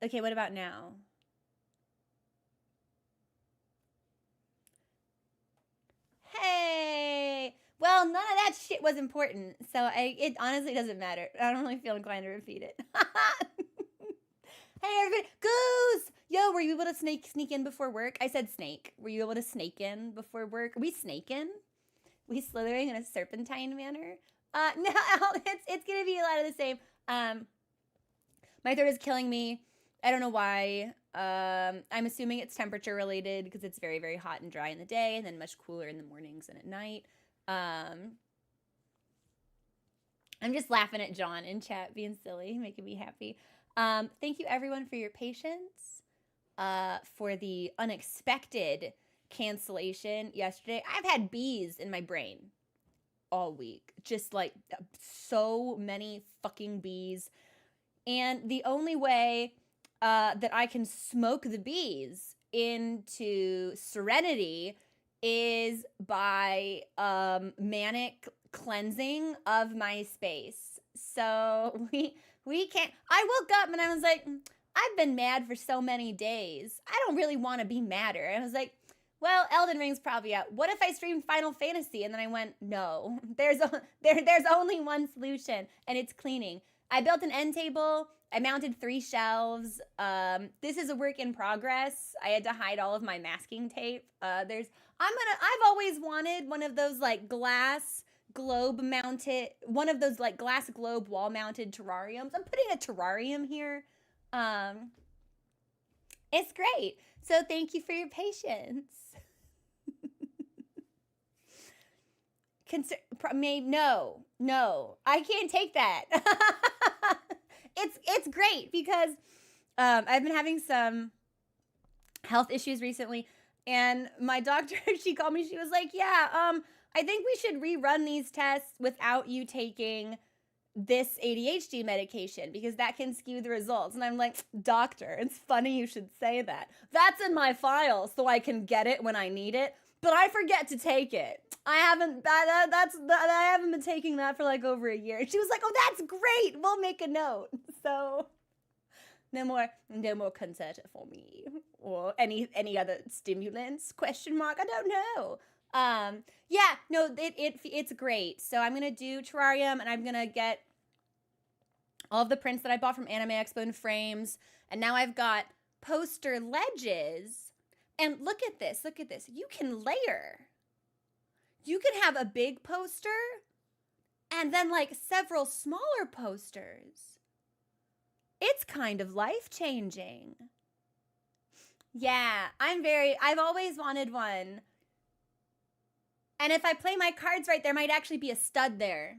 Okay, what about now? Hey! Well, none of that shit was important, so it honestly doesn't matter. I don't really feel inclined to repeat it. Hey, everybody. Goose! Yo, were you able to sneak in before work? I said snake. Were you able to snake in before work? Are we snaking? We slithering in a serpentine manner? No, it's gonna be a lot of the same. My throat is killing me. I don't know why. I'm assuming it's temperature related because it's very, very hot and dry in the day and then much cooler in the mornings and at night. I'm just laughing at John in chat being silly, making me happy. Thank you everyone for your patience, for the unexpected cancellation yesterday. I've had bees in my brain all week, just like so many fucking bees. And the only way that I can smoke the bees into serenity is by manic cleansing of my space. So we can't. I woke up and I was like, I've been mad for so many days. I don't really want to be madder. And I was like, well, Elden Ring's probably out. What if I stream Final Fantasy? And then I went, no, there's only one solution, and it's cleaning. I built an end table. I mounted 3 shelves. This is a work in progress. I had to hide all of my masking tape. I've always wanted one of those like glass globe mounted, one of those like glass globe wall mounted terrariums. I'm putting a terrarium here. It's great. So thank you for your patience. No, I can't take that. It's great because I've been having some health issues recently, and my doctor, she called me. She was like, "Yeah, I think we should rerun these tests without you taking this ADHD medication because that can skew the results." And I'm like, "Doctor, it's funny you should say that. That's in my file so I can get it when I need it, but I forget to take it. I haven't been taking that for like over a year." And she was like, "Oh, that's great. We'll make a note." So no more Concerta for me or any other stimulants? Question mark. I don't know. Yeah, no, it's great. So I'm gonna do terrarium, and I'm gonna get all of the prints that I bought from Anime Expo in frames, and now I've got poster ledges. And look at this. You can layer. You can have a big poster and then like several smaller posters. It's kind of life-changing. Yeah, I've always wanted one. And if I play my cards right, there might actually be a stud there.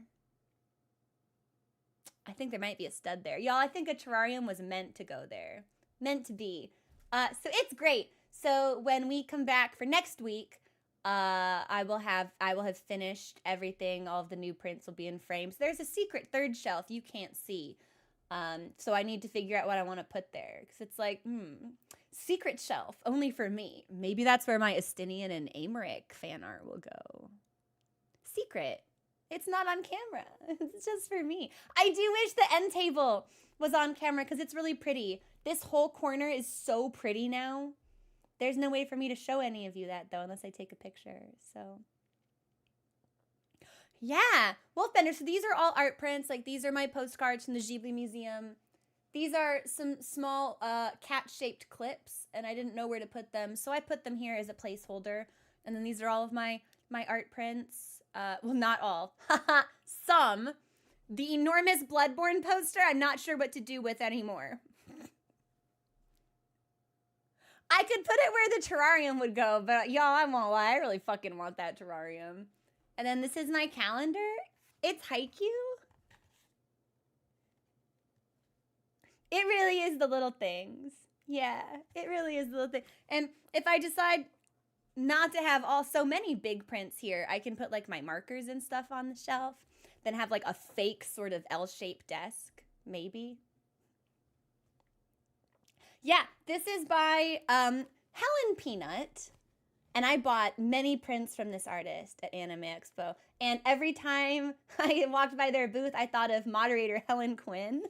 I think there might be a stud there. Y'all, I think a terrarium was meant to go there. Meant to be. So it's great. So when we come back for next week, I will have finished everything. All of the new prints will be in frames. There's a secret 3rd shelf you can't see. So I need to figure out what I want to put there. Because it's like, secret shelf, only for me. Maybe that's where my Estinian and Amaric fan art will go. Secret. It's not on camera. It's just for me. I do wish the end table was on camera because it's really pretty. This whole corner is so pretty now. There's no way for me to show any of you that, though, unless I take a picture. So, yeah. Wolfbender, so these are all art prints. Like, these are my postcards from the Ghibli Museum. These are some small cat-shaped clips, and I didn't know where to put them, so I put them here as a placeholder. And then these are all of my art prints. Well, not all. Some. The enormous Bloodborne poster, I'm not sure what to do with anymore. I could put it where the terrarium would go, but y'all, I won't lie. I really fucking want that terrarium. And then this is my calendar. It's Haikyuu. It really is the little things. Yeah, it really is the little thing. And if I decide not to have so many big prints here, I can put like my markers and stuff on the shelf, then have like a fake sort of L-shaped desk, maybe. Yeah, this is by Helen Peanut, and I bought many prints from this artist at Anime Expo, and every time I walked by their booth, I thought of moderator Helen Quinn.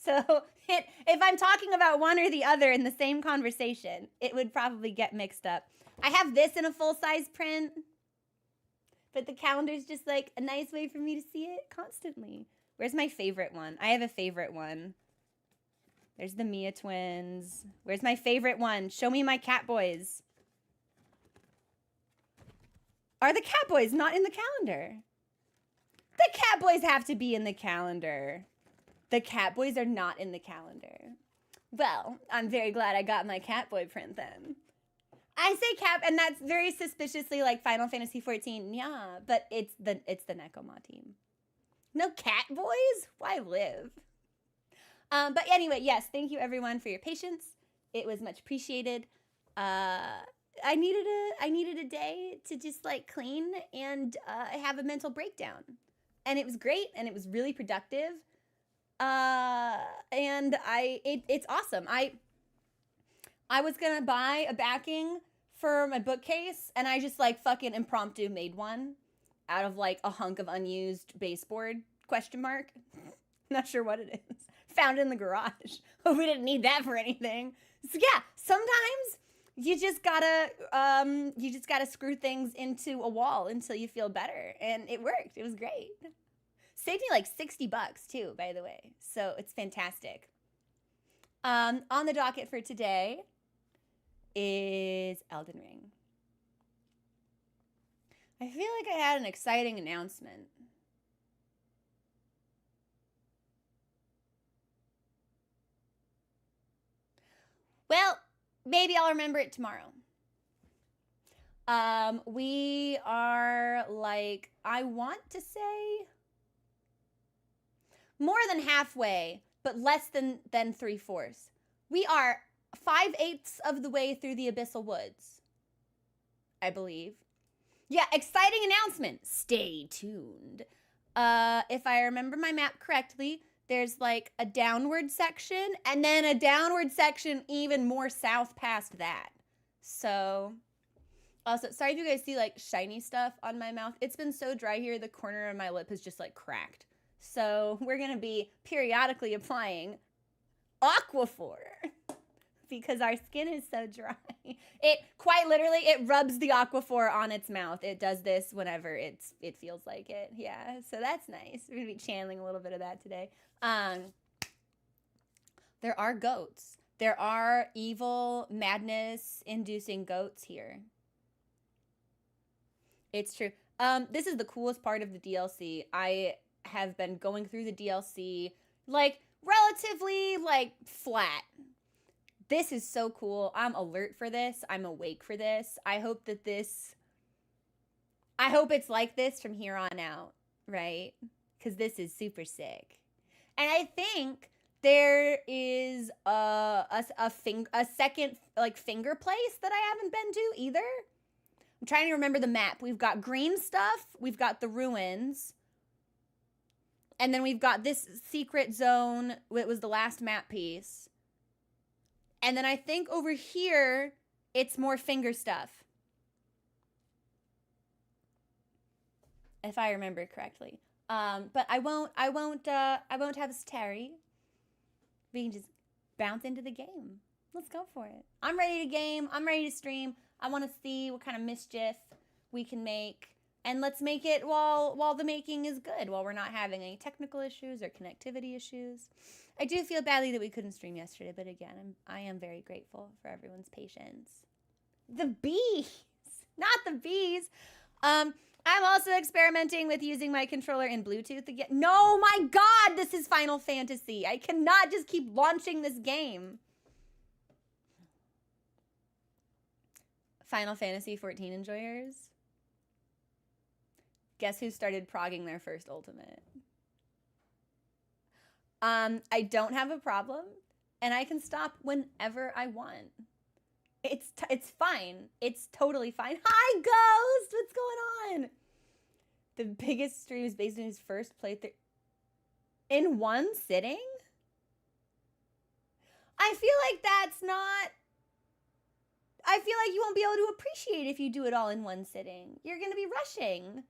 So if I'm talking about one or the other in the same conversation, it would probably get mixed up. I have this in a full-size print, but the calendar's just like a nice way for me to see it constantly. Where's my favorite one? I have a favorite one. There's the Mia twins. Where's my favorite one? Show me my cat boys. Are the cat boys not in the calendar? The cat boys have to be in the calendar. The cat boys are not in the calendar. Well, I'm very glad I got my cat boy print then. I say cat, and that's very suspiciously like Final Fantasy 14. Yeah, but it's the Nekoma team. No cat boys? Why live? But anyway, yes, thank you everyone for your patience. It was much appreciated. I needed a day to just like clean and have a mental breakdown, and it was great, and it was really productive. And it's awesome. I was gonna buy a backing for my bookcase, and I just like fucking impromptu made one out of like a hunk of unused baseboard, ? Not sure what it is. Found in the garage. We didn't need that for anything. So yeah, sometimes you just gotta screw things into a wall until you feel better. And it worked. It was great. Saved me like $60 too, by the way. So it's fantastic. On the docket for today is Elden Ring. I feel like I had an exciting announcement. Well, maybe I'll remember it tomorrow. We are like, I want to say more than halfway, but less than 3/4. We are 5/8 of the way through the Abyssal Woods, I believe. Yeah, exciting announcement. Stay tuned. If I remember my map correctly, there's like a downward section and then a downward section even more south past that. So, also, sorry if you guys see like shiny stuff on my mouth. It's been so dry here, the corner of my lip has just like cracked. So we're gonna be periodically applying Aquaphor because our skin is so dry. It quite literally, it rubs the Aquaphor on its mouth. It does this whenever it feels like it. Yeah, so that's nice. We're gonna be channeling a little bit of that today. There are goats. There are evil, madness-inducing goats here. It's true. This is the coolest part of the DLC. I have been going through the DLC like relatively like flat. This is so cool. I'm alert for this. I'm awake for this. I hope it's like this from here on out, right? Because this is super sick. And I think there is a second like finger place that I haven't been to either. I'm trying to remember the map. We've got green stuff. We've got the ruins. And then we've got this secret zone. It was the last map piece. And then I think over here, it's more finger stuff. If I remember correctly. But I won't have us tarry. We can just bounce into the game. Let's go for it. I'm ready to game. I'm ready to stream. I want to see what kind of mischief we can make. And let's make it while the making is good, while we're not having any technical issues or connectivity issues. I do feel badly that we couldn't stream yesterday, but again, I am very grateful for everyone's patience. The bees! Not the bees! I'm also experimenting with using my controller in Bluetooth again. No, my God, this is Final Fantasy. I cannot just keep launching this game. Final Fantasy 14 enjoyers. Guess who started progging their first ultimate? I don't have a problem, and I can stop whenever I want. It's fine. It's totally fine. Hi, Ghost! What's going on? The biggest stream is based on his first playthrough. In one sitting? I feel like that's not... I feel like you won't be able to appreciate if you do it all in one sitting. You're going to be rushing.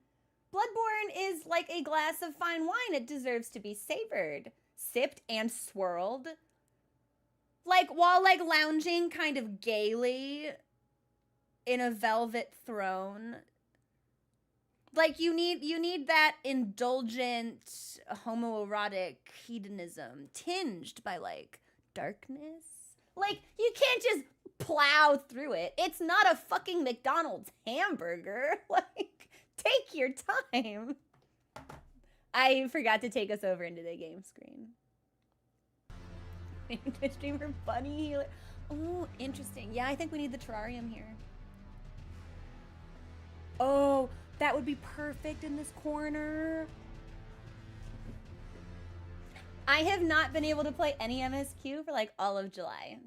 Bloodborne is like a glass of fine wine. It deserves to be savored. sipped and swirled, like while like lounging kind of gaily in a velvet throne. Like you need that indulgent homoerotic hedonism tinged by like darkness. Like you can't just plow through it. It's not a fucking McDonald's hamburger. Like take your time. I forgot to take us over into the game screen. Twitch streamer bunny healer. Oh, interesting. Yeah, I think we need the terrarium here. Oh, that would be perfect in this corner. I have not been able to play any MSQ for like all of July.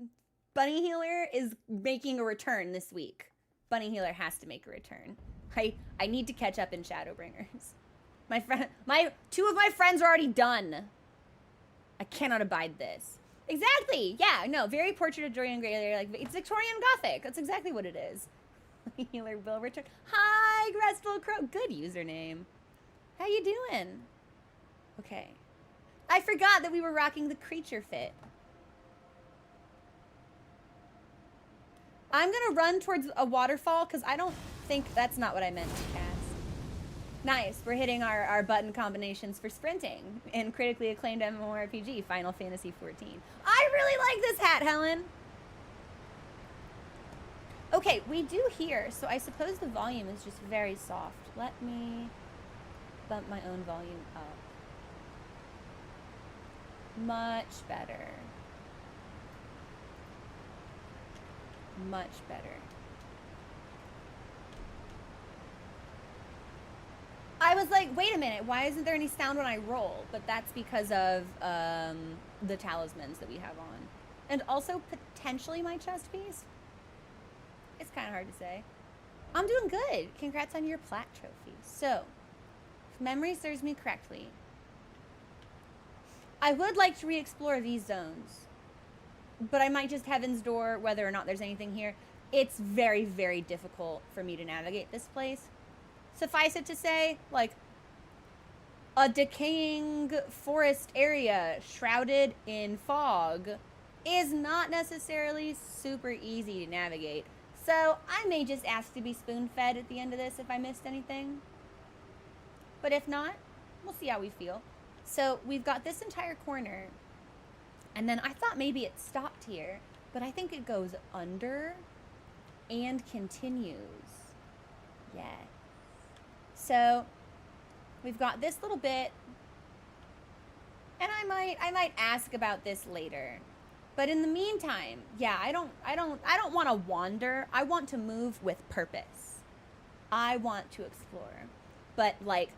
Bunny Healer is making a return this week. Bunny Healer has to make a return. I need to catch up in Shadowbringers. Two of my friends are already done. I cannot abide this. Exactly. Yeah, no, very Portrait of Dorian Gray. Like it's Victorian Gothic. That's exactly what it is. Healer will return. Hi, Restful Crow. Good username. How you doing? Okay. I forgot that we were rocking the creature fit. I'm gonna run towards a waterfall because I don't think that's not what I meant to cast. Nice. We're hitting our button combinations for sprinting in critically acclaimed MMORPG, Final Fantasy XIV. I really like this hat, Helen. Okay, we do hear, so I suppose the volume is just very soft. Let me bump my own volume up. Much better. Much better. I was like, wait a minute, why isn't there any sound when I roll? But that's because of the talismans that we have on. And also potentially my chest piece. It's kind of hard to say. I'm doing good. Congrats on your plat trophy. So, if memory serves me correctly, I would like to re-explore these zones, but I might just Heaven's Door whether or not there's anything here. It's very, very difficult for me to navigate this place. Suffice it to say, like, a decaying forest area shrouded in fog is not necessarily super easy to navigate. So I may just ask to be spoon-fed at the end of this if I missed anything. But if not, we'll see how we feel. So we've got this entire corner, and then I thought maybe it stopped here, but I think it goes under and continues. Yeah. So we've got this little bit, and I might ask about this later. But in the meantime, yeah, I don't want to wander. I want to move with purpose. I want to explore, but like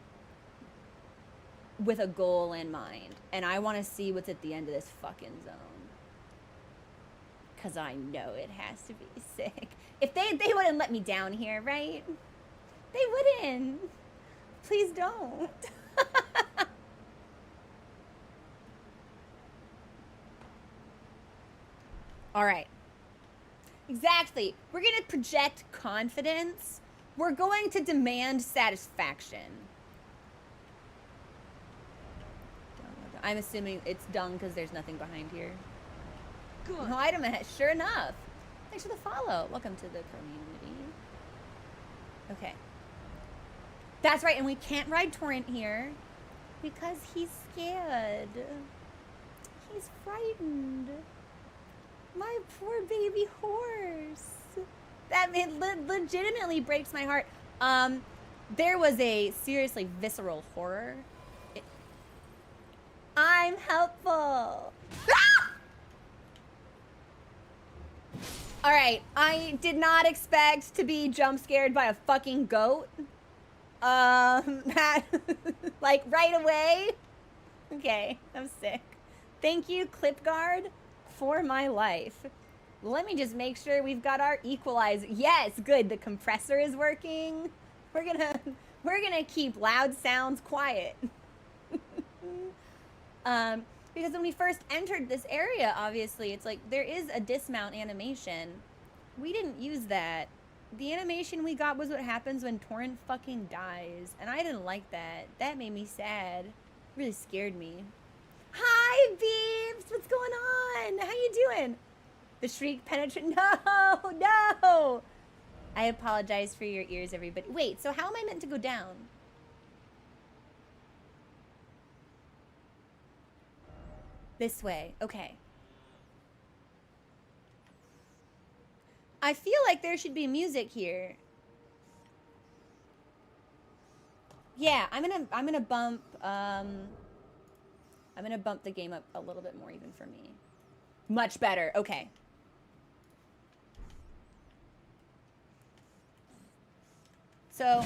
with a goal in mind. And I want to see what's at the end of this fucking zone. Cause I know it has to be sick. If they wouldn't let me down here, right? They wouldn't. Please don't. All right. Exactly. We're going to project confidence. We're going to demand satisfaction. I'm assuming it's dung because there's nothing behind here. Good. No item ahead. Sure enough. Thanks for the follow. Welcome to the community. Okay. That's right. And we can't ride Torrent here because he's scared. He's frightened. My poor baby horse. That legitimately breaks my heart. There was a seriously visceral horror. I'm helpful. Ah! All right, I did not expect to be jump scared by a fucking goat. That, like right away. Okay, I'm sick. Thank you, Clipguard, for my life. Let me just make sure we've got our equalizer. Yes, good. The compressor is working. We're gonna keep loud sounds quiet. Because when we first entered this area, obviously, it's like there is a dismount animation. We didn't use that. The animation we got was what happens when Torrent fucking dies. And I didn't like that. That made me sad. It really scared me. Hi, Beeps. What's going on? How you doing? The shriek penetrate. No, no. I apologize for your ears, everybody. Wait, so how am I meant to go down? This way. Okay. I feel like there should be music here. Yeah, I'm gonna bump the game up a little bit more even for me. Much better. Okay. So,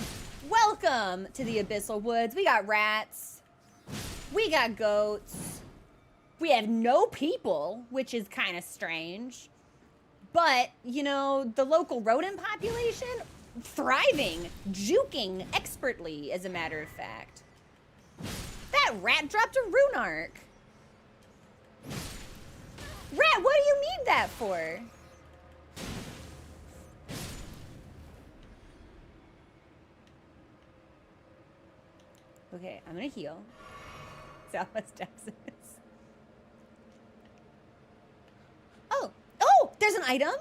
welcome to the Abyssal Woods. We got rats. We got goats. We have no people, which is kind of strange. But, you know, the local rodent population, thriving, juking expertly, as a matter of fact. That rat dropped a rune arc. Rat, what do you need that for? Okay, I'm gonna heal. Southwest Texas. Oh, there's an item?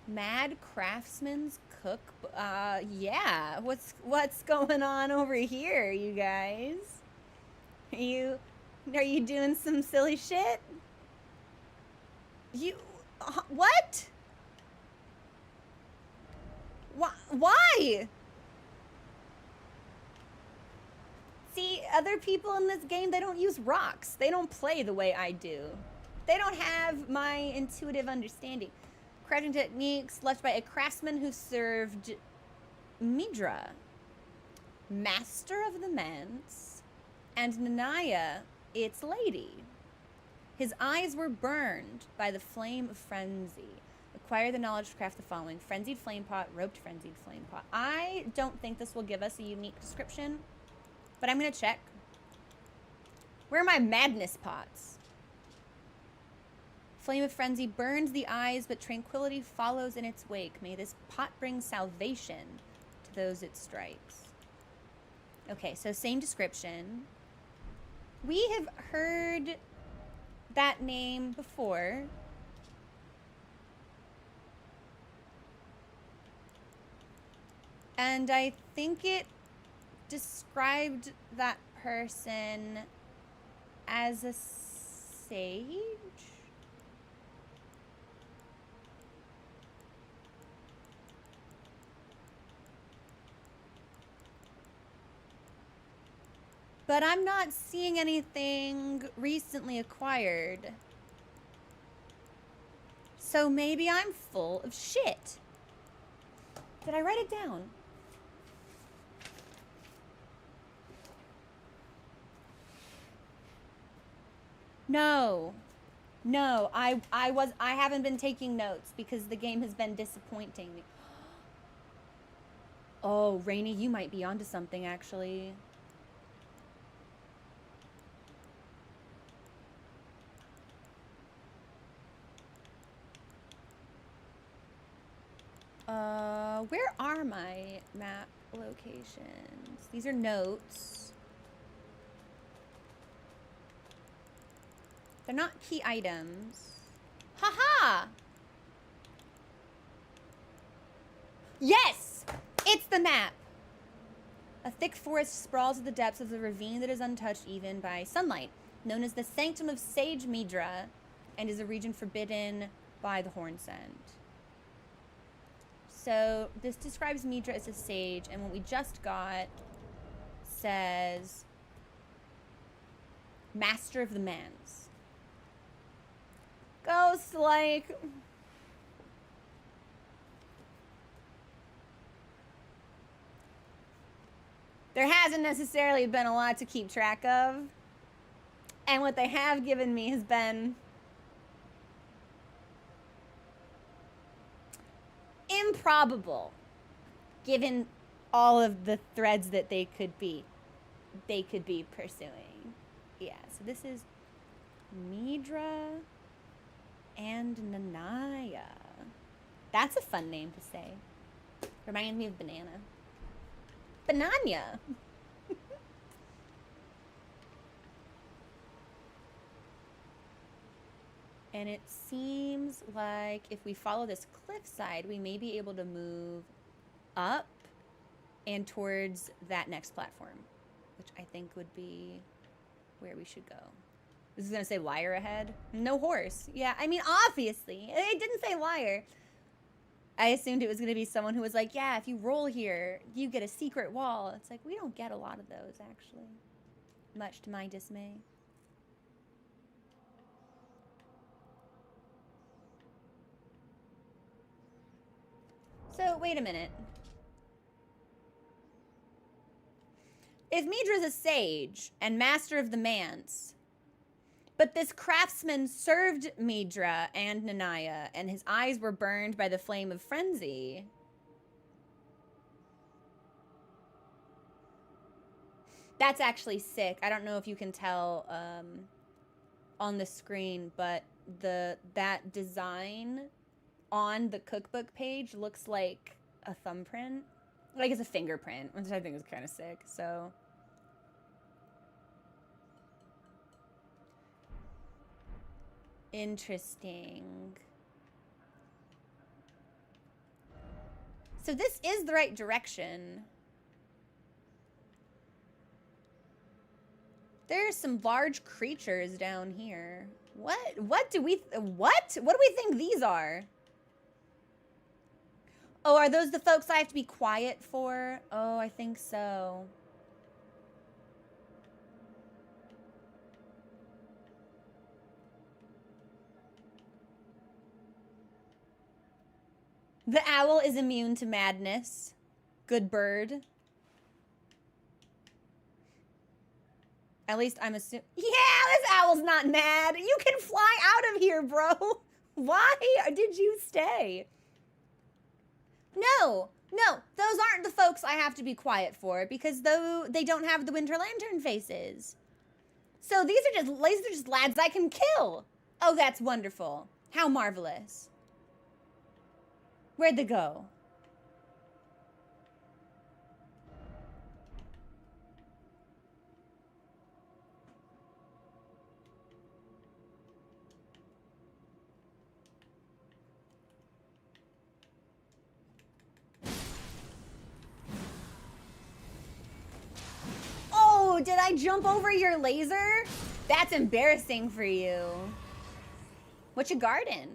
Mad Craftsman's Cook. Yeah. What's going on over here, you guys? Are you doing some silly shit? What? Why? See, other people in this game, they don't use rocks. They don't play the way I do. They don't have my intuitive understanding. Crafting techniques left by a craftsman who served Midra, master of the manse, and Nanaya, its lady. His eyes were burned by the flame of frenzy. Acquire the knowledge to craft the following: frenzied flame pot, roped frenzied flame pot. I don't think this will give us a unique description, but I'm gonna check. Where are my madness pots? Flame of frenzy burns the eyes, but tranquility follows in its wake. May this pot bring salvation to those it strikes. Okay, so same description. We have heard that name before. And I think it described that person as a sage? But I'm not seeing anything recently acquired. So maybe I'm full of shit. Did I write it down? No. No, I haven't been taking notes because the game has been disappointing me. Oh, Rainy, you might be onto something actually. Where are my map locations? These are notes. They're not key items. Haha! Yes! It's the map! A thick forest sprawls at the depths of the ravine that is untouched even by sunlight, known as the Sanctum of Sage Midra, and is a region forbidden by the Horn Send. So this describes Midra as a sage, and what we just got says Master of the Manse. Ghost, like... There hasn't necessarily been a lot to keep track of. And what they have given me has been improbable, given all of the threads that they could be pursuing. Yeah, so this is Midra and Nanaya. That's a fun name to say. Reminds me of banana. Banana. And it seems like if we follow this cliffside, we may be able to move up and towards that next platform, which I think would be where we should go. This is gonna say liar ahead. No horse. Yeah, I mean, obviously. It didn't say liar. I assumed it was gonna be someone who was like, yeah, if you roll here, you get a secret wall. It's like, we don't get a lot of those, actually. Much to my dismay. So, wait a minute. If Midra's a sage and master of the manse, but this craftsman served Midra and Nanaya, and his eyes were burned by the flame of frenzy. That's actually sick. I don't know if you can tell on the screen, but that design on the cookbook page looks like a thumbprint. Like it's a fingerprint, which I think is kind of sick, so. Interesting. So this is the right direction. There's some large creatures down here. What do we think these are? Oh, are those the folks I have to be quiet for? Oh, I think so. The owl is immune to madness. Good bird. At least I'm assuming. Yeah, this owl's not mad. You can fly out of here, bro. Why did you stay? No, those aren't the folks I have to be quiet for because though they don't have the winter lantern faces. So these are just lads I can kill. Oh, that's wonderful. How marvelous. Where'd they go? Oh, did I jump over your laser? That's embarrassing for you. What you guarding?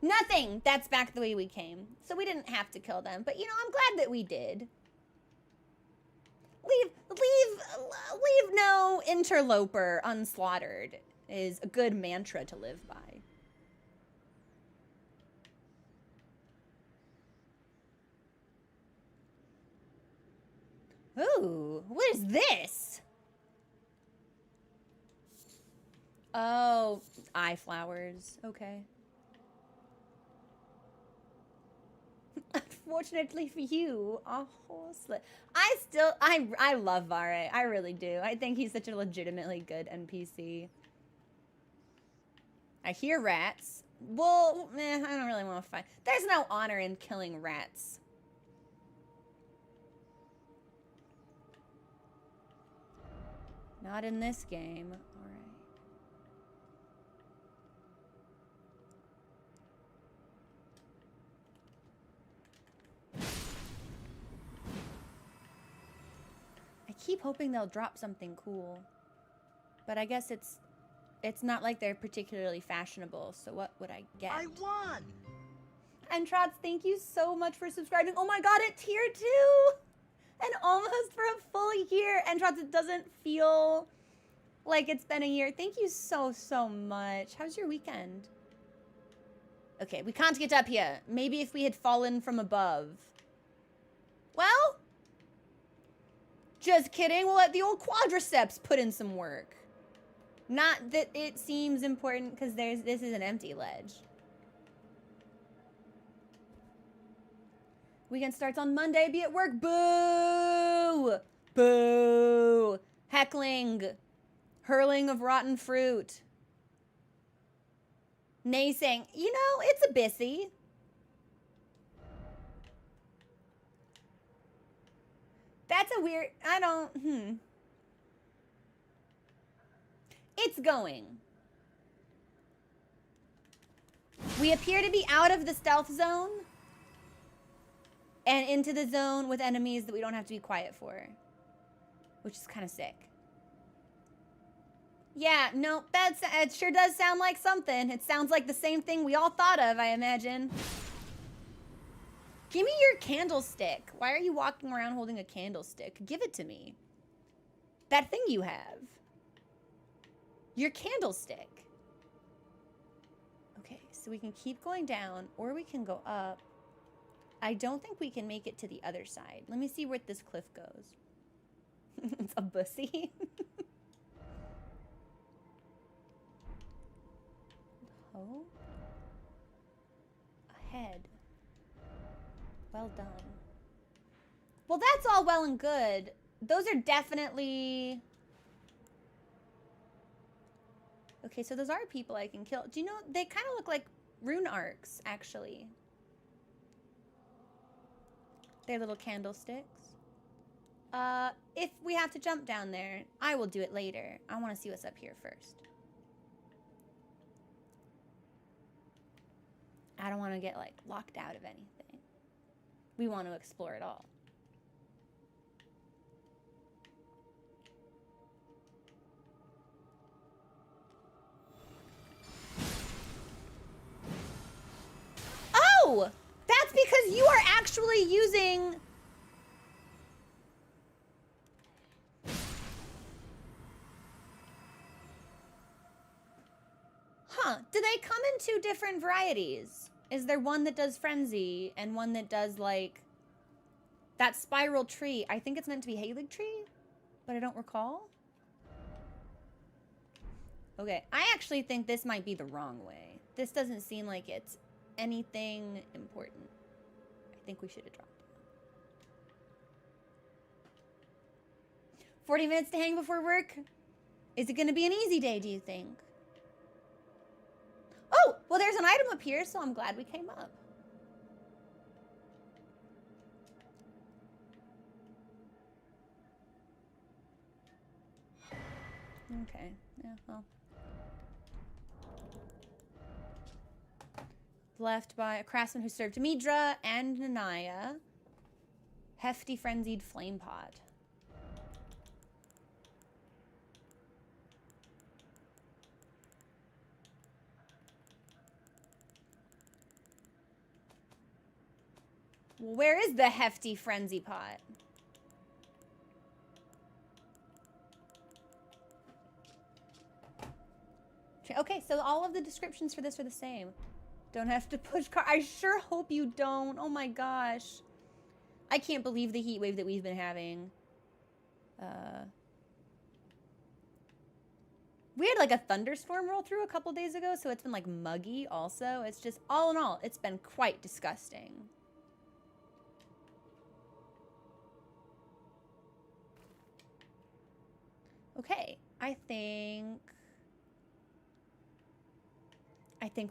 Nothing. That's back the way we came. So we didn't have to kill them. But, you know, I'm glad that we did. Leave no interloper unslaughtered is a good mantra to live by. Ooh, what is this? Oh, eye flowers. Okay. Unfortunately for you, a horselet. I love Vare. I really do. I think he's such a legitimately good NPC. I hear rats. Well, I don't really want to fight. There's no honor in killing rats. Not in this game. All right. I keep hoping they'll drop something cool. But I guess it's not like they're particularly fashionable, so what would I get? I won! And Trots, thank you so much for subscribing. Oh my god, at tier 2! And almost for a full year. And Trots, it doesn't feel like it's been a year. Thank you so much. How's your weekend? Okay, we can't get up here. Maybe if we had fallen from above. Well, just kidding. We'll let the old quadriceps put in some work. Not that it seems important because this is an empty ledge. Weekend starts on Monday. Be at work. Boo! Boo! Heckling. Hurling of rotten fruit. Naysaying. You know, it's a bissy. That's a weird, I don't, It's going. We appear to be out of the stealth zone and into the zone with enemies that we don't have to be quiet for, which is kind of sick. Yeah, no, it sure does sound like something. It sounds like the same thing we all thought of, I imagine. Give me your candlestick. Why are you walking around holding a candlestick? Give it to me. That thing you have. Your candlestick. Okay, so we can keep going down, or we can go up. I don't think we can make it to the other side. Let me see where this cliff goes. It's a bussy. Oh. Ahead. Well done. Well, that's all well and good. Those are definitely... Okay, so those are people I can kill. Do you know, they kind of look like rune arcs, actually. They're little candlesticks. If we have to jump down there, I will do it later. I want to see what's up here first. I don't want to get, like, locked out of anything. We want to explore it all. Oh! That's because you are actually using... Huh. Do they come in two different varieties? Is there one that does frenzy and one that does, like, that spiral tree? I think it's meant to be Halig tree, but I don't recall. Okay, I actually think this might be the wrong way. This doesn't seem like it's anything important. I think we should have dropped it. 40 minutes to hang before work? Is it going to be an easy day, do you think? Oh, well, there's an item up here, so I'm glad we came up. Okay, yeah, well. Left by a craftsman who served Midra and Nanaya. Hefty frenzied flame pot. Where is the hefty frenzy pot? Okay, so all of the descriptions for this are the same. Don't have to push car. I sure hope you don't. Oh my gosh. I can't believe the heat wave that we've been having. We had like a thunderstorm roll through a couple days ago, so it's been like muggy also. It's just, all in all, it's been quite disgusting. Okay, I think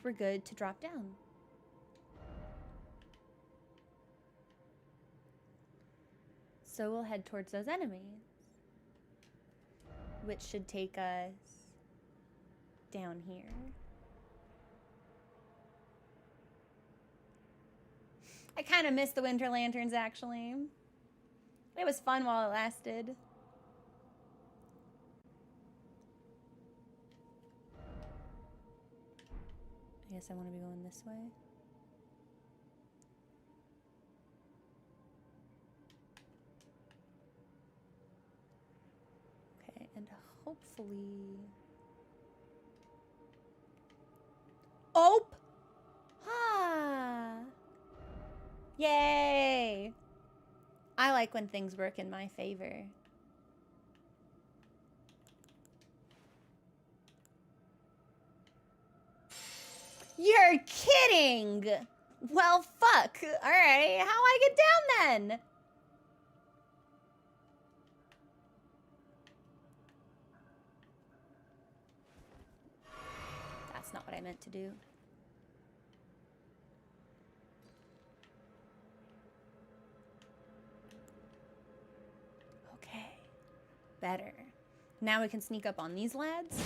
we're good to drop down. So we'll head towards those enemies, which should take us down here. I kind of miss the winter lanterns, actually. It was fun while it lasted. I guess I want to be going this way. Okay, and hopefully... Oh! Ah! Yay! I like when things work in my favor. You're kidding! Well, fuck. Alright, how I get down then? That's not what I meant to do. better. Now we can sneak up on these lads.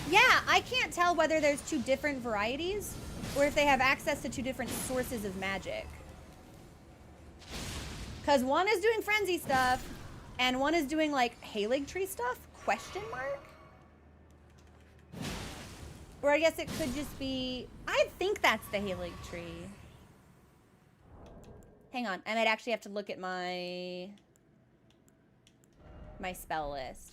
Yeah, I can't tell whether there's two different varieties or if they have access to two different sources of magic. Because one is doing frenzy stuff and one is doing like Halig tree stuff? Question mark? Or I guess it could just be, I think that's the Halig tree. Hang on, I might actually have to look at my spell list.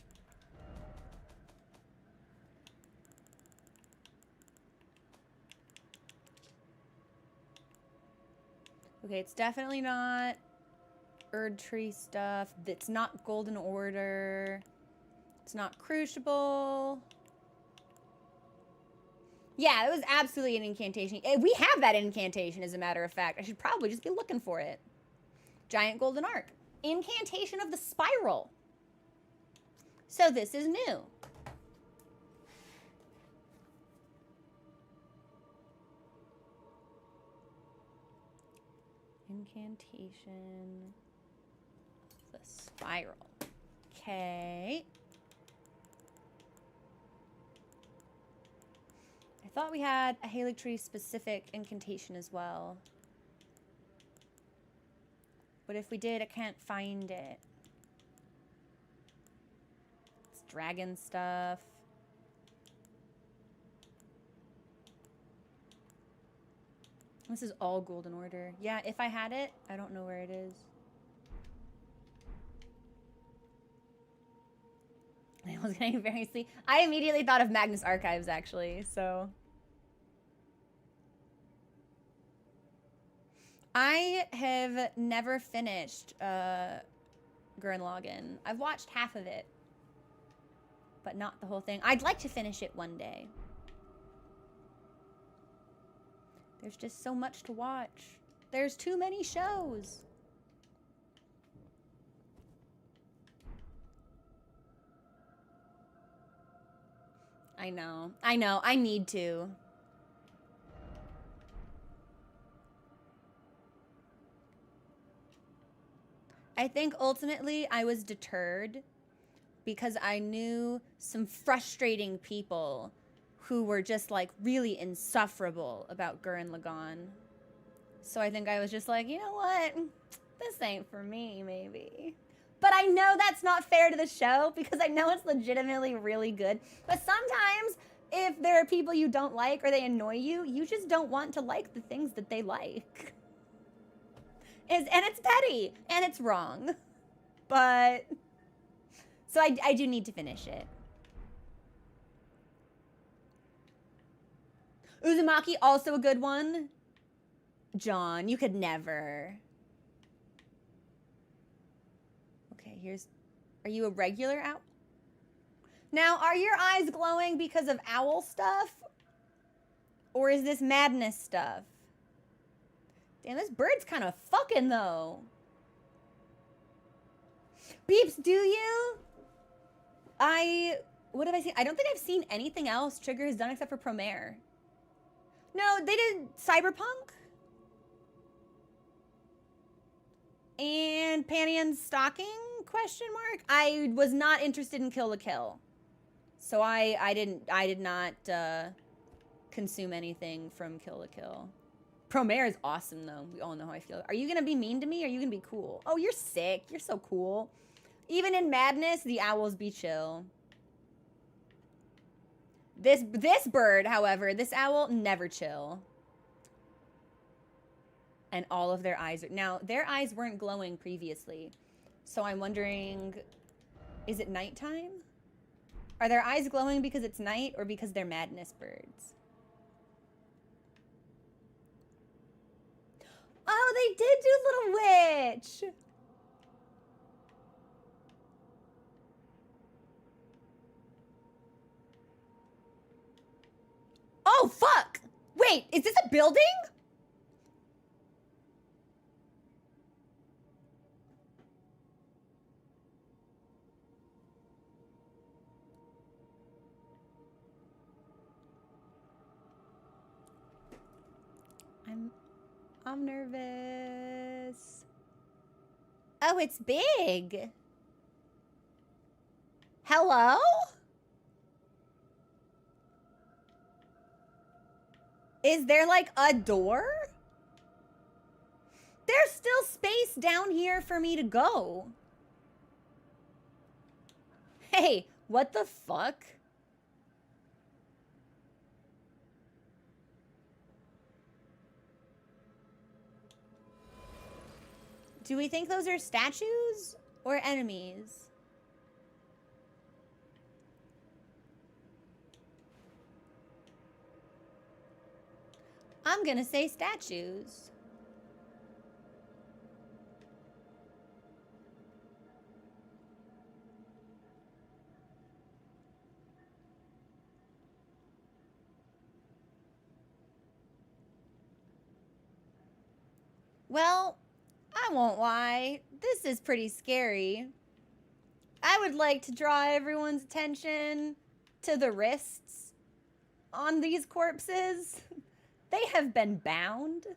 Okay, it's definitely not Erd Tree stuff. It's not Golden Order. It's not Crucible. Yeah, it was absolutely an incantation. We have that incantation, as a matter of fact. I should probably just be looking for it. Giant Golden Arc. Incantation of the Spiral. So this is new. Incantation of the Spiral. Okay. I thought we had a Halig Tree specific incantation as well. But if we did, I can't find it. It's dragon stuff. This is all Golden Order. Yeah, if I had it, I don't know where it is. I was getting very sleepy. I immediately thought of Magnus Archives, actually, so. I have never finished Gurren Lagann. I've watched half of it, but not the whole thing. I'd like to finish it one day. There's just so much to watch. There's too many shows. I know. I know. I need to. I think ultimately I was deterred because I knew some frustrating people who were just like really insufferable about Gurren Lagann. So I think I was just like, you know what? This ain't for me, maybe. But I know that's not fair to the show because I know it's legitimately really good. But sometimes if there are people you don't like or they annoy you, you just don't want to like the things that they like. And it's petty and it's wrong. But so I do need to finish it. Uzumaki, also a good one. John, you could never. Okay, here's... Are you a regular owl? Now, are your eyes glowing because of owl stuff? Or is this madness stuff? Damn, this bird's kind of fucking, though. Beeps, do you? What have I seen? I don't think I've seen anything else Trigger has done except for Promare. No, they did Cyberpunk. And Panty and Stocking, question mark? I was not interested in Kill la Kill. So I did not consume anything from Kill la Kill. Promare is awesome, though. We all know how I feel. Are you going to be mean to me or are you going to be cool? Oh, you're sick. You're so cool. Even in madness, the owls be chill. This bird, however, this owl, never chill. And all of their eyes are... Now, their eyes weren't glowing previously. So I'm wondering, is it nighttime? Are their eyes glowing because it's night or because they're madness birds? Oh, they did do Little Witch! Oh, fuck! Wait, is this a building? I'm nervous. Oh, it's big. Hello? Is there like a door? There's still space down here for me to go. Hey, what the fuck? Do we think those are statues or enemies? I'm gonna say statues. Well, I won't lie. This is pretty scary. I would like to draw everyone's attention to the wrists on these corpses. They have been bound.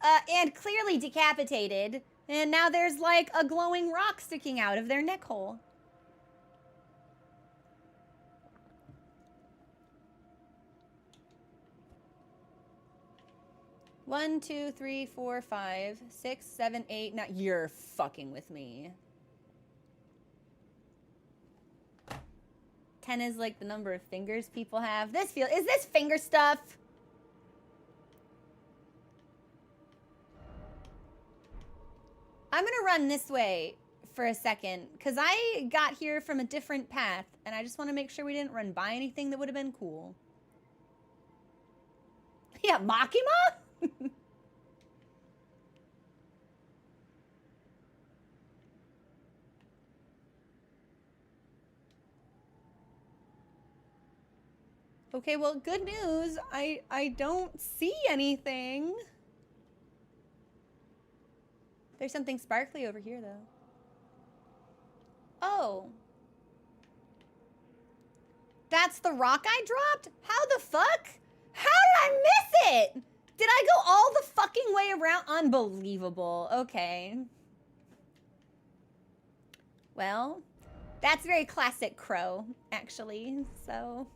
And clearly decapitated. And now there's like a glowing rock sticking out of their neck hole. One, two, three, four, 5, 6, 7, 8, 9. You're fucking with me. 10 is like the number of fingers people have. Is this finger stuff? I'm gonna run this way for a second, because I got here from a different path, and I just want to make sure we didn't run by anything that would have been cool. Yeah, Makima? Okay, well, good news. I don't see anything. There's something sparkly over here, though. Oh. That's the rock I dropped? How the fuck? How did I miss it? Did I go all the fucking way around? Unbelievable. Okay. Well, that's very classic Crow, actually, so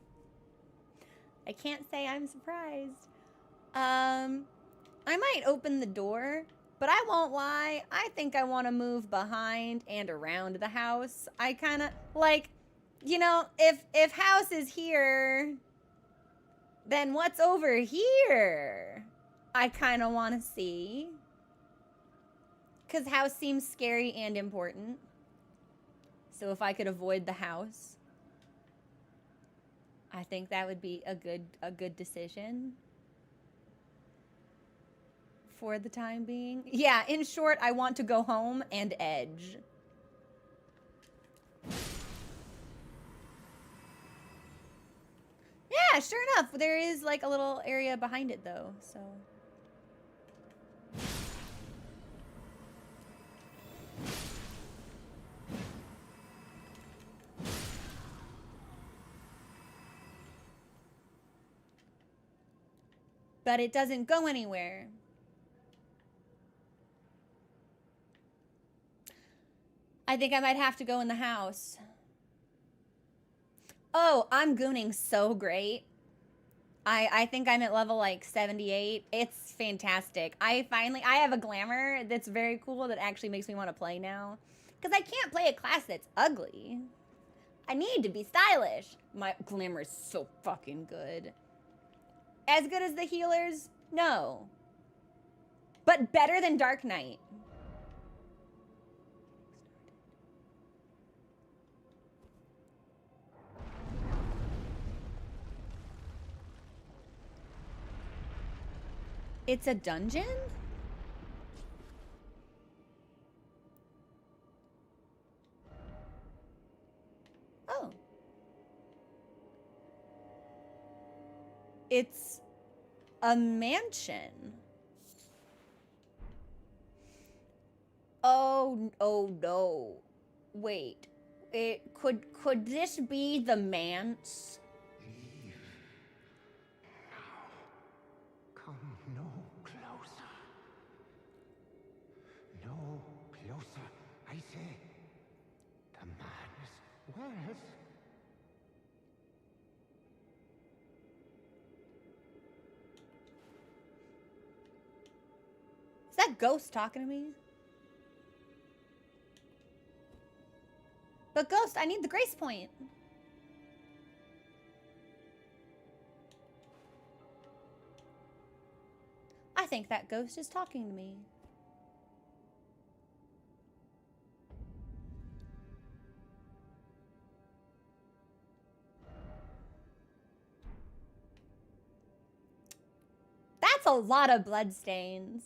I can't say I'm surprised. I might open the door, but I won't lie. I think I want to move behind and around the house. I kind of, like, you know, if house is here, then what's over here? I kind of want to see. Because house seems scary and important. So if I could avoid the house, I think that would be a good decision for the time being. Yeah, in short, I want to go home and edge. Yeah, sure enough. There is like a little area behind it though, so. But it doesn't go anywhere. I think I might have to go in the house. Oh, I'm gooning so great. I think I'm at level like 78. It's fantastic. I have a glamour that's very cool that actually makes me want to play now. Because I can't play a class that's ugly. I need to be stylish. My glamour is so fucking good. As good as the healers? No. But better than Dark Knight. It's a dungeon? Oh. It's a mansion. Oh no. Wait. Could this be the manse? say? The madness wears. Is that ghost talking to me? But ghost, I need the grace point. I think that ghost is talking to me. That's a lot of bloodstains.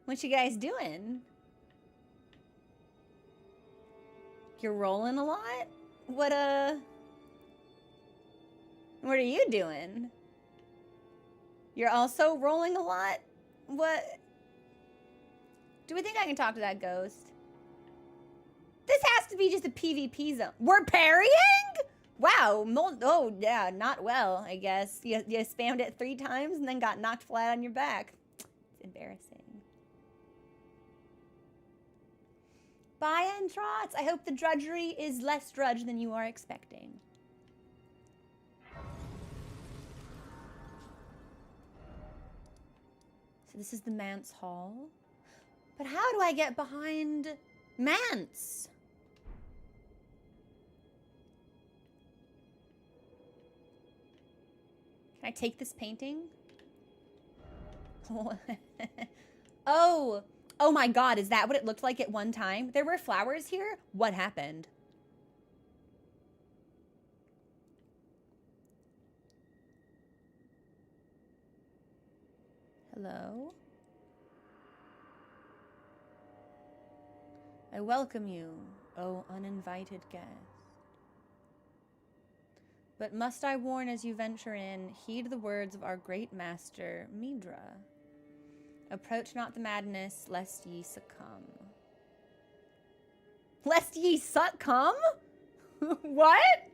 What you guys doing? You're rolling a lot? What are you doing? You're also rolling a lot? What? Do we think I can talk to that ghost? This has to be just a PvP zone. We're parrying? Wow. Oh, yeah, not well, I guess. You spammed it 3 times and then got knocked flat on your back. It's embarrassing. Bye, Entrots. I hope the drudgery is less drudge than you are expecting. So this is the Manse Hall. But how do I get behind Manse? Can I take this painting? Oh my God, is that what it looked like at one time? There were flowers here? What happened? Hello? I welcome you, O uninvited guest. But must I warn as you venture in, heed the words of our great master, Midra. Approach not the madness, lest ye succumb. Lest ye succumb? What?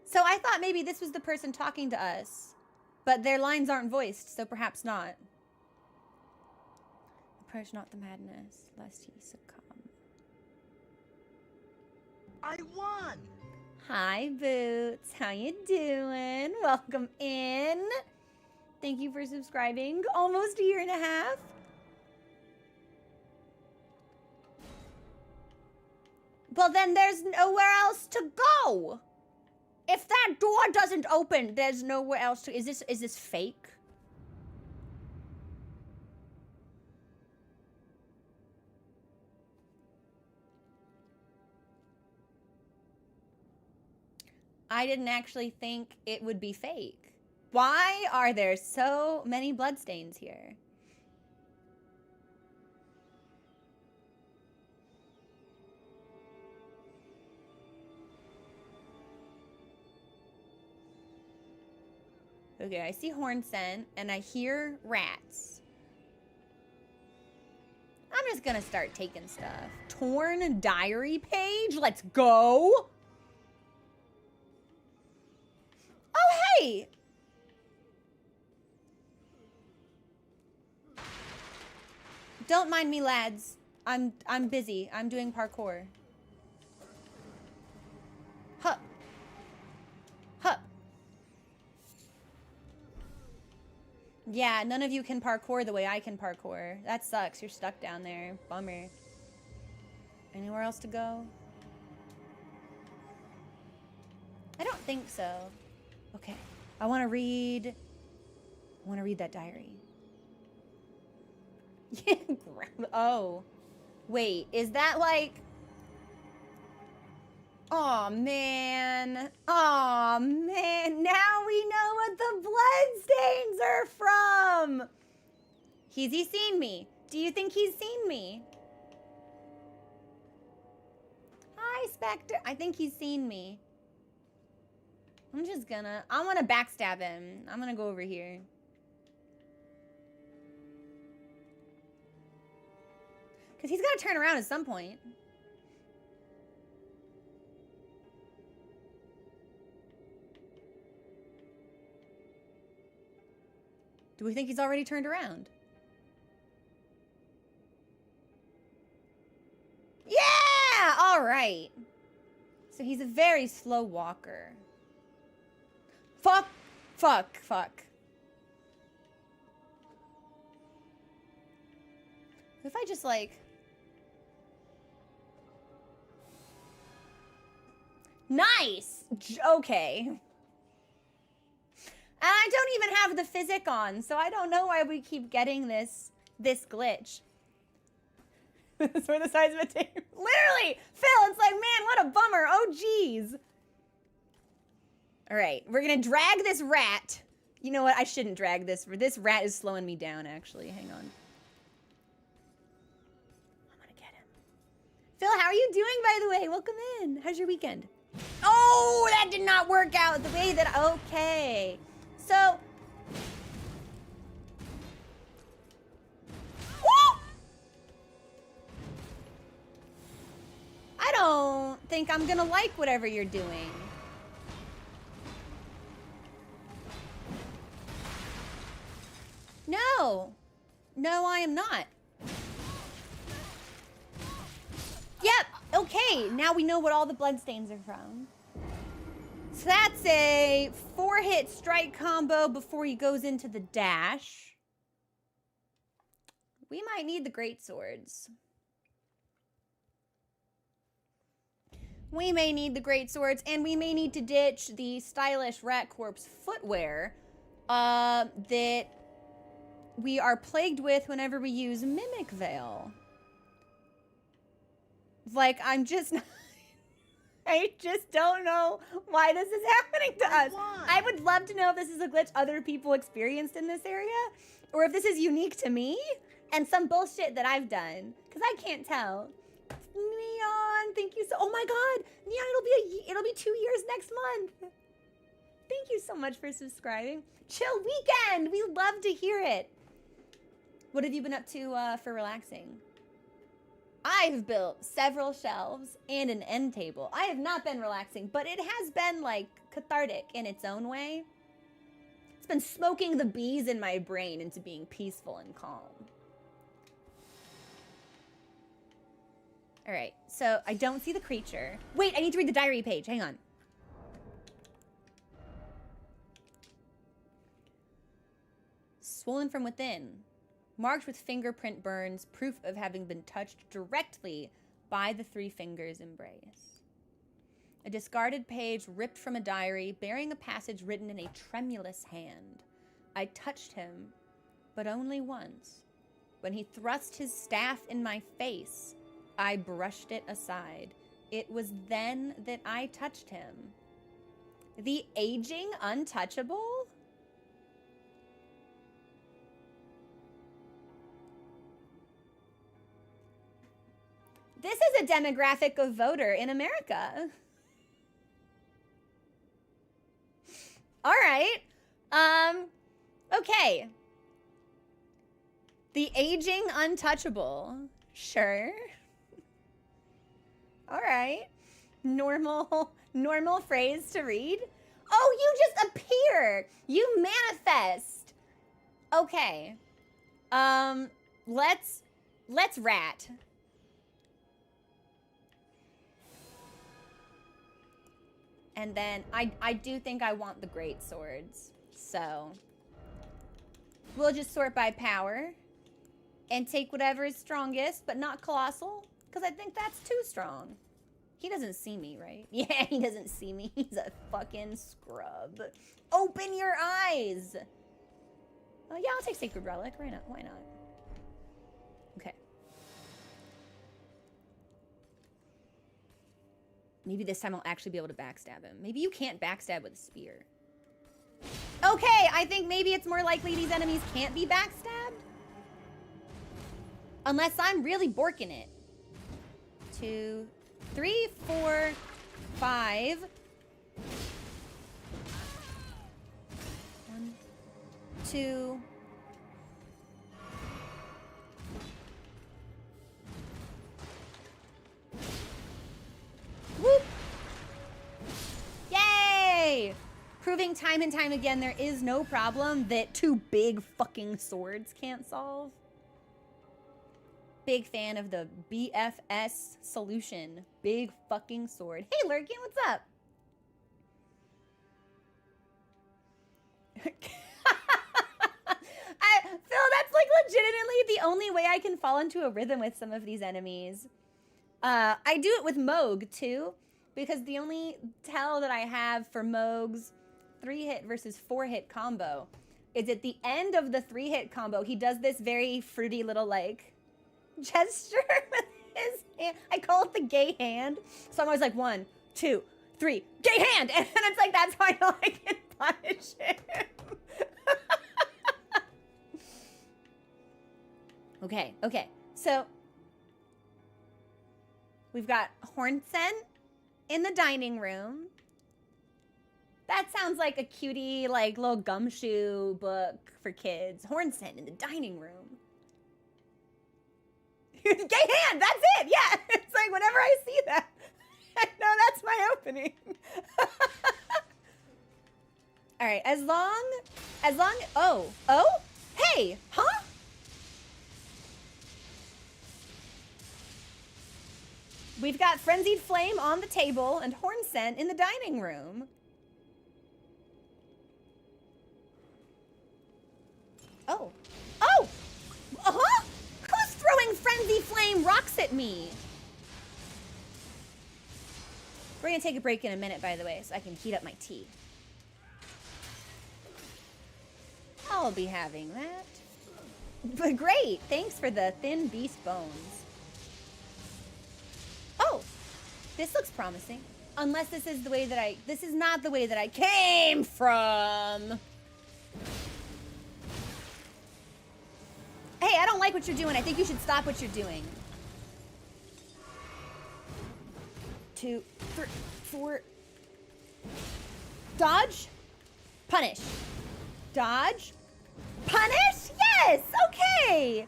So I thought maybe this was the person talking to us, but their lines aren't voiced, so perhaps not. Approach not the madness, lest ye succumb. I won! Hi, Boots. How you doing? Welcome in. Thank you for subscribing. Almost a year and a half. Well, then there's nowhere else to go. If that door doesn't open, there's nowhere else to... Is this fake? I didn't actually think it would be fake. Why are there so many bloodstains here? Okay, I see horn scent and I hear rats. I'm just gonna start taking stuff. Torn diary page? Let's go! Oh, hey! Don't mind me, lads. I'm busy. I'm doing parkour. Hup. Hup. Yeah, none of you can parkour the way I can parkour. That sucks. You're stuck down there. Bummer. Anywhere else to go? I don't think so. Okay. I want to read that diary. Oh. Wait, is that like... Aw, man. Aw, man. Now we know what the bloodstains are from. Has he seen me? Do you think he's seen me? Hi, Spectre. I think he's seen me. I'm gonna backstab him. I'm gonna go over here. Because he's gotta turn around at some point. Do we think he's already turned around? Yeah! All right. So he's a very slow walker. Fuck. Fuck. Fuck. If I just, like... Nice! Okay. And I don't even have the physic on, so I don't know why we keep getting this glitch. It's for the size of a table. Literally! Phil, it's like, man, what a bummer. Oh, jeez. All right, we're gonna drag this rat. You know what? I shouldn't drag this. This rat is slowing me down, actually. Hang on. I'm gonna get him. Phil, how are you doing, by the way? Welcome in. How's your weekend? Oh, that did not work out the way that... Okay. So... Woo! I don't think I'm gonna like whatever you're doing. No. No, I am not. Yep. Okay, now we know what all the bloodstains are from. So that's a 4-hit strike combo before he goes into the dash. We might need the great swords. We may need the great swords, and we may need to ditch the stylish rat corpse footwear that we are plagued with whenever we use Mimic Veil. Like, I'm just... I just don't know why this is happening to us. I would love to know if this is a glitch other people experienced in this area, or if this is unique to me and some bullshit that I've done, because I can't tell. Neon, thank you so... Oh my god! Neon, it'll be 2 years next month. Thank you so much for subscribing. Chill weekend! We love to hear it. What have you been up to for relaxing? I've built several shelves and an end table. I have not been relaxing, but it has been, like, cathartic in its own way. It's been smoking the bees in my brain into being peaceful and calm. All right, so I don't see the creature. Wait, I need to read the diary page. Hang on. Swollen from within. Marked with fingerprint burns, proof of having been touched directly by the 3 fingers' embrace. A discarded page ripped from a diary, bearing a passage written in a tremulous hand. I touched him, but only once. When he thrust his staff in my face, I brushed it aside. It was then that I touched him. The aging untouchable? This is a demographic of voter in America. All right. Okay. The aging untouchable. Sure. All right. Normal phrase to read. Oh, you just appear. You manifest. Okay. Let's rat. And then I do think I want the great swords. So we'll just sort by power and take whatever is strongest, but not colossal, because I think that's too strong. He doesn't see me, right? Yeah, he doesn't see me. He's a fucking scrub. Open your eyes. Oh, yeah, I'll take Sacred Relic. Why not? Why not? Okay. Maybe this time I'll actually be able to backstab him. Maybe you can't backstab with a spear. Okay, I think maybe it's more likely these enemies can't be backstabbed. Unless I'm really borking it. 2, 3, 4, 5. 1, 2. Whoop! Yay! proving time and time again there is no problem that two big fucking swords can't solve. Big fan of the BFS solution. Big fucking sword. Hey, Lurkin, what's up? Phil, that's like legitimately the only way I can fall into a rhythm with some of these enemies. I do it with Moog too, because the only tell that I have for Moog's 3-hit versus 4-hit combo is at the end of the 3-hit combo, he does this very fruity little like gesture with his hand. I call it the gay hand. So I'm always like 1, 2, 3, gay hand, and it's like that's how I know I can punish him. Okay, so we've got Hornsen in the dining room. That sounds like a cutie, like little gumshoe book for kids. Hornsen in the dining room. Gay hand, that's it, yeah. It's like whenever I see that, I know that's my opening. All right, as long, oh, hey, huh? We've got Frenzied Flame on the table and Hornscent in the dining room. Oh. Oh! Uh-huh! Who's throwing Frenzied Flame rocks at me? We're gonna take a break in a minute, by the way, so I can heat up my tea. I'll be having that. But great! Thanks for the thin beast bones. Oh, this looks promising. Unless this is the way that this is not the way that I came from. Hey, I don't like what you're doing. I think you should stop what you're doing. 2, 3, 4. Dodge. Punish. Dodge. Punish? Yes, okay.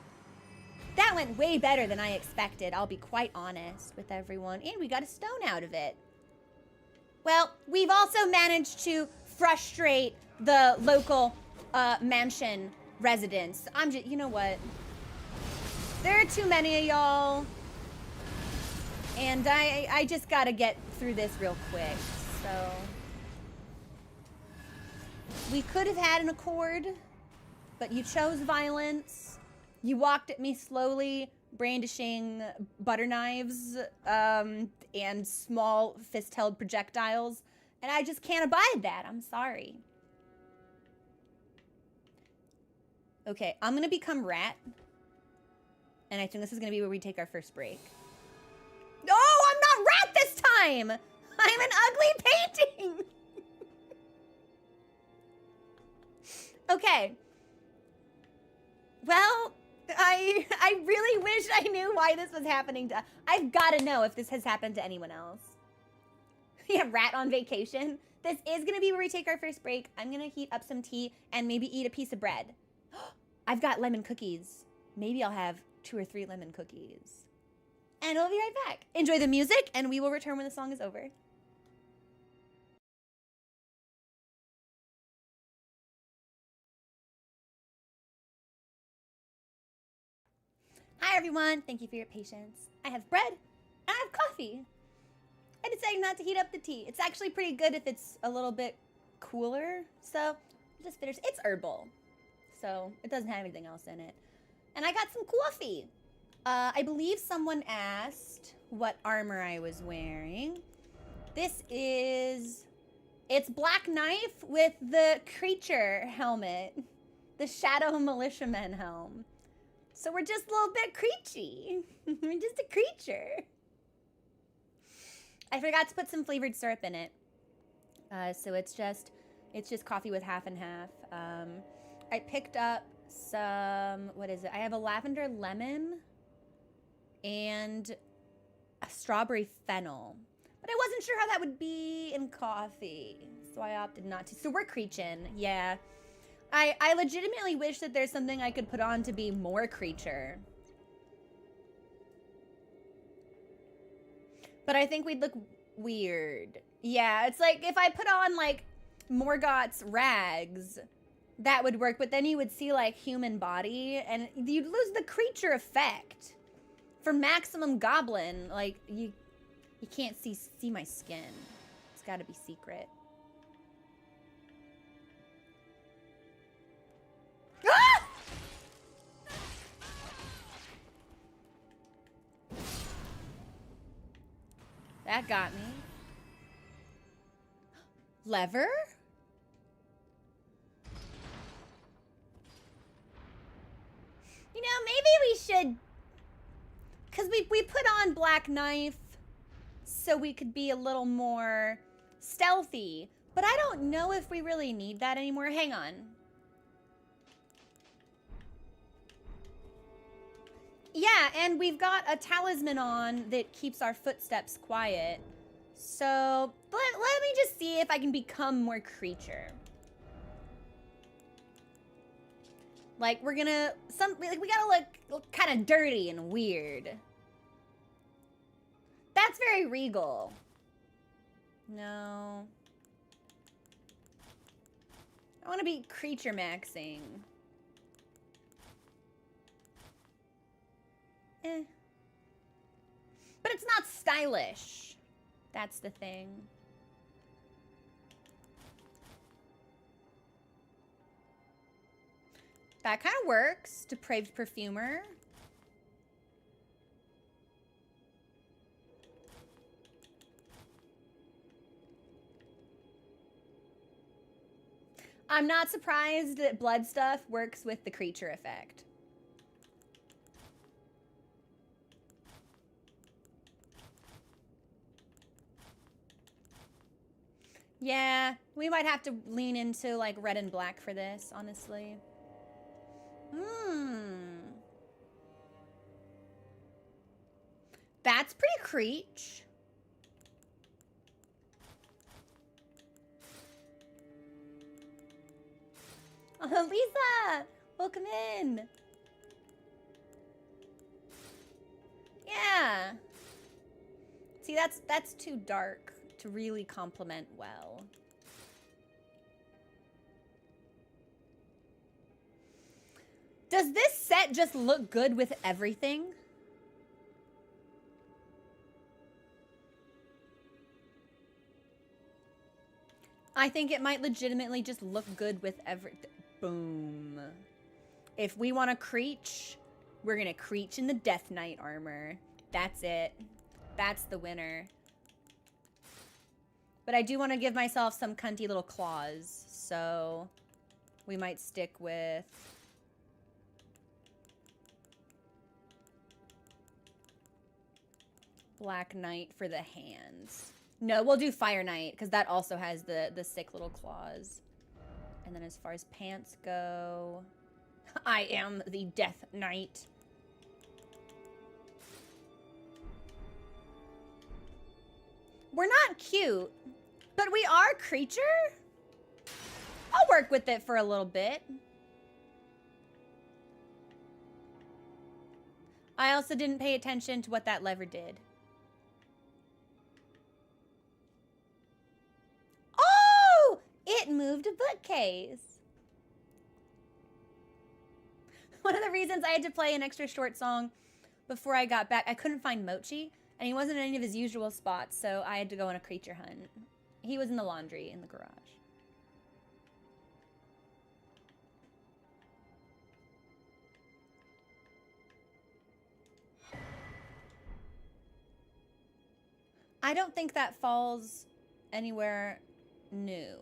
That went way better than I expected, I'll be quite honest with everyone. And we got a stone out of it. Well, we've also managed to frustrate the local mansion residents. You know what? There are too many of y'all. And I just gotta get through this real quick, so. We could have had an accord, but you chose violence. You walked at me slowly, brandishing butter knives and small fist-held projectiles, and I just can't abide that. I'm sorry. Okay, I'm gonna become Rat, and I think this is gonna be where we take our first break. No, I'm not Rat this time! I'm an ugly painting! Okay. Well, I really wish I knew why this was happening to... I've got to know if this has happened to anyone else. Yeah, Rat on vacation. This is going to be where we take our first break. I'm going to heat up some tea and maybe eat a piece of bread. I've got lemon cookies. Maybe I'll have 2 or 3 lemon cookies. And I'll be right back. Enjoy the music, and we will return when the song is over. Hi, everyone. Thank you for your patience. I have bread, and I have coffee. I decided not to heat up the tea. It's actually pretty good if it's a little bit cooler. So, I'll just finish. It's herbal, so it doesn't have anything else in it. And I got some coffee. I believe someone asked what armor I was wearing. This is... It's Black Knife with the creature helmet. The Shadow Militiaman helm. So we're just a little bit creechy. We're just a creature. I forgot to put some flavored syrup in it. So it's just coffee with half and half. I picked up some, what is it? I have a lavender lemon and a strawberry fennel. But I wasn't sure how that would be in coffee. So I opted not to. So we're creeching, yeah. I legitimately wish that there's something I could put on to be more creature. But I think we'd look weird. Yeah, it's like if I put on like Morgoth's rags, that would work, but then you would see like human body and you'd lose the creature effect. For maximum goblin, like you can't see my skin. It's got to be secret. Ah! That got me. Lever? You know, maybe we should, because we put on Black Knife so we could be a little more stealthy, but I don't know if we really need that anymore. Hang on. Yeah, and we've got a talisman on that keeps our footsteps quiet. So let me just see if I can become more creature. Like we gotta look kind of dirty and weird. That's very regal. No. I want to be creature maxing. Eh. But it's not stylish. That's the thing. That kind of works. Depraved perfumer. I'm not surprised that blood stuff works with the creature effect. Yeah, we might have to lean into like red and black for this, honestly. That's pretty creech. Oh, Lisa! Welcome in! Yeah! See, that's too dark to really complement well. Does this set just look good with everything? I think it might legitimately just look good with everything. Boom. If we want to creech, we're gonna creech in the Death Knight armor. That's it. That's the winner. But I do want to give myself some cunty little claws, so we might stick with Black Knight for the hands. No, we'll do Fire Knight, because that also has the sick little claws. And then as far as pants go, I am the Death Knight. We're not cute, but we are creature? I'll work with it for a little bit. I also didn't pay attention to what that lever did. Oh! It moved a bookcase. One of the reasons I had to play an extra short song before I got back, I couldn't find Mochi, and he wasn't in any of his usual spots, so I had to go on a creature hunt. He was in the laundry in the garage. I don't think that falls anywhere new.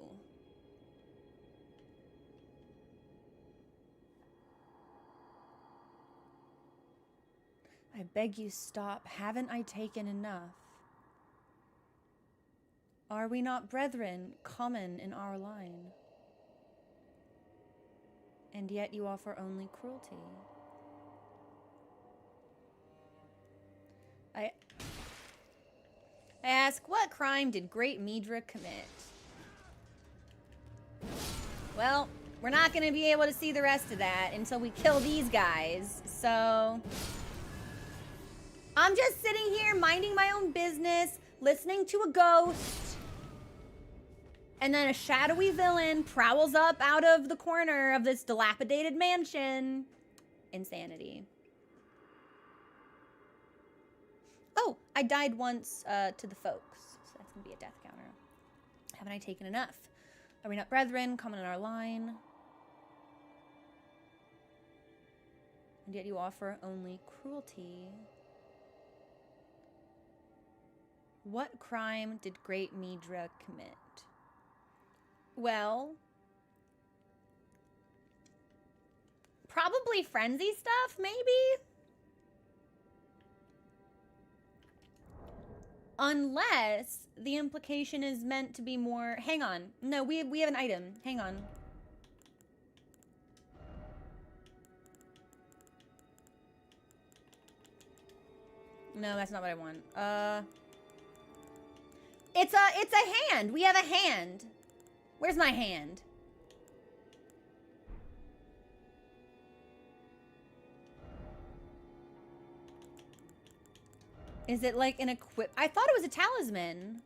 I beg you stop. Haven't I taken enough? Are we not brethren, common in our line? And yet you offer only cruelty. I ask, what crime did great Midra commit? Well, we're not going to be able to see the rest of that until we kill these guys, so I'm just sitting here minding my own business, listening to a ghost. And then a shadowy villain prowls up out of the corner of this dilapidated mansion. Insanity. Oh, I died once to the folks. So that's going to be a death counter. Haven't I taken enough? Are we not brethren? Common in our line. And yet you offer only cruelty. What crime did great Midra commit? Well, probably frenzy stuff, maybe? Unless the implication is meant to be more... Hang on. No, we have an item. Hang on. No, that's not what I want. It's a hand. We have a hand. Where's my hand? Is it like an equip? I thought it was a talisman.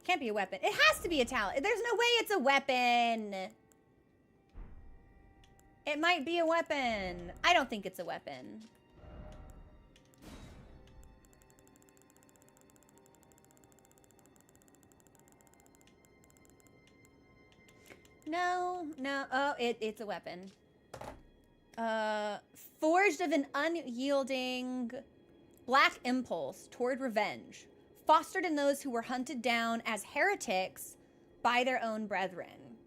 Can't be a weapon. It has to be a talisman. There's no way it's a weapon. It might be a weapon. I don't think it's a weapon. No. Oh, it's a weapon. Forged of an unyielding black impulse toward revenge, fostered in those who were hunted down as heretics by their own brethren.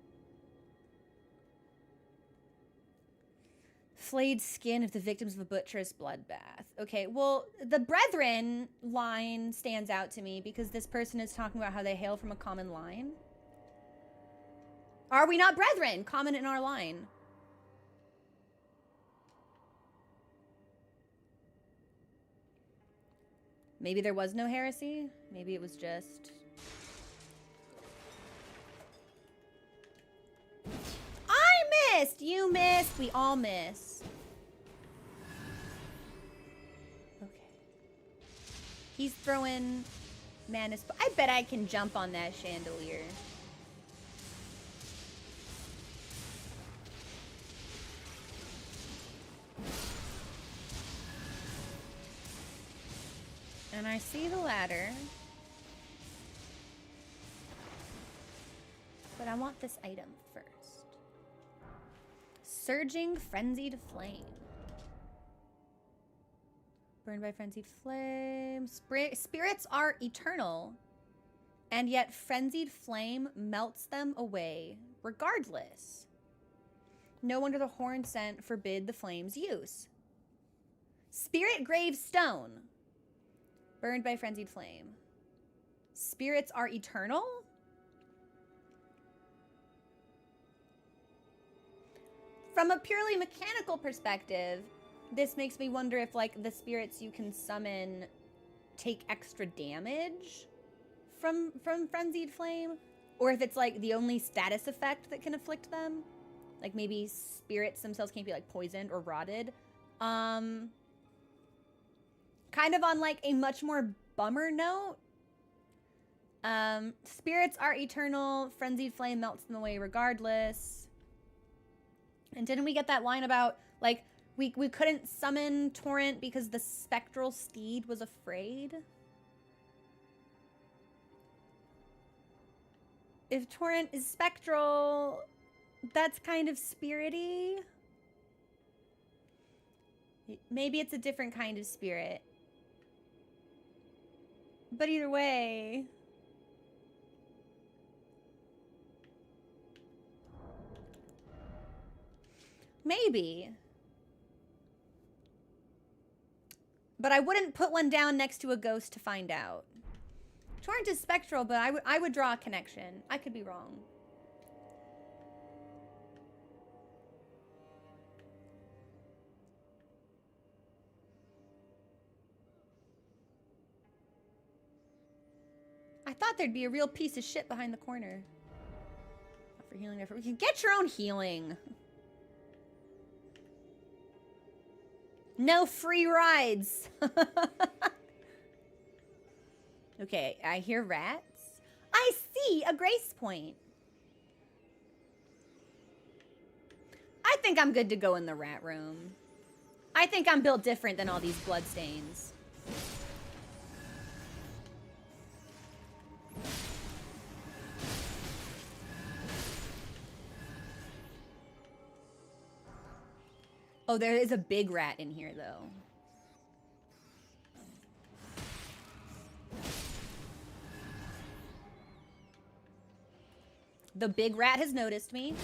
Flayed skin of the victims of a butcher's bloodbath. Okay, well, the brethren line stands out to me because this person is talking about how they hail from a common line. Are we not brethren? Comment in our line. Maybe there was no heresy. Maybe it was just... I missed! You missed! We all miss. Okay. He's throwing Manus... I bet I can jump on that chandelier. And I see the ladder. But I want this item first. Surging Frenzied Flame. Burned by Frenzied Flame. Spirits are eternal. And yet Frenzied Flame melts them away regardless. No wonder the horn scent forbid the flame's use. Spirit Grave Stone. Burned by Frenzied Flame. Spirits are eternal? From a purely mechanical perspective, this makes me wonder if, like, the spirits you can summon take extra damage from Frenzied Flame, or if it's, like, the only status effect that can afflict them. Like, maybe spirits themselves can't be, like, poisoned or rotted. Kind of on, like, a much more bummer note. Spirits are eternal. Frenzied Flame melts them away regardless. And didn't we get that line about, like, we couldn't summon Torrent because the spectral steed was afraid? If Torrent is spectral, that's kind of spirity. Maybe it's a different kind of spirit. But either way... Maybe. But I wouldn't put one down next to a ghost to find out. Torrent is spectral, but I would draw a connection. I could be wrong. I thought there'd be a real piece of shit behind the corner. Not for healing effort. We can get your own healing. No free rides. Okay, I hear rats. I see a grace point. I think I'm good to go in the rat room. I think I'm built different than all these bloodstains. Oh, there is a big rat in here, though. The big rat has noticed me.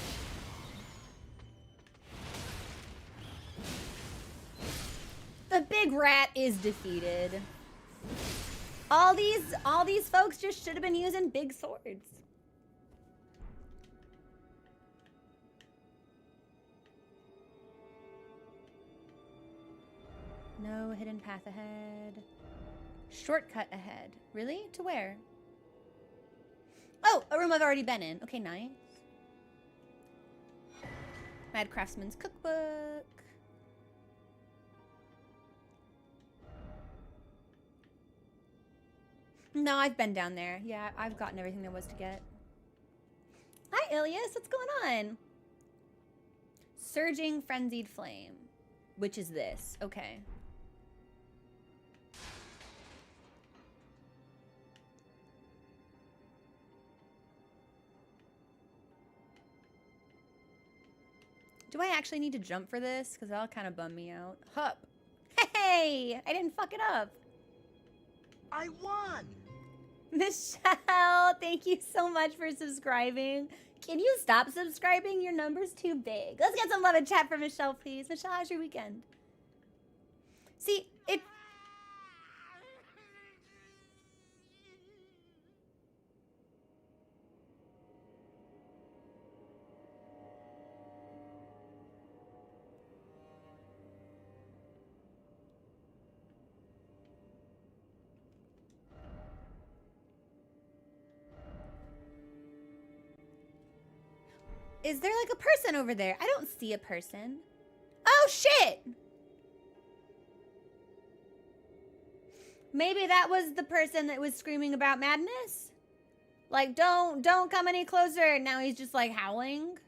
The big rat is defeated. All these folks just should have been using big swords. No hidden path ahead. Shortcut ahead. Really? To where? Oh, a room I've already been in. Okay, nice. Mad Craftsman's Cookbook. No, I've been down there. Yeah, I've gotten everything there was to get. Hi, Ilias. What's going on? Surging Frenzied Flame. Which is this? Okay. Do I actually need to jump for this? Because that'll kind of bum me out. Hup. Hey! I didn't fuck it up. I won! Michelle, thank you so much for subscribing. Can you stop subscribing? Your number's too big. Let's get some love in chat for Michelle, please. Michelle, how's your weekend? See, it... Is there like a person over there? I don't see a person. Oh, shit! Maybe that was the person that was screaming about madness? Like, don't come any closer. Now he's just like howling.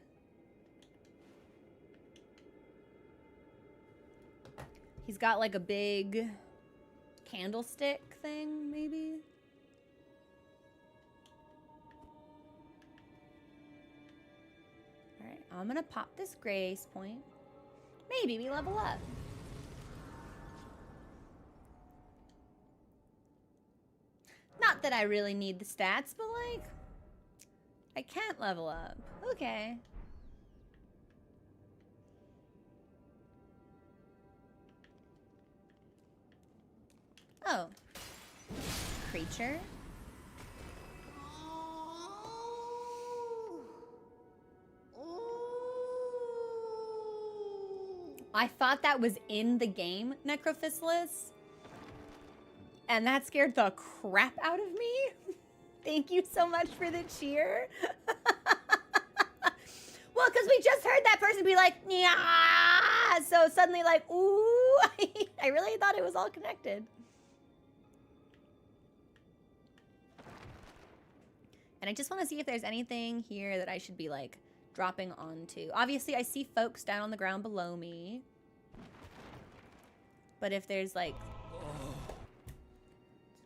He's got like a big candlestick thing, maybe? All right, I'm gonna pop this grace point. Maybe we level up. Not that I really need the stats, but like, I can't level up. Okay. Oh. Creature. I thought that was in the game, Necrophysalis. And that scared the crap out of me. Thank you so much for the cheer. Well, because we just heard that person be like, yeah. So suddenly like, ooh, I really thought it was all connected. And I just want to see if there's anything here that I should be like dropping onto. Obviously, I see folks down on the ground below me. But if there's like...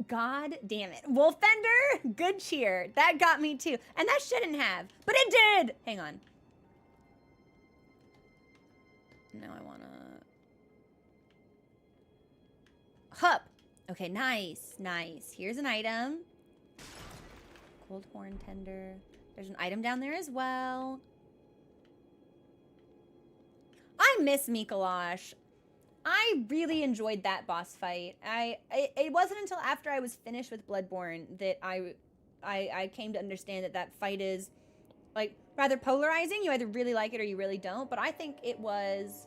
God damn it. Wolfender, good cheer. That got me too. And that shouldn't have, but it did. Hang on. Now I want to... Hup. Okay, nice, nice. Here's an item. Cold horn tender. There's an item down there as well. I miss Mikolash. I really enjoyed that boss fight. It wasn't until after I was finished with Bloodborne that I came to understand that that fight is like rather polarizing. You either really like it or you really don't. But I think it was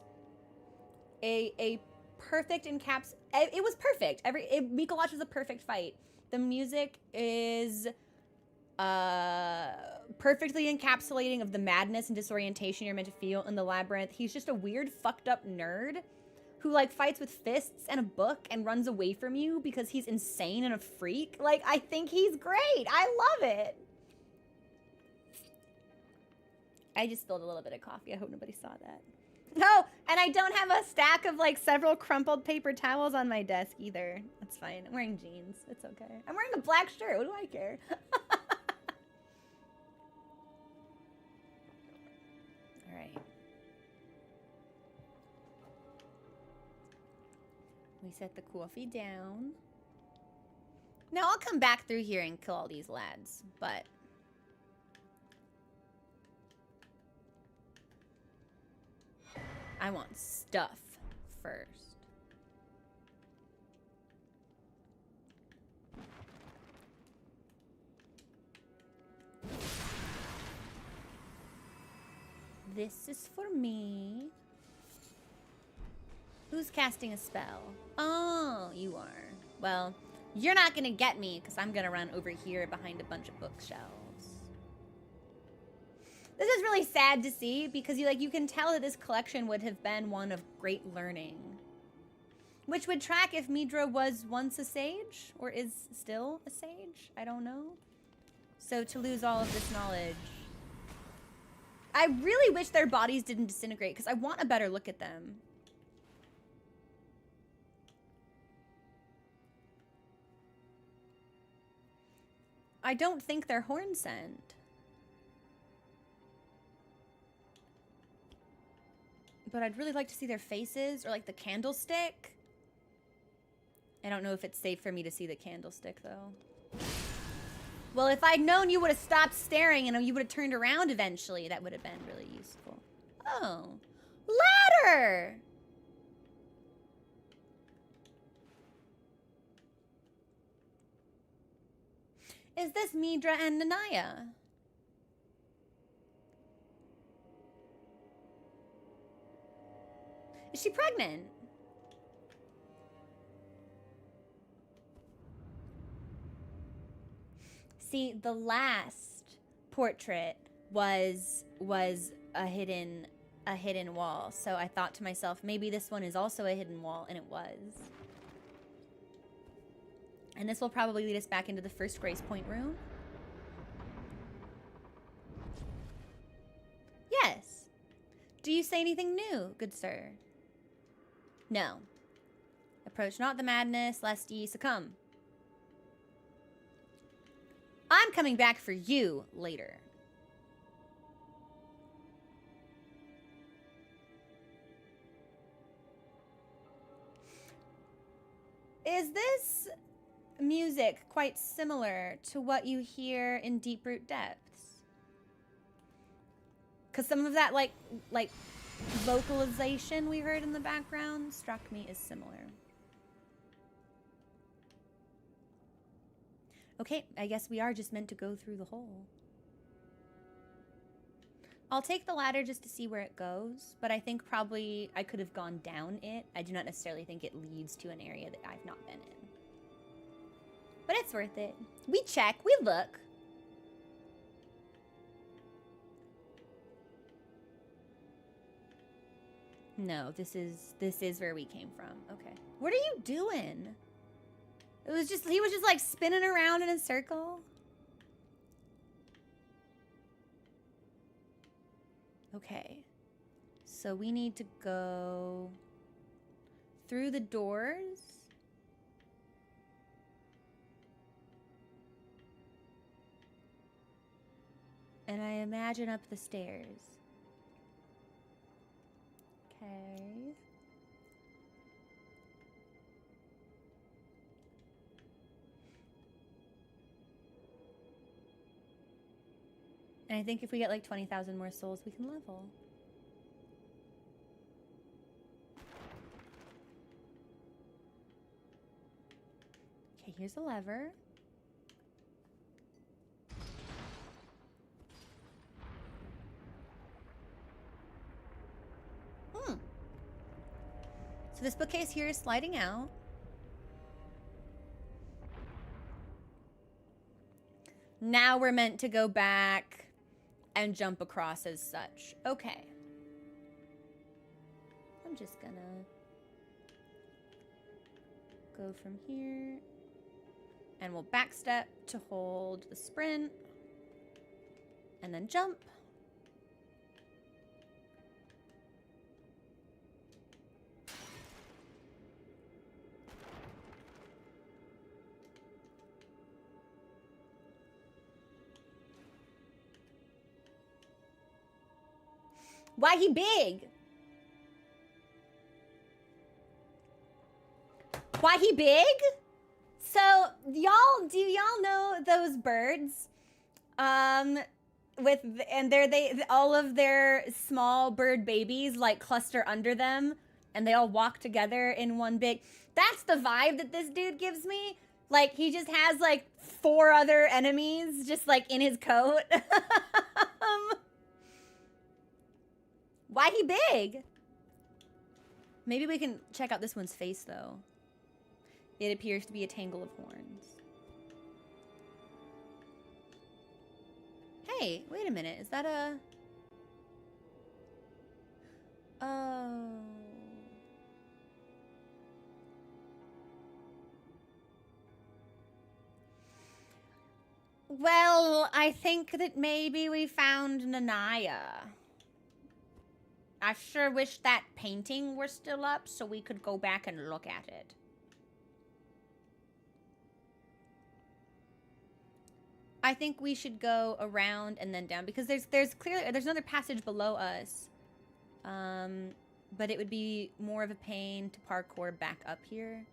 a perfect encaps. It was perfect. Mikolash was a perfect fight. The music is perfectly encapsulating of the madness and disorientation you're meant to feel in the labyrinth. He's just a weird, fucked up nerd. who like fights with fists and a book and runs away from you because he's insane and a freak. Like, I think he's great. I love it. I just spilled a little bit of coffee. I hope nobody saw that. No, and I don't have a stack of like several crumpled paper towels on my desk either. That's fine. I'm wearing jeans. It's okay. I'm wearing a black shirt. What do I care? All right. We set the coffee down. Now I'll come back through here and kill all these lads, but I want stuff first. This is for me. Who's casting a spell? Oh, you are. Well, you're not gonna get me because I'm gonna run over here behind a bunch of bookshelves. This is really sad to see because you can tell that this collection would have been one of great learning. Which would track if Midra was once a sage or is still a sage. I don't know. So to lose all of this knowledge. I really wish their bodies didn't disintegrate because I want a better look at them. I don't think they're horn scent. But I'd really like to see their faces or like the candlestick. I don't know if it's safe for me to see the candlestick though. Well, if I'd known you would have stopped staring and you would have turned around eventually, that would have been really useful. Oh, ladder! Is this Midra and Nanaya? Is she pregnant? See, the last portrait was a hidden wall. So I thought to myself, maybe this one is also a hidden wall, and it was. And this will probably lead us back into the first Grace Point room. Yes. Do you say anything new, good sir? No. Approach not the madness, lest ye succumb. I'm coming back for you later. Is this music quite similar to what you hear in Deeproot Depths? Because some of that like vocalization we heard in the background struck me as similar. Okay, I guess we are just meant to go through the hole. I'll take the ladder just to see where it goes, but I think probably I could have gone down it. I do not necessarily think it leads to an area that I've not been in. But it's worth it. We check, we look. No, this is where we came from. Okay. What are you doing? He was just like spinning around in a circle. Okay. So we need to go through the doors. And I imagine up the stairs. Okay. And I think if we get like 20,000 more souls, we can level. Okay, here's a lever. So this bookcase here is sliding out. Now we're meant to go back and jump across as such. Okay. I'm just gonna go from here. And we'll backstep to hold the sprint. And then jump. Why he big? Why he big? So do y'all know those birds? All of their small bird babies like cluster under them and they all walk together in one big. That's the vibe that this dude gives me. Like he just has like 4 other enemies just like in his coat. Why he big? Maybe we can check out this one's face though. It appears to be a tangle of horns. Hey, wait a minute. Is that a... Oh. Well, I think that maybe we found Nanaya. I sure wish that painting were still up so we could go back and look at it. I think we should go around and then down because there's another passage below us. But it would be more of a pain to parkour back up here.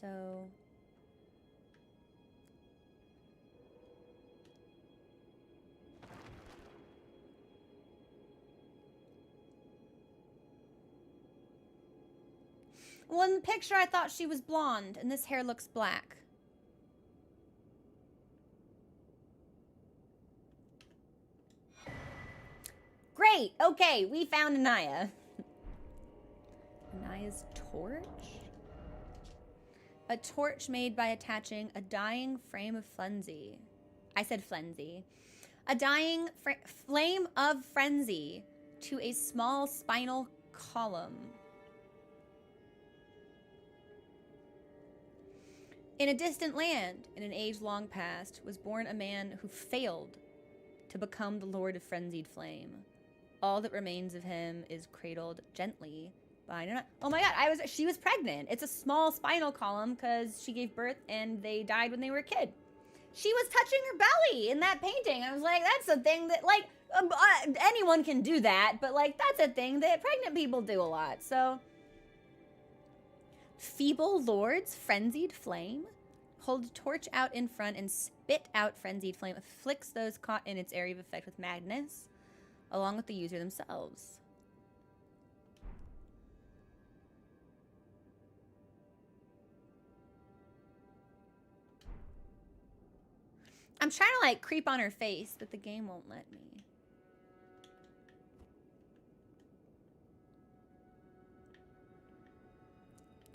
So well, in the picture I thought she was blonde and this hair looks black. Great. Okay, we found Anaya. Anaya's torch? A torch made by attaching a dying frame of frenzy. I said frenzy. A dying flame of frenzy to a small spinal column. In a distant land, in an age long past, was born a man who failed to become the Lord of Frenzied Flame. All that remains of him is cradled gently by... Oh my god, she was pregnant. It's a small spinal column because she gave birth and they died when they were a kid. She was touching her belly in that painting. I was like, that's a thing that, like, anyone can do that, but, like, that's a thing that pregnant people do a lot, so... Feeble Lord's Frenzied Flame. Hold torch out in front and spit out Frenzied Flame. Afflicts those caught in its area of effect with madness, along with the user themselves. I'm trying to, like, creep on her face, but the game won't let me.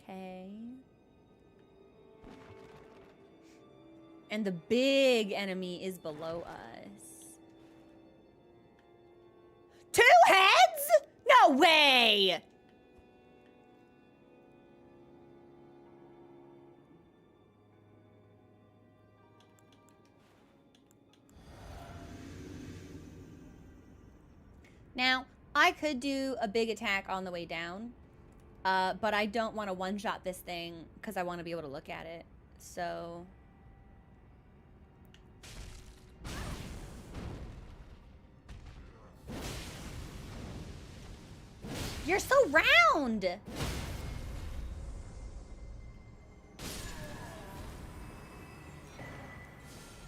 Okay. And the big enemy is below us. 2 heads? No way! Now, I could do a big attack on the way down, but I don't want to one-shot this thing because I want to be able to look at it. So... You're so round!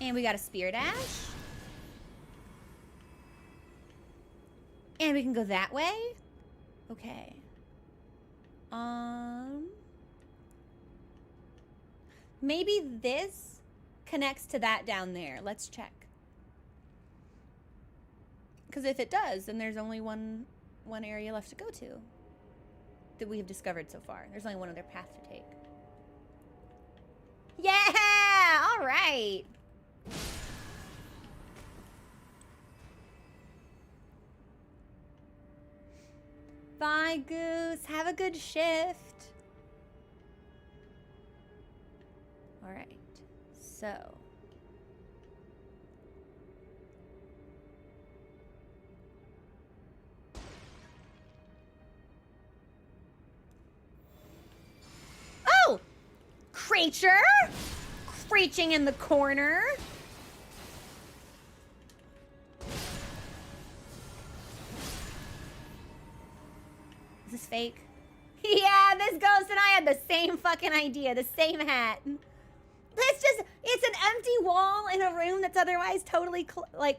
And we got a spear dash. And we can go that way? Okay. Maybe this connects to that down there. Let's check. Because if it does, then there's only one area left to go to that we have discovered so far. There's only one other path to take. Yeah! All right. Bye, Goose. Have a good shift. All right, so. Oh! Creature! Screeching in the corner. Is this fake? Yeah, this ghost and I had the same fucking idea, the same hat. It's an empty wall in a room that's otherwise totally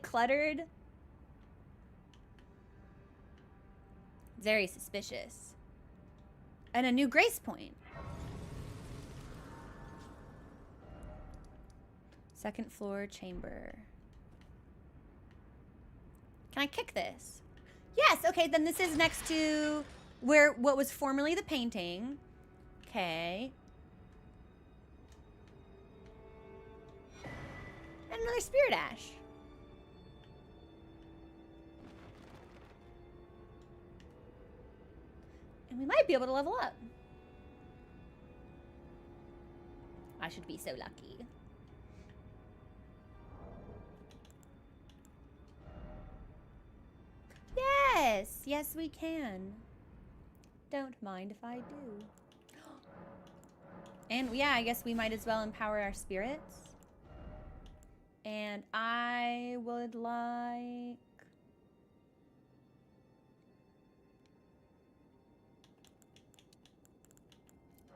cluttered. Very suspicious. And a new grace point. Second floor chamber. Can I kick this? Yes, okay, then this is next to what was formerly the painting. Okay. And another spirit ash. And we might be able to level up. I should be so lucky. Yes, yes we can. Don't mind if I do. And yeah, I guess we might as well empower our spirits. And I would like...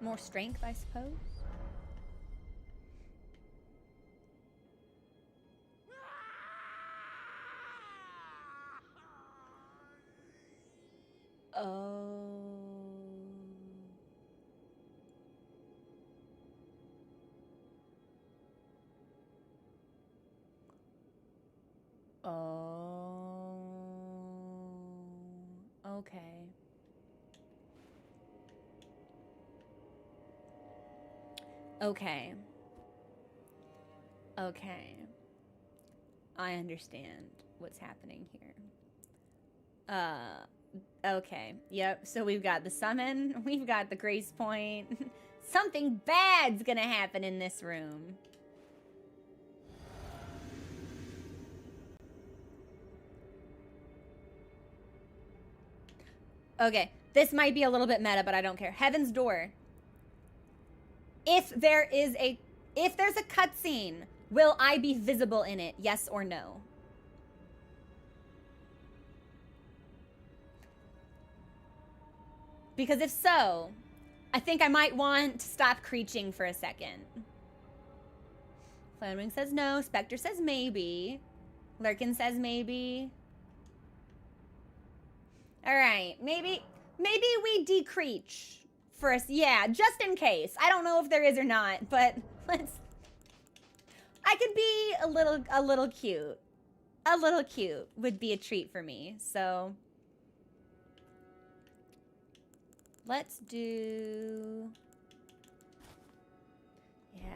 more strength, I suppose. Oh. Oh. Okay. Okay. Okay. I understand what's happening here. Okay. Yep. So we've got the summon. We've got the grace point. Something bad's gonna happen in this room. Okay. This might be a little bit meta, but I don't care. Heaven's Door. If there's a cutscene, will I be visible in it? Yes or no? Because if so, I think I might want to stop creeching for a second. Flanwing says no. Spectre says maybe. Lurkin says maybe. All right, maybe we decreech for us. Yeah, just in case. I don't know if there is or not, but let's. I could be a little cute. A little cute would be a treat for me. So let's do. Yeah.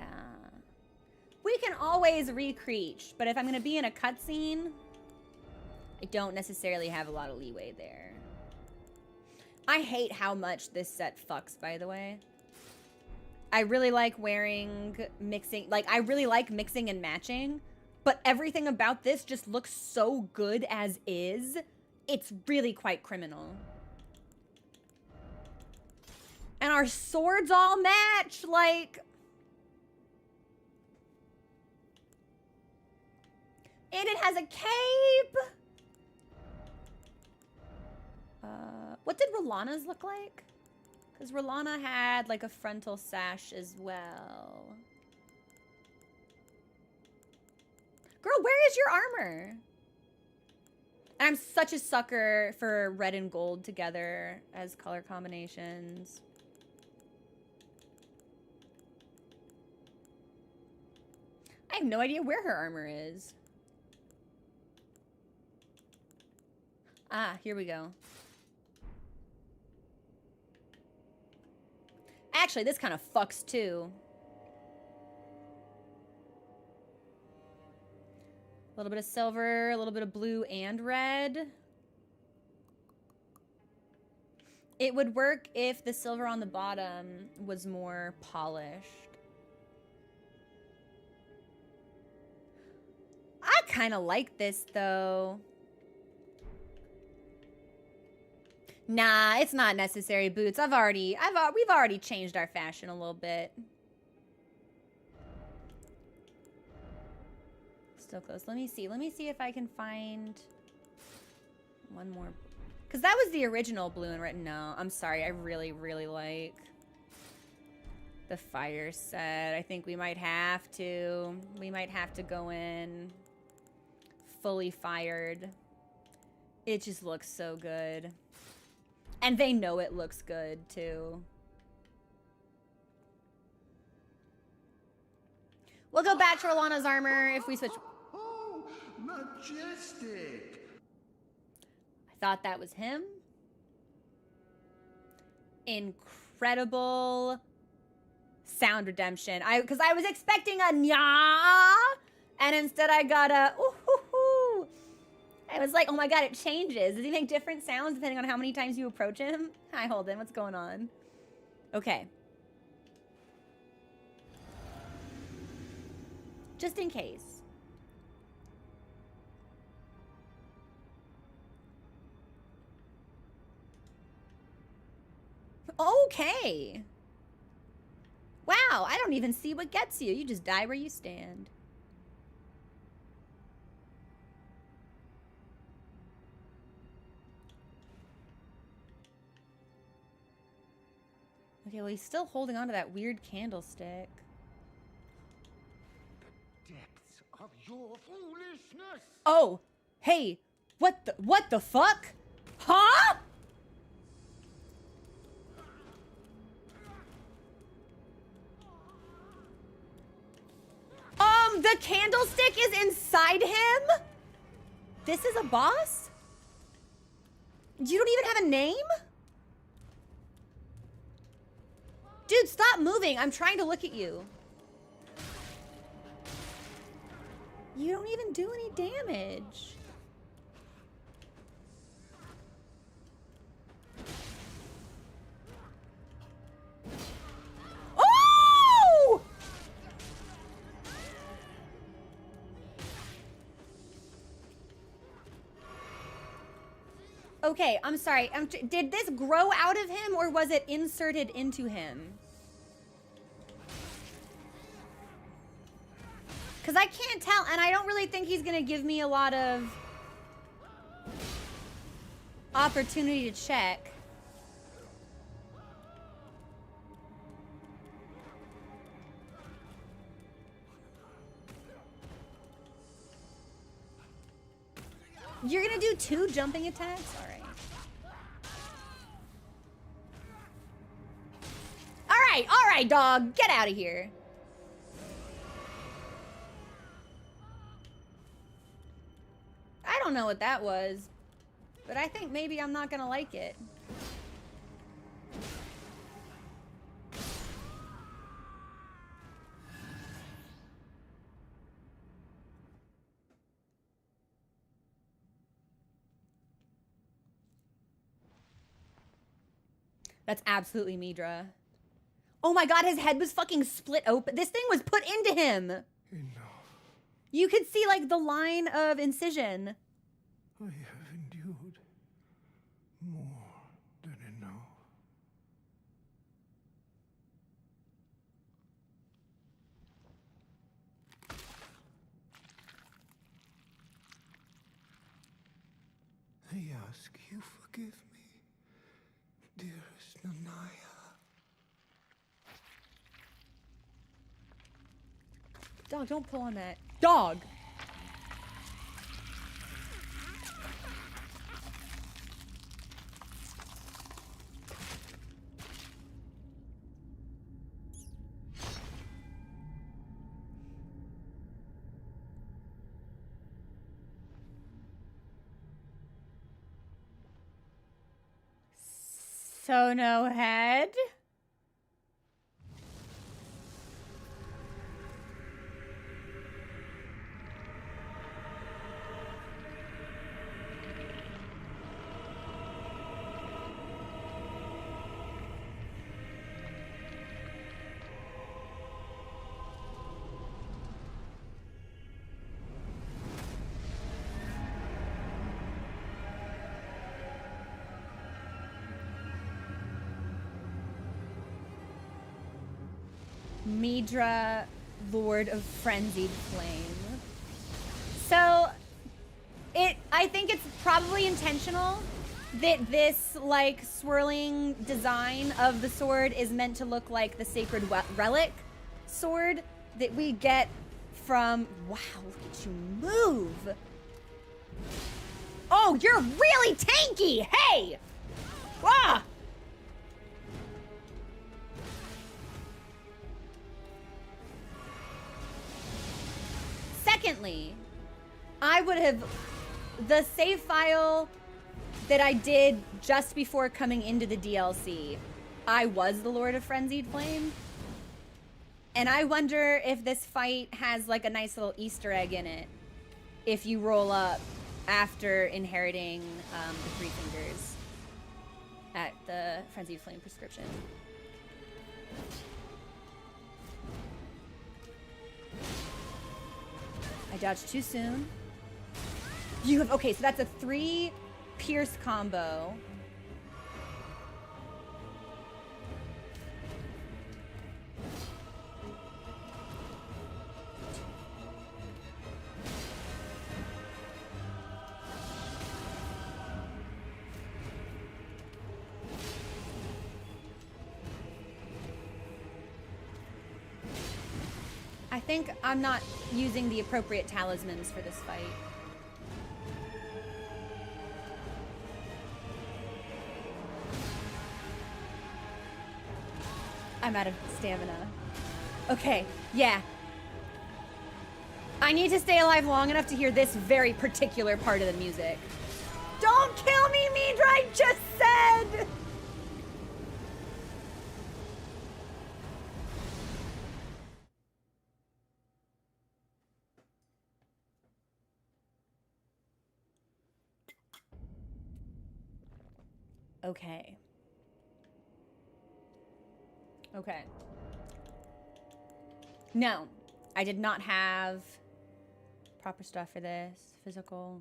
We can always recreech, but if I'm gonna be in a cutscene, I don't necessarily have a lot of leeway there. I hate how much this set fucks, by the way. I really like mixing, I really like mixing and matching, but everything about this just looks so good as is. It's really quite criminal. And our swords all match, and it has a cape. What did Rolana's look like? Because Rolana had like a frontal sash as well. Girl, where is your armor? And I'm such a sucker for red and gold together as color combinations. I have no idea where her armor is. Ah, here we go. Actually, this kind of fucks too. A little bit of silver, a little bit of blue and red. It would work if the silver on the bottom was more polished. kind of like this though. Nah, it's not necessary, Boots. We've already changed our fashion a little bit. Still close. Let me see if I can find one more. Because that was the original blue and red. No, I'm sorry. I really, really like the fire set. I think we might have to. We might have to go in fully fired. It just looks so good. And they know it looks good, too. We'll go back to Rolana's armor if we switch. Oh, majestic. I thought that was him. Incredible sound redemption. Because I was expecting a nya, and instead I got a ooh hoo hoo. I was like, oh my god, it changes. Does he make different sounds depending on how many times you approach him? Hi, Holden. What's going on? Okay. Just in case. Okay. Wow, I don't even see what gets you. You just die where you stand. Okay, well, he's still holding on to that weird candlestick. The depths of your foolishness. Oh, hey, what the fuck? Huh? The candlestick is inside him? This is a boss? You don't even have a name? Dude, stop moving. I'm trying to look at you. You don't even do any damage. Oh! Okay, I'm sorry. Did this grow out of him or was it inserted into him? Because I can't tell, and I don't really think he's going to give me a lot of opportunity to check. You're going to do 2 jumping attacks? All right. All right, dog. Get out of here. I don't know what that was, but I think maybe I'm not gonna like it. That's absolutely Midra. Oh my god, his head was fucking split open. This thing was put into him. Enough. You could see like the line of incision. I have endured more than enough. I ask you forgive me, dearest Nanaya. Dog, don't pull on that. Dog! So no head? Midra, Lord of Frenzied Flame. So, I think it's probably intentional that this, like, swirling design of the sword is meant to look like the sacred relic sword that we get from... Wow, look at you move! Oh, you're really tanky! Hey! Ah! Secondly, I would have... The save file that I did just before coming into the DLC, I was the Lord of Frenzied Flame. And I wonder if this fight has like a nice little Easter egg in it if you roll up after inheriting the Three Fingers at the Frenzied Flame prescription. I dodged too soon. You have, okay, so that's a 3 pierce combo. I think I'm not using the appropriate talismans for this fight. I'm out of stamina. Okay, yeah. I need to stay alive long enough to hear this very particular part of the music. Don't kill me, Midra, I just said! Okay. Okay. No, I did not have proper stuff for this. Physical.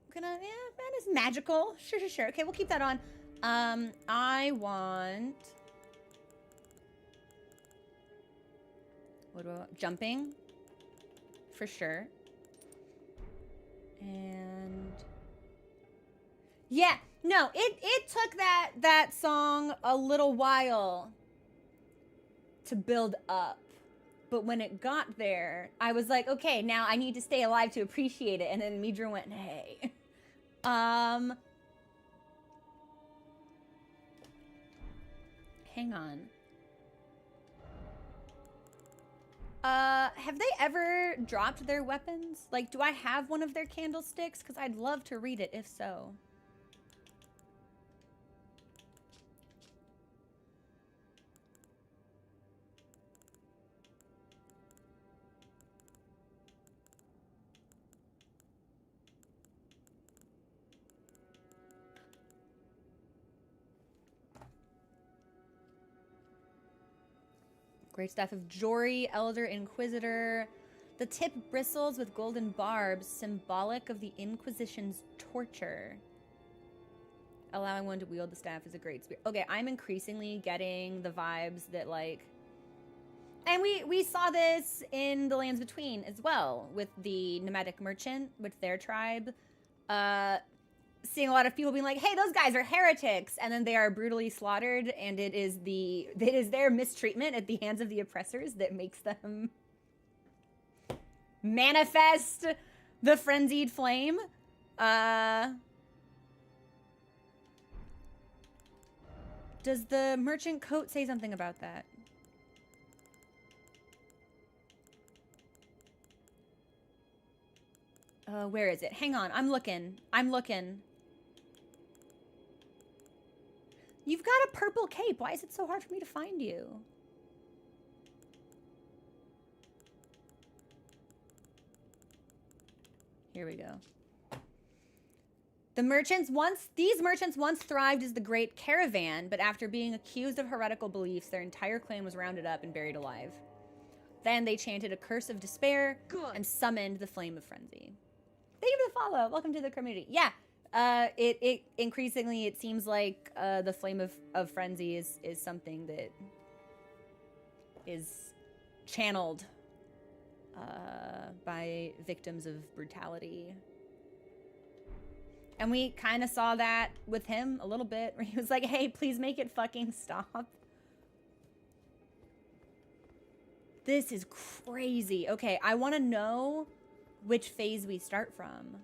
I'm gonna, yeah, that is magical. Sure, sure, sure. Okay, we'll keep that on. I want... What do I want? Jumping. For sure. And... Yeah, no, it took that song a little while to build up. But when it got there, I was like, okay, now I need to stay alive to appreciate it. And then Midra went, hey. Hang on. Have they ever dropped their weapons? Like, do I have one of their candlesticks? Because I'd love to read it if so. Great Staff of Jory, Elder Inquisitor. The tip bristles with golden barbs, symbolic of the Inquisition's torture. Allowing one to wield the staff is a great spirit. Okay, I'm increasingly getting the vibes that, like... And we saw this in the Lands Between as well, with the Nomadic Merchant, with their tribe. Seeing a lot of people being like, hey, those guys are heretics, and then they are brutally slaughtered, and it is their mistreatment at the hands of the oppressors that makes them manifest the frenzied flame. Does the merchant coat say something about that? Where is it? Hang on, I'm looking. You've got a purple cape. Why is it so hard for me to find you? Here we go. These merchants once thrived as the Great Caravan, but after being accused of heretical beliefs, their entire clan was rounded up and buried alive. Then they chanted a curse of despair and summoned the flame of frenzy. Thank you for the follow. Welcome to the community. Yeah. It increasingly, it seems like the flame of frenzy is something that is channeled by victims of brutality. And we kind of saw that with him a little bit, where he was like, hey, please make it fucking stop. This is crazy. Okay, I want to know which phase we start from.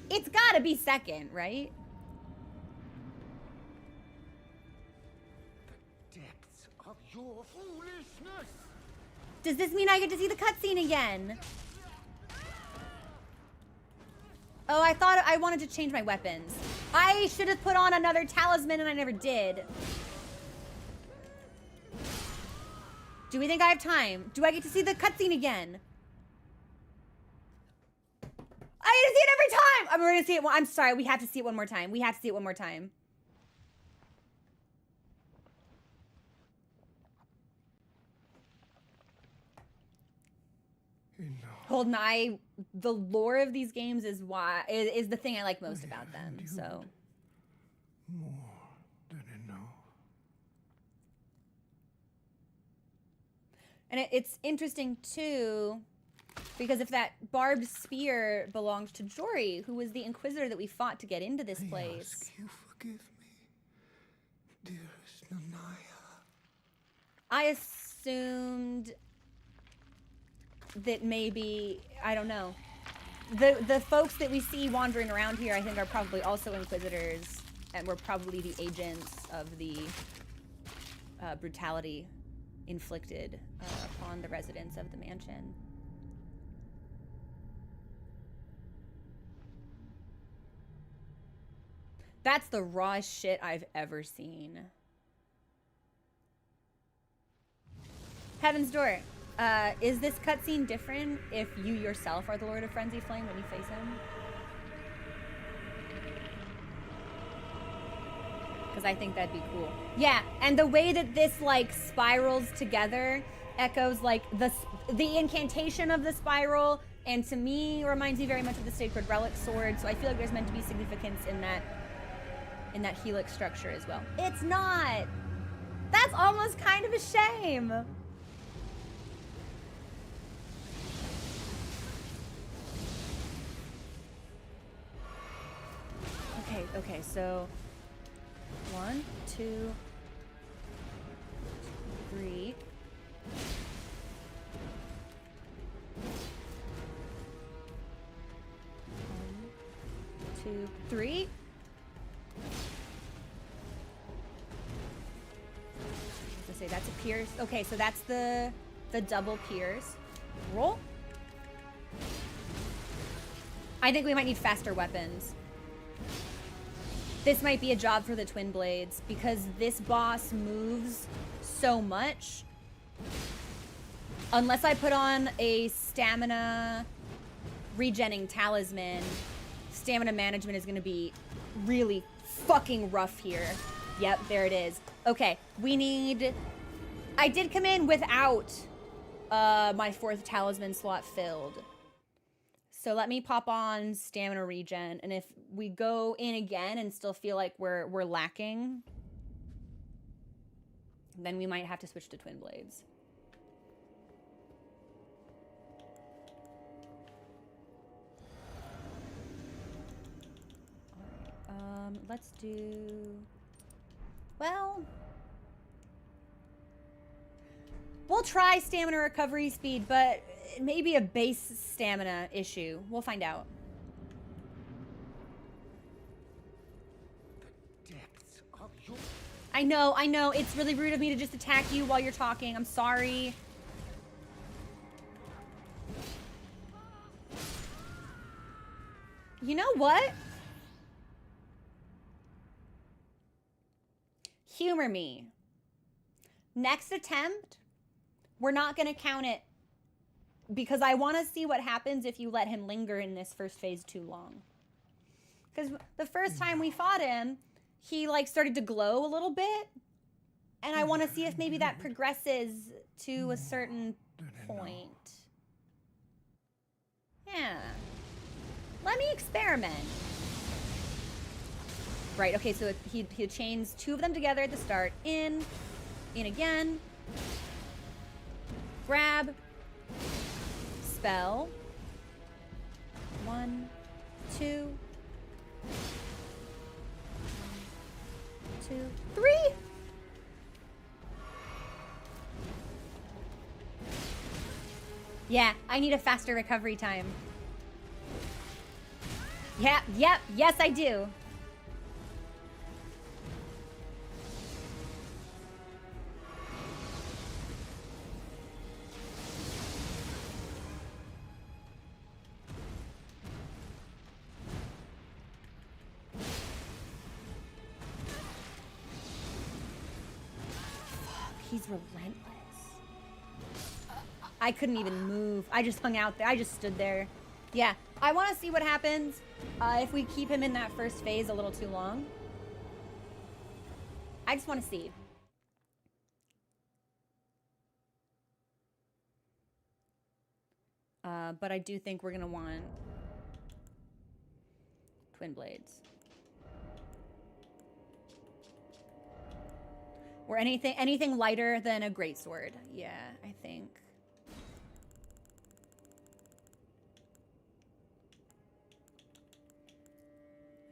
It's gotta be second, right? The depths of your foolishness. Does this mean I get to see the cutscene again? Oh, I thought I wanted to change my weapons. I should have put on another talisman and I never did. Do we think I have time? Do I get to see the cutscene again? I get to see it every time! I mean, we're gonna see it. I'm sorry, we have to see it one more time. We have to see it one more time. Holden, the lore of these games is is the thing I like most about them. So More than enough. And it's interesting too, because if that barbed spear belonged to Jory, who was the Inquisitor that we fought to get into this place. Ask you forgive me, dearest Nanaya. I assumed that maybe, I don't know, the folks that we see wandering around here, I think, are probably also Inquisitors, and were probably the agents of the brutality inflicted upon the residents of the mansion. That's the rawest shit I've ever seen. Heaven's Door. Is this cutscene different if you yourself are the Lord of Frenzy Flame when you face him? Because I think that'd be cool. Yeah, and the way that this like spirals together echoes like the incantation of the spiral, and to me reminds me very much of the Sacred Relic Sword. So I feel like there's meant to be significance in that helix structure as well. It's not. That's almost kind of a shame. Okay, so 1, 2, 3. 1, 2, 3. Let's say that's a pierce. Okay, so that's the double pierce. Roll. I think we might need faster weapons. This might be a job for the Twin Blades, because this boss moves so much. Unless I put on a stamina regenning talisman, stamina management is going to be really fucking rough here. Yep, there it is. Okay, we need... I did come in without my 4th talisman slot filled. So let me pop on stamina regen, and if we go in again and still feel like we're lacking, then we might have to switch to Twin Blades. All right, let's do... Well... We'll try stamina recovery speed, but it may be a base stamina issue. We'll find out. The depths of your... I know. It's really rude of me to just attack you while you're talking. I'm sorry. You know what? Humor me. Next attempt, we're not going to count it because I want to see what happens if you let him linger in this first phase too long. Because the first time we fought him, he like started to glow a little bit. And I want to see if maybe that progresses to a certain point. Yeah. Let me experiment. Right, okay, so he chains 2 of them together at the start. In, In again. Grab. Spell. 1, 2. 2, 3. Yeah, I need a faster recovery time. Yeah, yep, yes I do. He's relentless. I couldn't even move. I just hung out there. I just stood there. Yeah, I want to see what happens if we keep him in that first phase a little too long. I just want to see. But I do think we're going to want Twin Blades. Or anything lighter than a greatsword. Yeah, I think.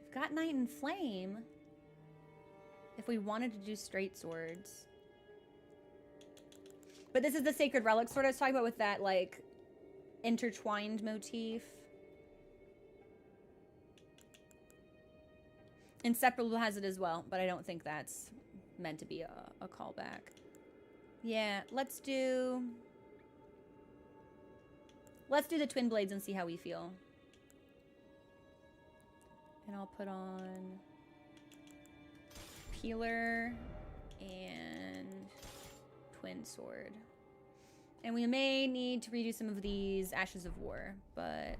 We've got Knight and Flame. If we wanted to do straight swords. But this is the Sacred Relic sword I was talking about with that, like, intertwined motif. Inseparable has it as well, but I don't think that's meant to be a callback. Yeah, let's do the Twin Blades and see how we feel. And I'll put on Peeler and Twin Sword. And we may need to redo some of these Ashes of War, but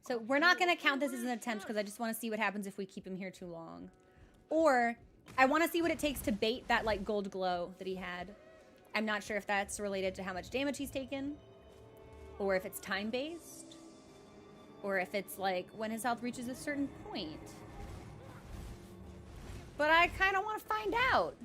so we're not going to count this as an attempt because I just want to see what happens if we keep him here too long. Or I want to see what it takes to bait that like gold glow that he had. I'm not sure if that's related to how much damage he's taken, or if it's time-based, or if it's like when his health reaches a certain point. But I kind of want to find out.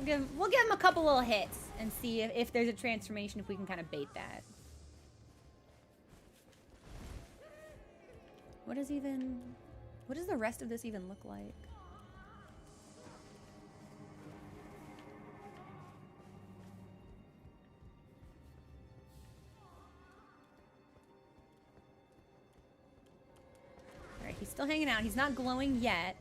We'll give him a couple little hits and see if there's a transformation, if we can kind of bait that. What does the rest of this even look like? All right, he's still hanging out. He's not glowing yet.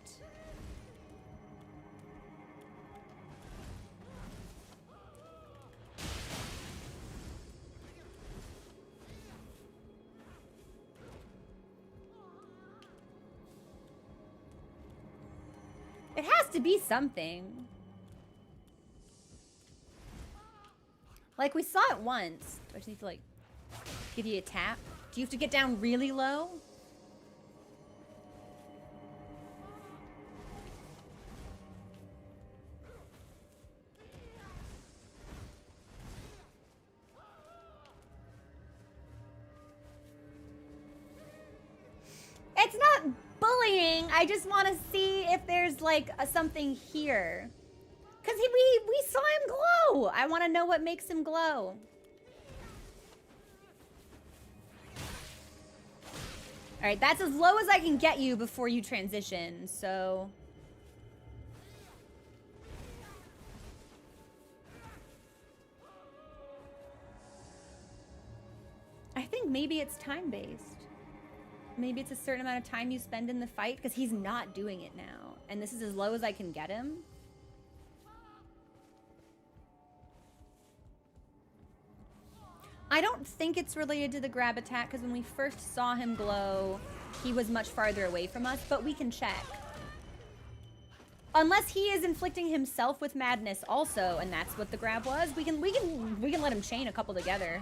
It has to be something. Like, we saw it once. Do I just need to, like, give you a tap? Do you have to get down really low? It's not bullying. I just want to see if there's like something here. Because we saw him glow. I want to know what makes him glow. All right, that's as low as I can get you before you transition, so... I think maybe it's time-based. Maybe it's a certain amount of time you spend in the fight, because he's not doing it now. And this is as low as I can get him. I don't think it's related to the grab attack, because when we first saw him glow, he was much farther away from us, but we can check. Unless he is inflicting himself with madness also, and that's what the grab was, we can let him chain a couple together.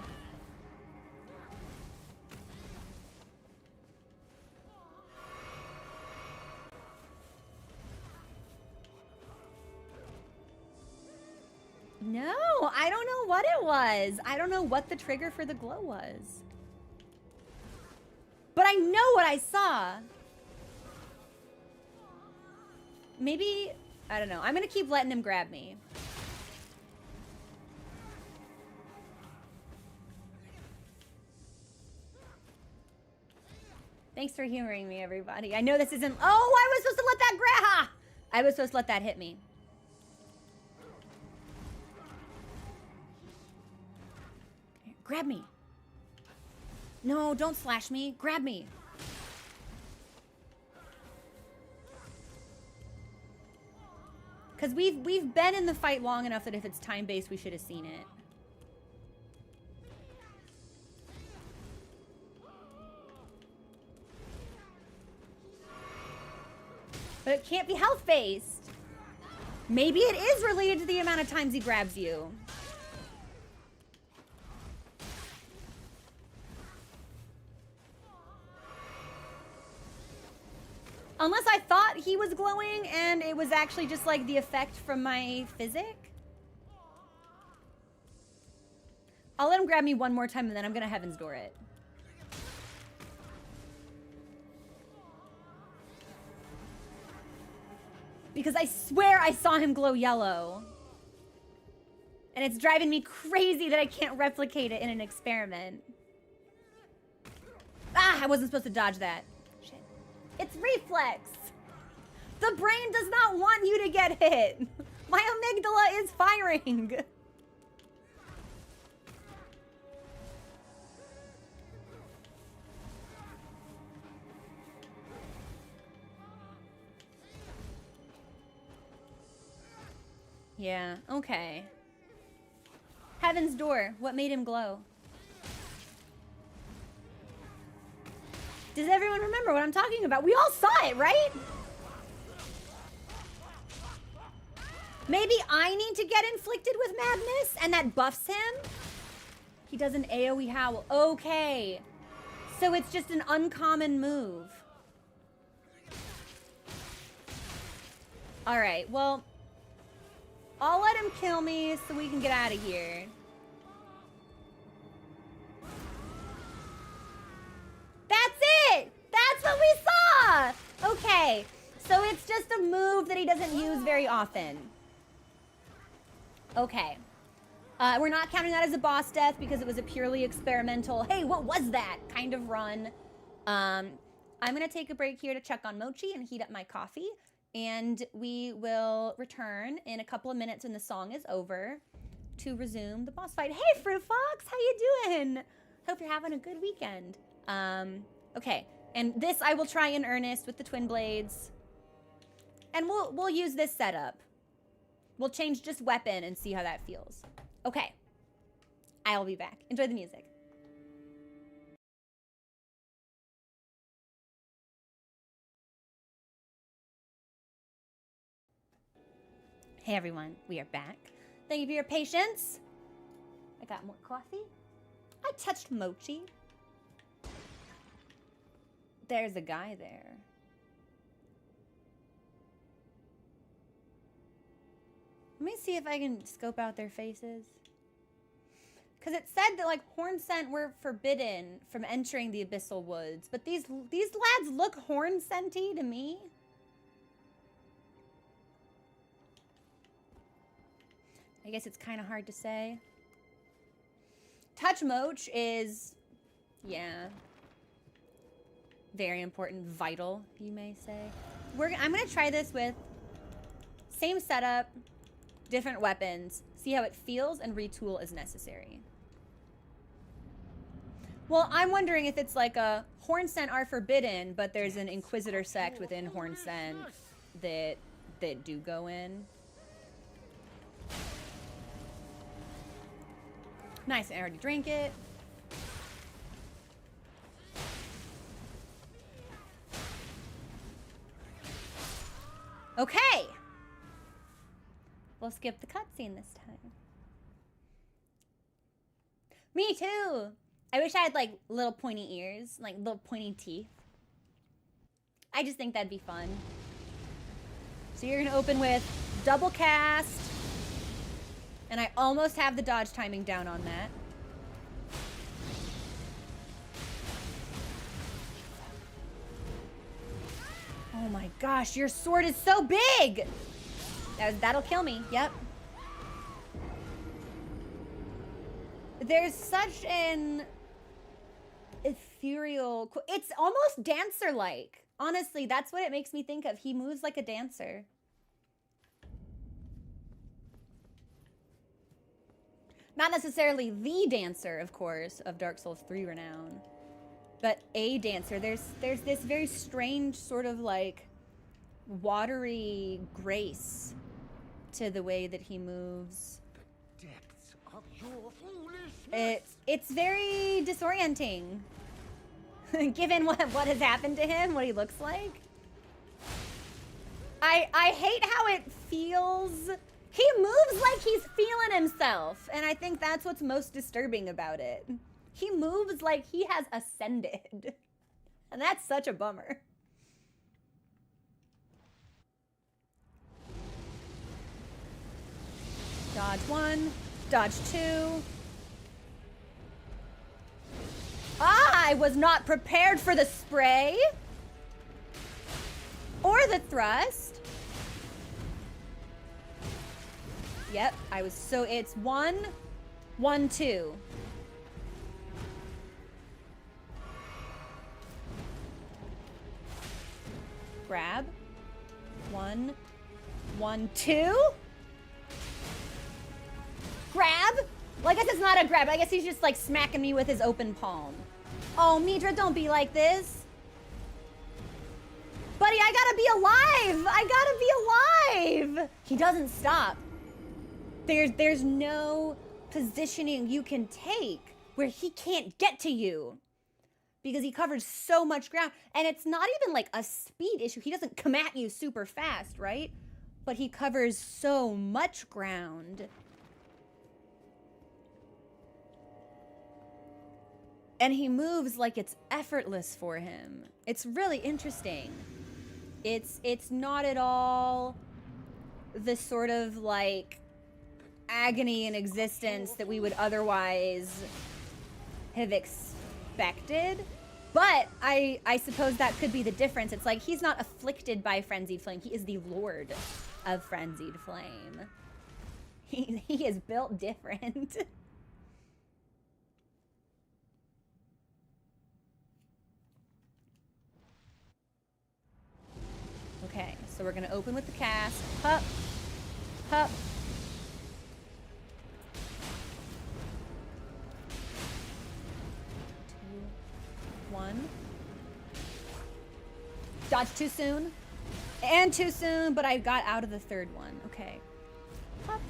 No, I don't know what it was. I don't know what the trigger for the glow was. But I know what I saw. Maybe, I don't know. I'm gonna keep letting him grab me. Thanks for humoring me, everybody. I know this isn't, oh, I was supposed to let that grab, I was supposed to let that hit me. Here, grab me. No, don't slash me. Grab me. Because we've been in the fight long enough that if it's time-based, we should have seen it. But it can't be health-based. Maybe it is related to the amount of times he grabs you. Unless I thought he was glowing and it was actually just like the effect from my physic. I'll let him grab me one more time and then I'm gonna Heaven's Door it. Because I swear I saw him glow yellow. And it's driving me crazy that I can't replicate it in an experiment. Ah, I wasn't supposed to dodge that. Shit. It's reflex. The brain does not want you to get hit. My amygdala is firing. Yeah, okay. Heaven's Door, what made him glow? Does everyone remember what I'm talking about? We all saw it, right? Maybe I need to get inflicted with madness and that buffs him? He does an AoE howl. Okay. So it's just an uncommon move. All right, well, I'll let him kill me so we can get out of here. That's it! That's what we saw! Okay, so it's just a move that he doesn't use very often. Okay. We're not counting that as a boss death because it was a purely experimental, hey, what was that kind of run. I'm gonna take a break here to check on Mochi and heat up my coffee. And we will return in a couple of minutes when the song is over to resume the boss fight. Hey, Fruit Fox, how you doing? Hope you're having a good weekend. Okay, and this I will try in earnest with the twin blades. And we'll use this setup. We'll change just weapon and see how that feels. Okay, I'll be back. Enjoy the music. Hey everyone, we are back. Thank you for your patience. I got more coffee. I touched Mochi. There's a guy there. Let me see if I can scope out their faces. Because it said that like horn scent were forbidden from entering the abyssal woods, but these lads look horn scenty to me. I guess it's kind of hard to say. Touch Moch is, yeah, very important, vital, you may say. I'm gonna try this with same setup, different weapons, see how it feels, and retool as necessary. Well, I'm wondering if it's like a horn scent are forbidden, but there's an Inquisitor sect within horn scent that do go in. Nice, I already drank it. Okay. We'll skip the cutscene this time. Me too. I wish I had like little pointy ears, like little pointy teeth. I just think that'd be fun. So you're gonna open with double cast, And I almost have the dodge timing down on that. Oh my gosh, your sword is so big! That'll kill me, yep. There's such an ethereal... It's almost dancer-like. Honestly, that's what it makes me think of. He moves like a dancer. Not necessarily the dancer, of course, of Dark Souls 3 renown, but a dancer. There's this very strange sort of like watery grace to the way that he moves. The depths of your foolishness. It's very disorienting, given what has happened to him, what he looks like. I hate how it feels. He moves like he's feeling himself, and I think that's what's most disturbing about it. He moves like he has ascended, and that's such a bummer. Dodge 1, dodge 2. I was not prepared for the spray or the thrust. Yep, I was so... It's 1, 1, 2. Grab. 1, 1, 2. Grab? Well, I guess it's not a grab. I guess he's just like smacking me with his open palm. Oh, Midra, don't be like this. Buddy, I gotta be alive. I gotta be alive. He doesn't stop. There's no positioning you can take where he can't get to you because he covers so much ground. And it's not even like a speed issue. He doesn't come at you super fast, right? But he covers so much ground. And he moves like it's effortless for him. It's really interesting. It's not at all the sort of like agony in existence that we would otherwise have expected. But I suppose that could be the difference. It's like he's not afflicted by frenzied flame. He is the lord of frenzied flame. He is built different. Okay, so we're gonna open with the cast. Hup, hup. 2, 1. Dodge too soon. And too soon, but I got out of the third one. Okay. Hup.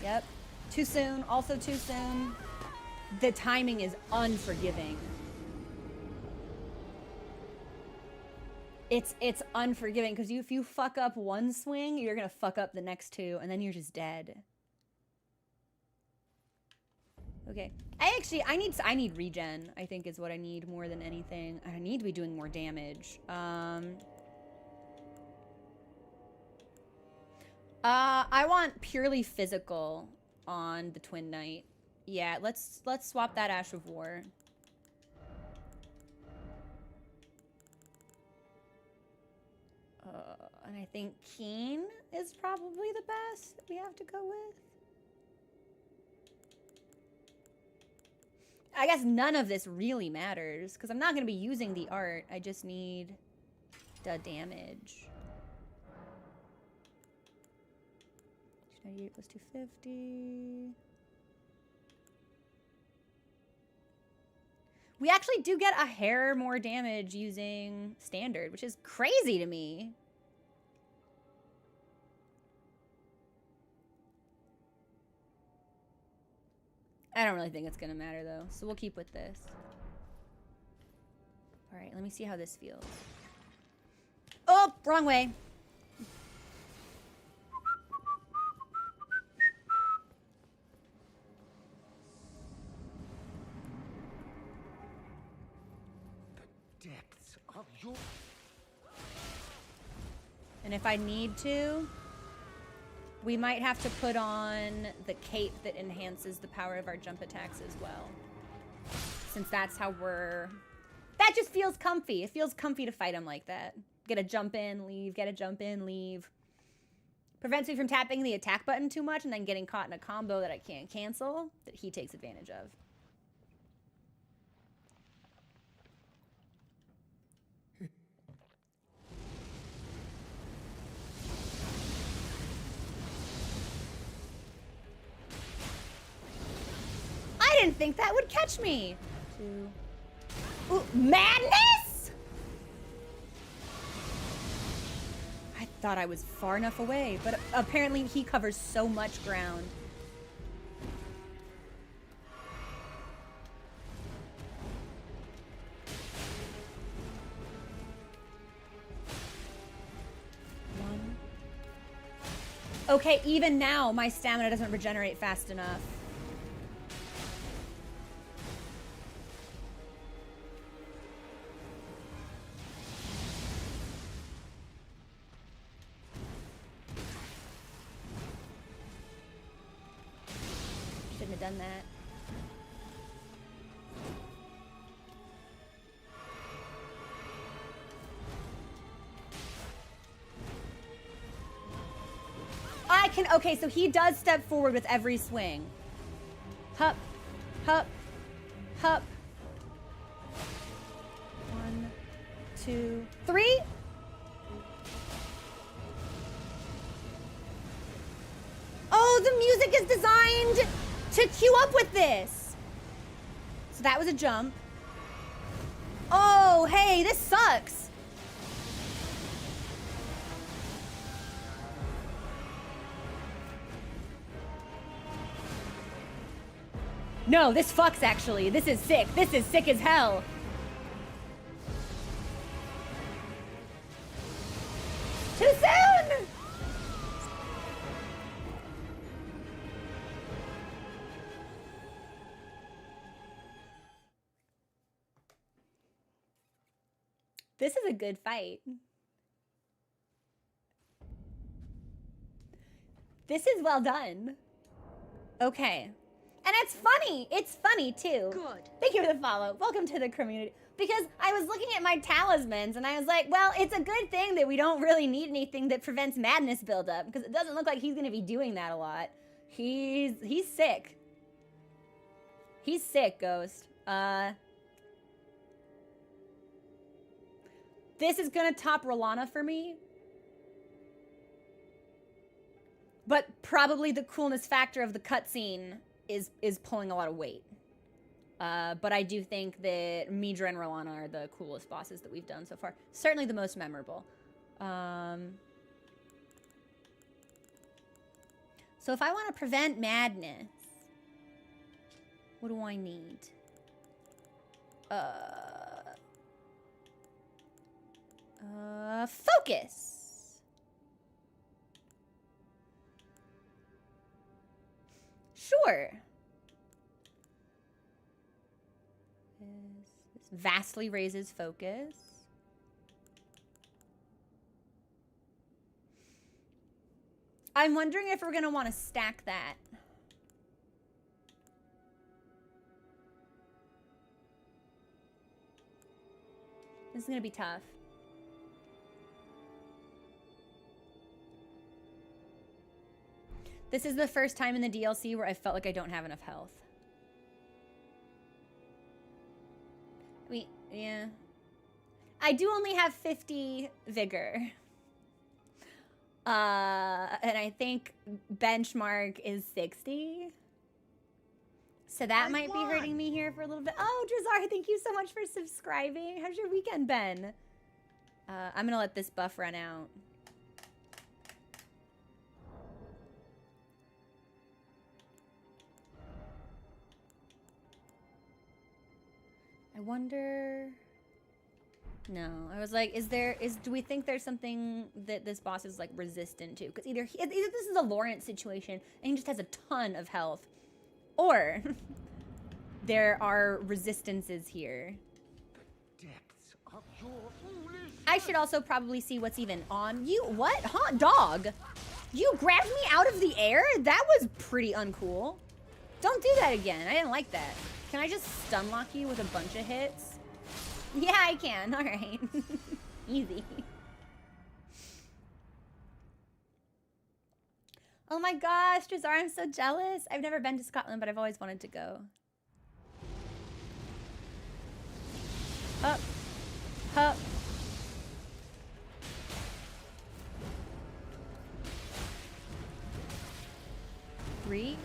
Yep. Too soon, also too soon. The timing is unforgiving. It's unforgiving because if you fuck up one swing, you're gonna fuck up the next two, and then you're just dead. Okay, I need regen. I think is what I need more than anything. I need to be doing more damage. I want purely physical on the Twin Knight. Yeah, let's swap that Ash of War. And I think Keen is probably the best that we have to go with. I guess none of this really matters because I'm not going to be using the art. I just need the damage. 298 plus 250. We actually do get a hair more damage using standard, which is crazy to me. I don't really think it's gonna matter though, so we'll keep with this. All right, let me see how this feels. Oh, wrong way. The depths of your... And if I need to, We might have to put on the cape that enhances the power of our jump attacks as well. Since that's how we're... That just feels comfy. It feels comfy to fight him like that. Get a jump in, leave, get a jump in, leave. Prevents me from tapping the attack button too much and then getting caught in a combo that I can't cancel, that he takes advantage of. I didn't think that would catch me. 2. Ooh, madness! I thought I was far enough away, but apparently he covers so much ground. One. Okay, even now my stamina doesn't regenerate fast enough. Shouldn't have done that. I can, okay, so he does step forward with every swing. Hup, hup, hup. 1, 2, 3. Oh, the music is designed to queue up with this. So that was a jump. Oh, hey, this sucks. No, this fucks actually. This is sick. This is sick as hell. Too soon! This is a good fight. This is well done. Okay. And it's funny. It's funny, too. Good. Thank you for the follow. Welcome to the community. Because I was looking at my talismans, and I was like, well, it's a good thing that we don't really need anything that prevents madness buildup, because it doesn't look like he's going to be doing that a lot. He's sick. He's sick, Ghost. This is going to top Rolana for me. But probably the coolness factor of the cutscene is pulling a lot of weight. But I do think that Midra and Rolana are the coolest bosses that we've done so far. Certainly the most memorable. So if I want to prevent madness, what do I need? Focus. Sure. This vastly raises focus. I'm wondering if we're going to want to stack that. This is going to be tough. This is the first time in the DLC where I felt like I don't have enough health. I mean, yeah. I do only have 50 vigor. And I think benchmark is 60. So that might be hurting me here for a little bit. Oh, Drazar, thank you so much for subscribing. How's your weekend been? I'm gonna let this buff run out. I wonder... No, I was like, do we think there's something that this boss is like resistant to? Because either this is a Lawrence situation and he just has a ton of health, or there are resistances here. Depths of your foolish... I should also probably see what's even on you. What? Hot dog? You grabbed me out of the air? That was pretty uncool. Don't do that again. I didn't like that. Can I just stun lock you with a bunch of hits? Yeah, I can. All right. Easy. Oh my gosh, Jazar, I'm so jealous. I've never been to Scotland, but I've always wanted to go. Up. Up. Three.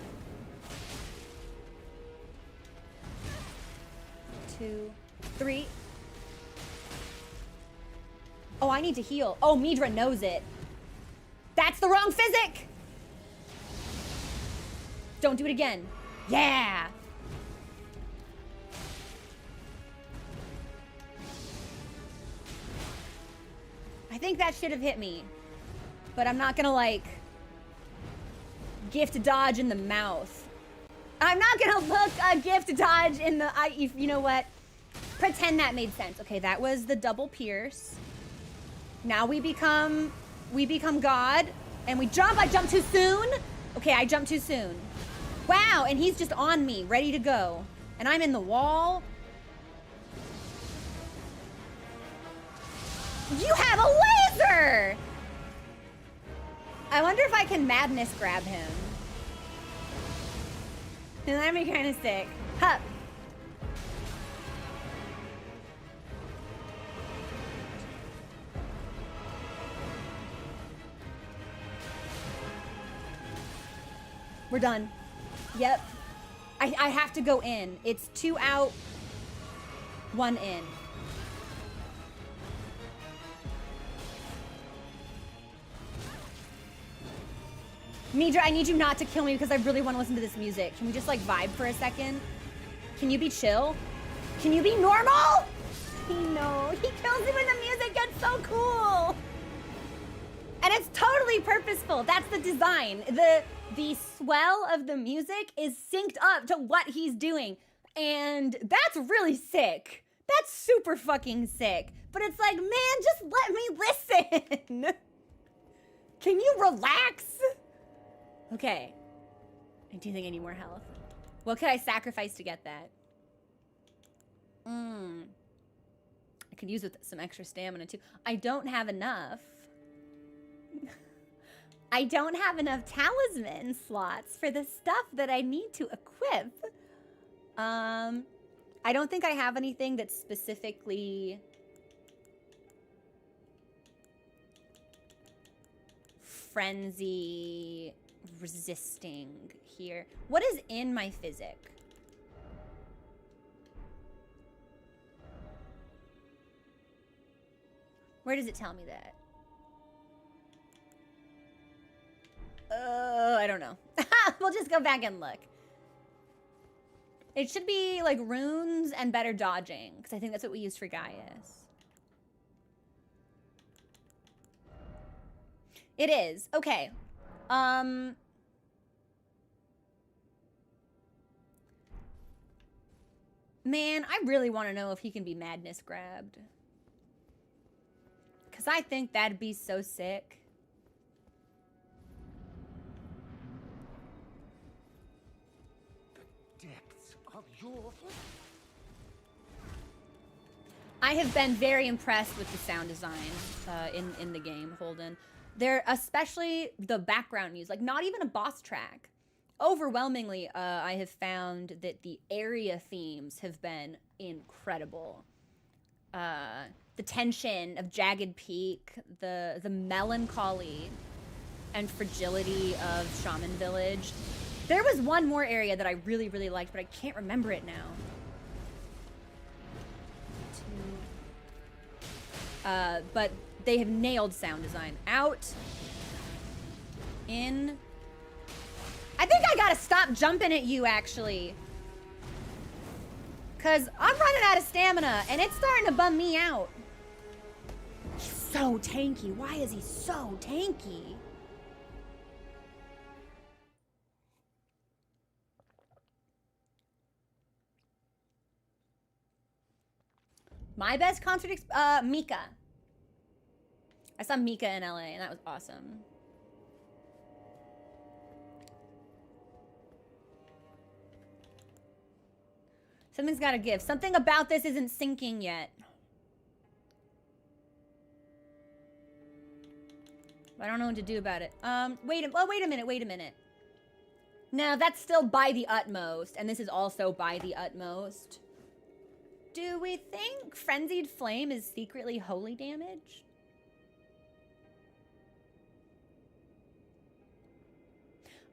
2, 3. Oh, I need to heal. Oh, Midra knows it. That's the wrong physic! Don't do it again. Yeah! I think that should have hit me. But I'm not gonna, like, gift dodge in the mouth. I'm not gonna look a gift dodge in the... you know what? Pretend that made sense. Okay, that was the double pierce. Now we become God. And we jump. I jumped too soon. Okay, I jumped too soon. Wow, and he's just on me, ready to go. And I'm in the wall. You have a laser! I wonder if I can madness grab him. And that'd be kind of sick. Hup. We're done. Yep. I have to go in. It's 2 out, 1 in. Midra, I need you not to kill me because I really want to listen to this music. Can we just like vibe for a second? Can you be chill? Can you be normal? No, he kills me when the music gets so cool. And it's totally purposeful. That's the design. The swell of the music is synced up to what he's doing. And that's really sick. That's super fucking sick. But it's like, man, just let me listen. Can you relax? Okay. I do think I need more health. What could I sacrifice to get that? I could use with some extra stamina too. I don't have enough. I don't have enough talisman slots for the stuff that I need to equip. I don't think I have anything that's specifically frenzy resisting here. What is in my physic? Where does it tell me that? I don't know. We'll just go back and look. It should be like runes and better dodging, because I think that's what we used for Gaius. It is. Okay. Man, I really want to know if he can be madness grabbed. Because I think that'd be so sick. The depths of your... I have been very impressed with the sound design in the game, Holden. They're especially the background music, like not even a boss track. Overwhelmingly, I have found that the area themes have been incredible. The tension of Jagged Peak, the melancholy and fragility of Shaman Village. There was one more area that I really, really liked, but I can't remember it now. But they have nailed sound design. Out. In. I think I gotta stop jumping at you, actually. Because I'm running out of stamina, and it's starting to bum me out. He's so tanky. Why is he so tanky? My best concert Mika. I saw Mika in LA, and that was awesome. Something's gotta give. Something about this isn't sinking yet. I don't know what to do about it. Wait a minute. No, that's still by the utmost, and this is also by the utmost. Do we think Frenzied Flame is secretly holy damage?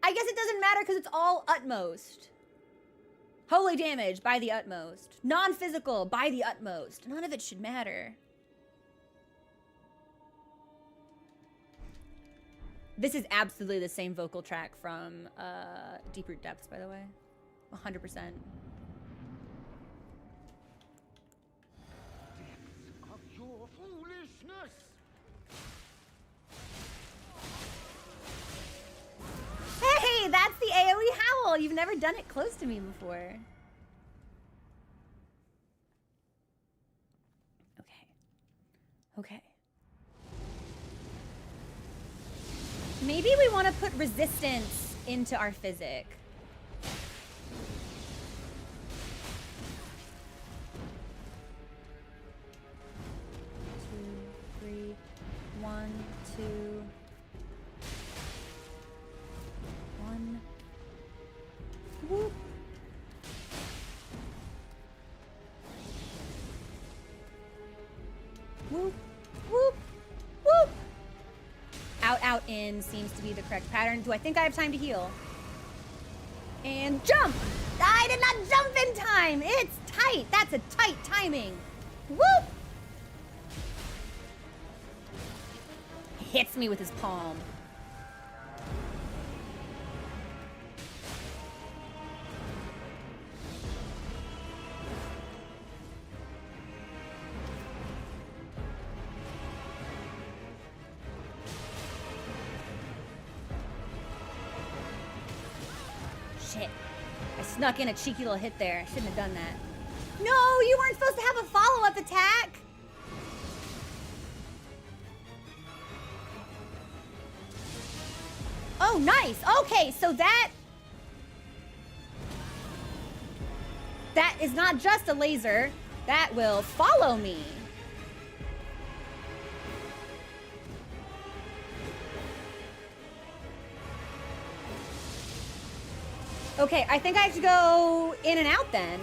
I guess it doesn't matter because it's all utmost. Holy damage by the utmost. Non-physical by the utmost. None of it should matter. This is absolutely the same vocal track from Deep Root Depths, by the way. 100%. Depths of your foolishness. Hey, that's the AoE howl. You've never done it close to me before. Okay. Maybe we want to put resistance into our physic. Two, three, 1, 2, 1. Whoop. Whoop, whoop, whoop. Out, in seems to be the correct pattern. Do I think I have time to heal? And jump! I did not jump in time! It's tight! That's a tight timing! Whoop! Hits me with his palm. Shit. I snuck in a cheeky little hit there. Shouldn't have done that. No, you weren't supposed to have a follow-up attack! Oh, nice! Okay, so that is not just a laser. That will follow me. Okay, I think I have to go in and out then.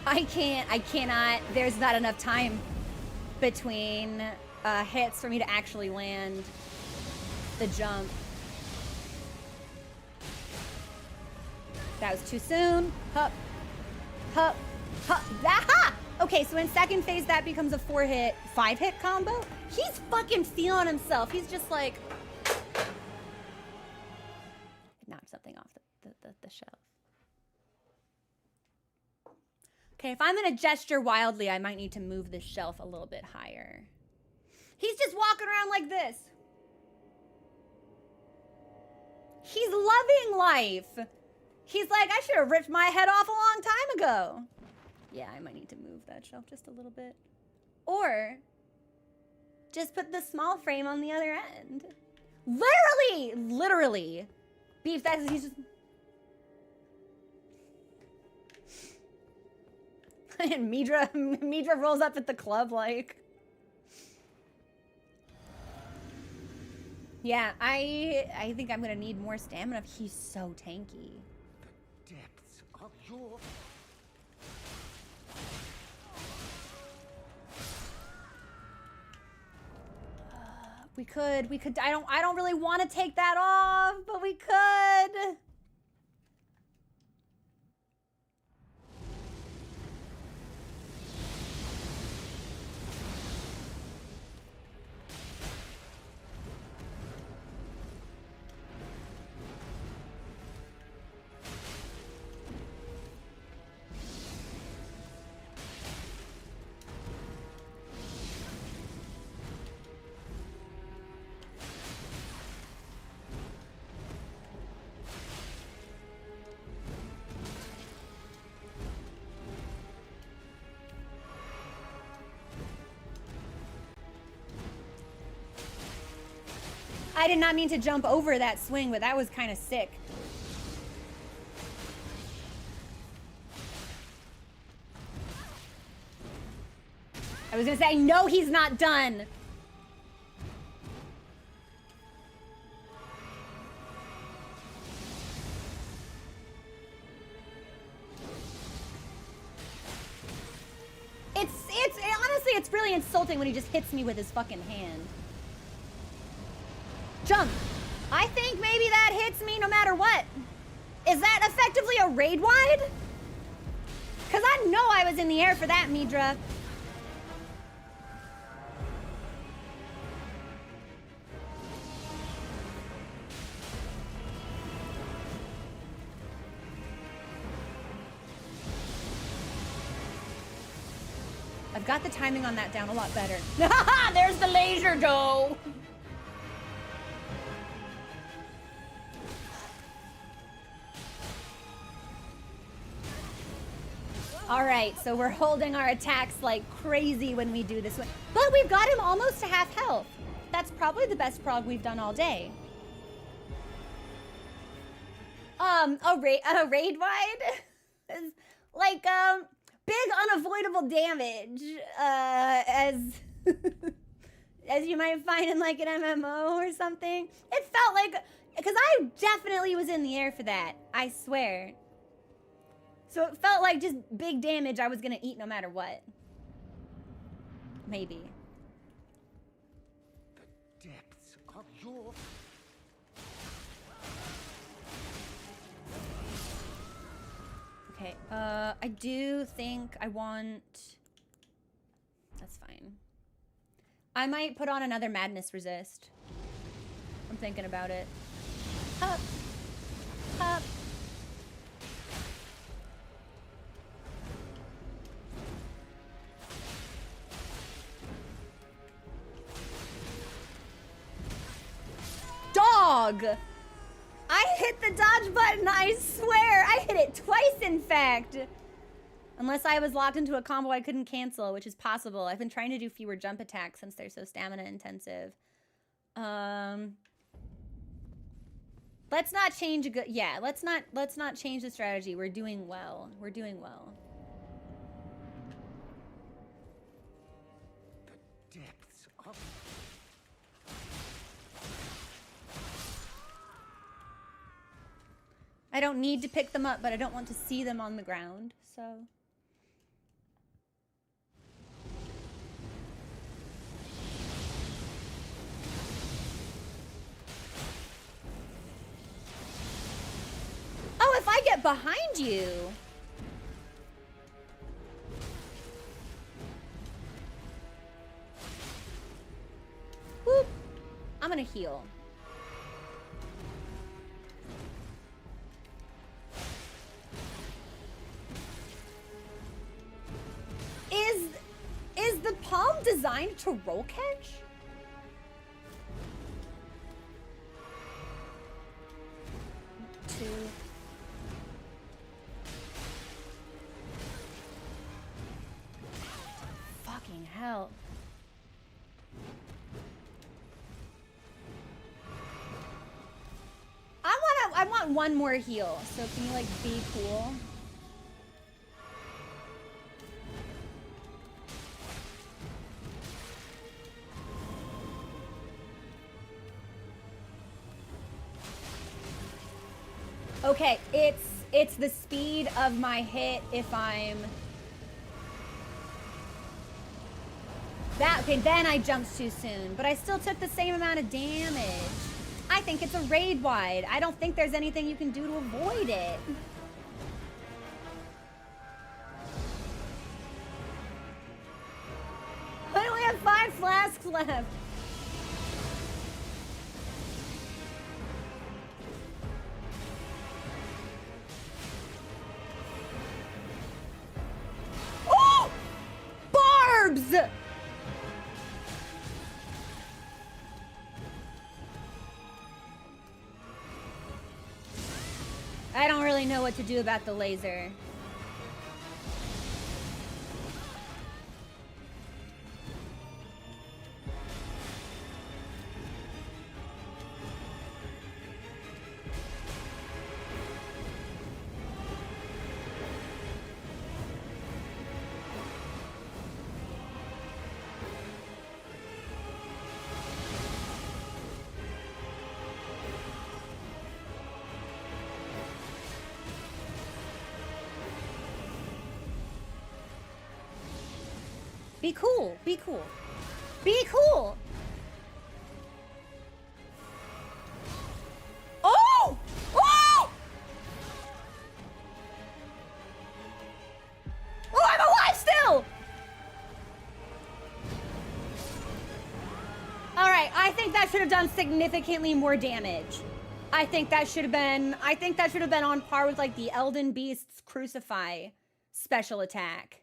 I cannot. There's not enough time between hits for me to actually land the jump. That was too soon. Hup, hup, hup. Aha! Okay, so in second phase, that becomes a 4-hit, 5-hit combo. He's fucking feeling himself. He's just like... knocked something off the shelf. Okay, if I'm gonna gesture wildly, I might need to move this shelf a little bit higher. He's just walking around like this. He's loving life. He's like, I should have ripped my head off a long time ago. Yeah, I might need to move that shelf just a little bit. Or just put the small frame on the other end. Literally. Beef, he's just... And Midra rolls up at the club like... Yeah, I think I'm gonna need more stamina. He's so tanky. The depths of your... We could, I don't really want to take that off, but we could. I did not mean to jump over that swing, but that was kind of sick. I was gonna say, no, he's not done. Honestly, it's really insulting when he just hits me with his fucking hand. Jump. I think maybe that hits me no matter what. Is that effectively a raid wide? Because I know I was in the air for that, Midra. I've got the timing on that down a lot better. There's the laser dough. All right, so we're holding our attacks like crazy when we do this one. But we've got him almost to half health. That's probably the best prog we've done all day. A raid wide? Like, big unavoidable damage, as as you might find in like an MMO or something. It felt like, because I definitely was in the air for that, I swear. So it felt like just big damage I was gonna eat no matter what. Maybe. The depths of your... Okay, I do think I want... That's fine. I might put on another Madness Resist. I'm thinking about it. Up. Up. Dog! I hit the dodge button, I swear! I hit it twice, in fact! Unless I was locked into a combo I couldn't cancel, which is possible. I've been trying to do fewer jump attacks since they're so stamina intensive. Let's not change a good... Yeah, let's not change the strategy. We're doing well. We're doing well. The depths of... I don't need to pick them up, but I don't want to see them on the ground, so... Oh, if I get behind you... Whoop. I'm gonna heal. Is the palm designed to roll catch? Two. Fucking hell. I want one more heal. So can you like be cool? Okay, it's the speed of my hit if I'm... Okay, then I jumped too soon, but I still took the same amount of damage. I think it's a raid wide. I don't think there's anything you can do to avoid it. I only have 5 flasks left. Oh! Barbs! I don't really know what to do about the laser. Be cool. Be cool. Be cool. Oh! Oh! Oh, I'm alive still! Alright, I think that should have done significantly more damage. I think that should have been on par with like the Elden Beast's Crucify special attack.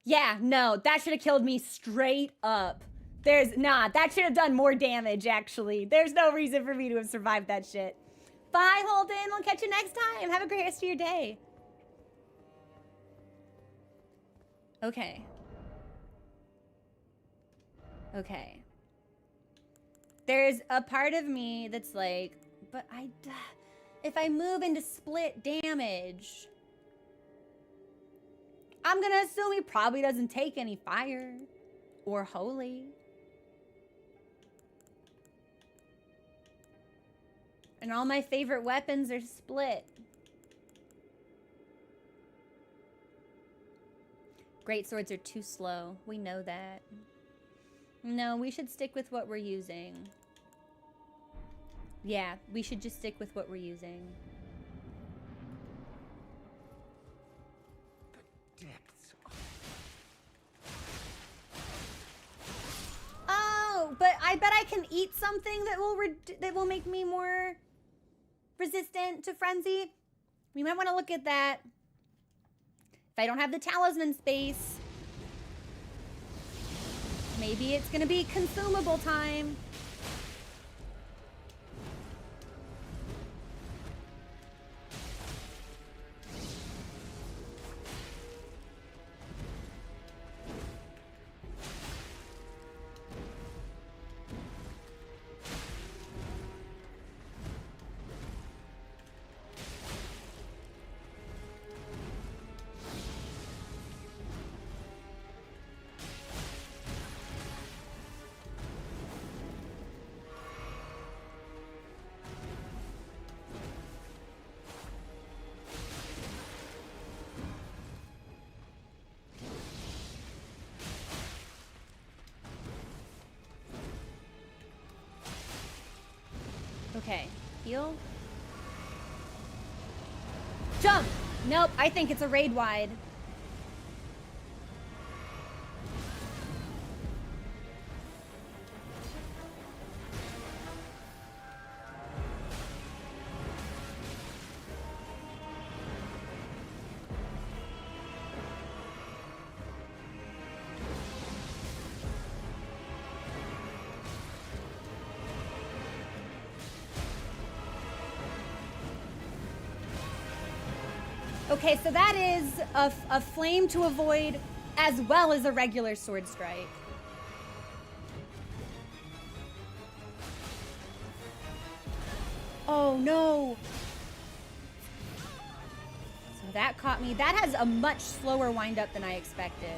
Yeah, no, that should have killed me straight up. That should have done more damage, actually. There's no reason for me to have survived that shit. Bye, Holden. I'll catch you next time. Have a great rest of your day. Okay. Okay. There's a part of me that's like, but if I move into split damage, I'm gonna assume he probably doesn't take any fire or holy. And all my favorite weapons are split. Great swords are too slow. We know that. No, we should stick with what we're using. Yeah, we should just stick with what we're using. The depths of... Oh, but I bet I can eat something that will make me more resistant to frenzy. We might want to look at that. If I don't have the talisman space, maybe it's gonna be consumable time. Okay, heal. Jump! Nope, I think it's a raid wide. Okay, so that is a flame to avoid as well as a regular sword strike. Oh no! So that caught me. That has a much slower wind up than I expected.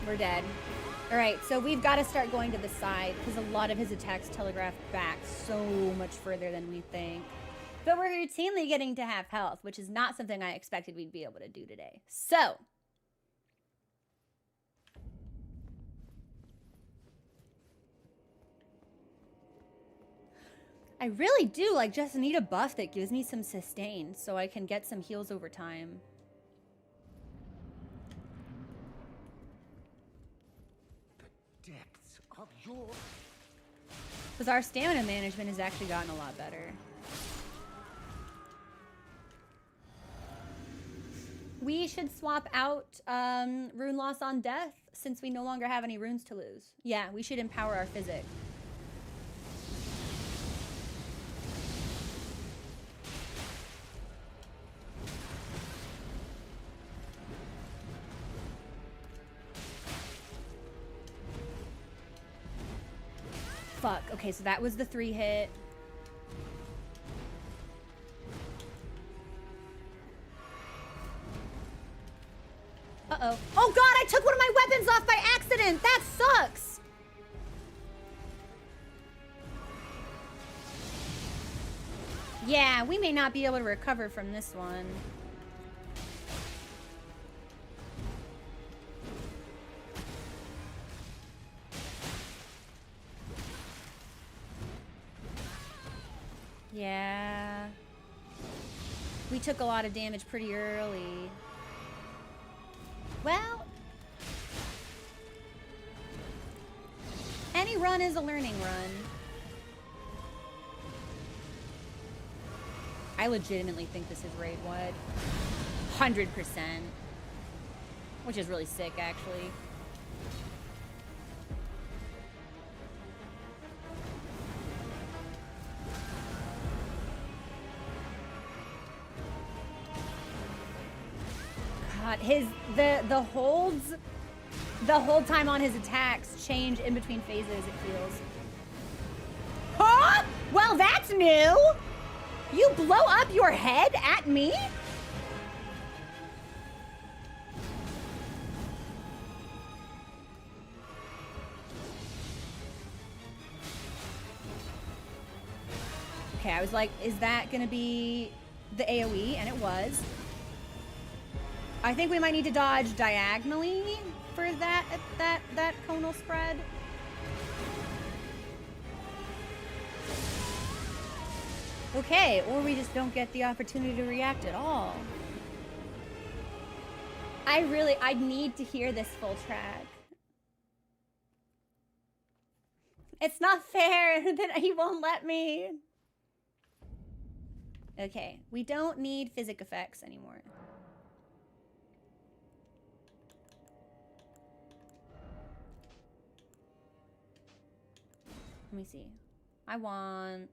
We're dead. All right, so we've got to start going to the side because a lot of his attacks telegraph back so much further than we think. But we're routinely getting to half health, which is not something I expected we'd be able to do today. So, I really do just need a buff that gives me some sustain so I can get some heals over time. The depths of your... Because our stamina management has actually gotten a lot better. We should swap out rune loss on death since we no longer have any runes to lose. Yeah, we should empower our physic. Fuck. Okay, so that was the 3-hit. Uh-oh. Oh god, I took one of my weapons off by accident! That sucks! Yeah, we may not be able to recover from this one. Yeah. We took a lot of damage pretty early. Well, any run is a learning run. I legitimately think this is raid what? 100%. Which is really sick, actually. God, the holds the whole time on his attacks change in between phases, it feels. Huh? Well, that's new! You blow up your head at me? Okay, I was like, is that gonna be the AoE? And it was. I think we might need to dodge diagonally for that conal spread. Okay, or we just don't get the opportunity to react at all. I need to hear this full track. It's not fair that he won't let me. Okay, we don't need physic effects anymore. Let me see. I want...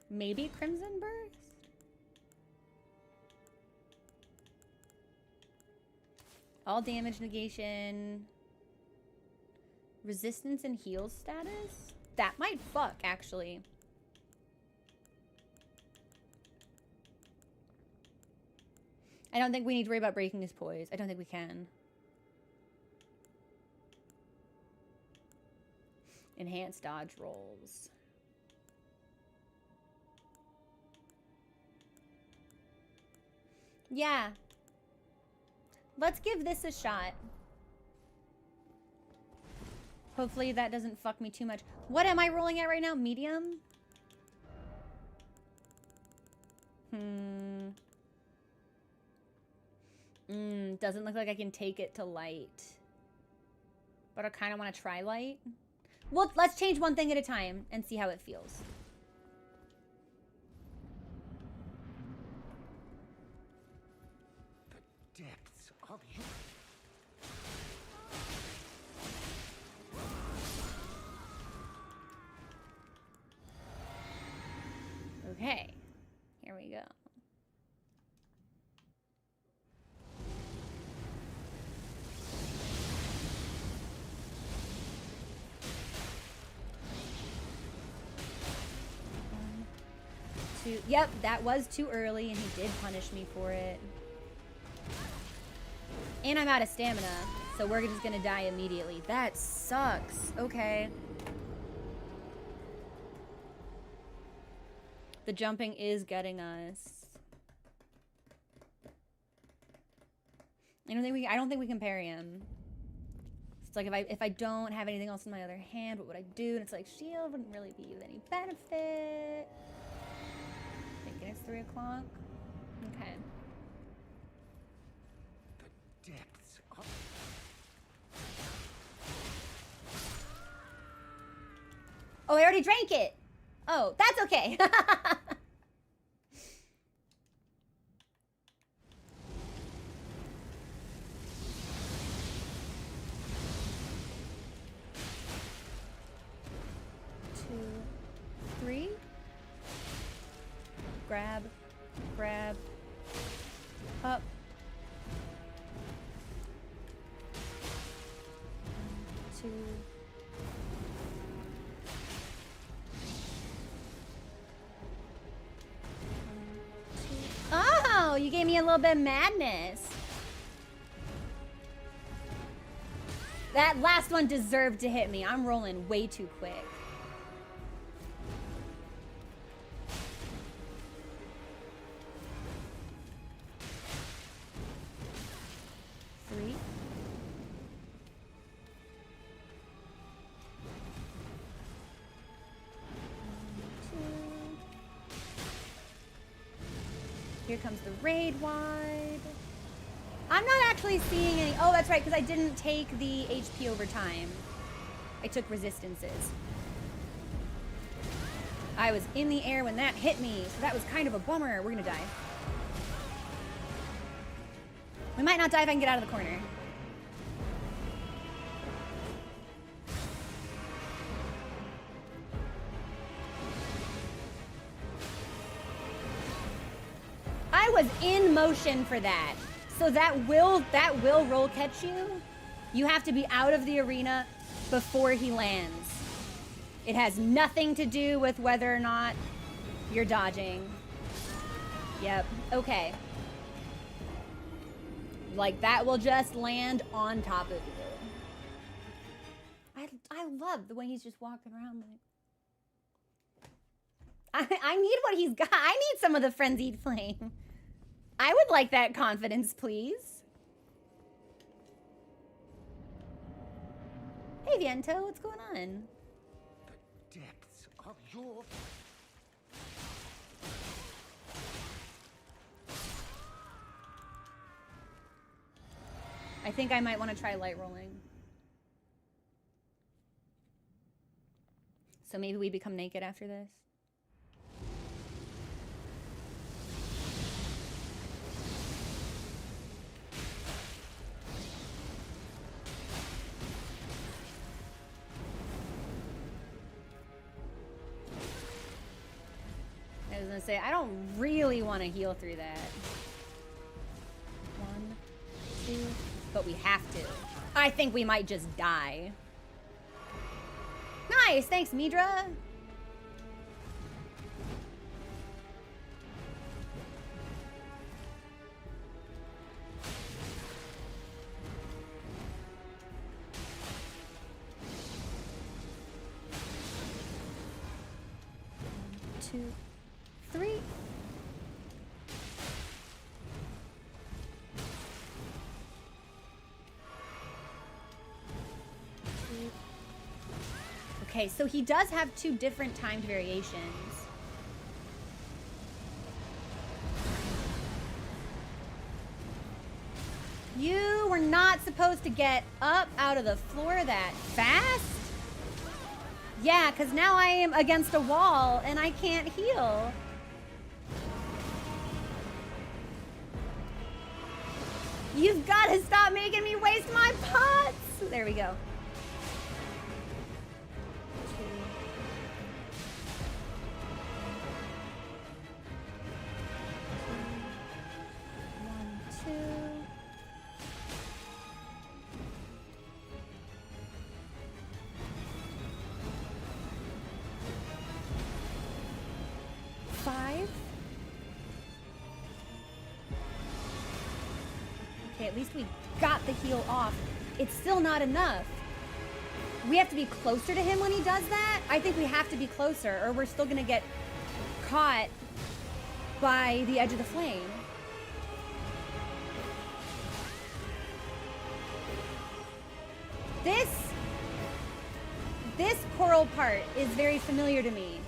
maybe Crimson Burst? All damage negation. Resistance and heal status? That might fuck, actually. I don't think we need to worry about breaking his poise. I don't think we can. Enhanced dodge rolls. Yeah. Let's give this a shot. Hopefully that doesn't fuck me too much. What am I rolling at right now? Medium? Doesn't look like I can take it to light. But I kind of want to try light. Well, let's change one thing at a time and see how it feels. The depths of you. Okay, here we go. Yep, that was too early, and he did punish me for it. And I'm out of stamina, so we're just gonna die immediately. That sucks. Okay. The jumping is getting us. I don't think we can parry him. It's like if I don't have anything else in my other hand, what would I do? And it's like shield wouldn't really be of any benefit. Thinking it's 3 o'clock. Okay. The depths of... Oh, I already drank it. Oh, that's okay. Two, three. Grab, grab, up. 1, 2. Oh, you gave me a little bit of madness. That last one deserved to hit me. I'm rolling way too quick. Here comes the raid wide. I'm not actually seeing any. Oh, that's right, because I didn't take the HP over time. I took resistances. I was in the air when that hit me, so that was kind of a bummer. We're gonna die. We might not die if I can get out of the corner. I was in motion for that. So that will roll catch you. You have to be out of the arena before he lands. It has nothing to do with whether or not you're dodging. Yep, okay. Like, that will just land on top of you. I love the way he's just walking around like... I need what he's got. I need some of the frenzied flame. I would like that confidence, please. Hey, Viento, what's going on? The depths of your... I think I might want to try light rolling. So maybe we become naked after this. I was gonna say, I don't really want to heal through that. 1, 2, but we have to. I think we might just die. Nice, thanks, Midra. Two, 3. Okay, so he does have 2 different timed variations. You were not supposed to get up out of the floor that fast? Yeah, because now I am against a wall and I can't heal. You've got to stop making me waste my pots. There we go. 2, 1, 2. Okay, at least we got the heal off. It's still not enough. We have to be closer to him when he does that? I think we have to be closer, or we're still gonna get caught by the edge of the flame. This coral part is very familiar to me.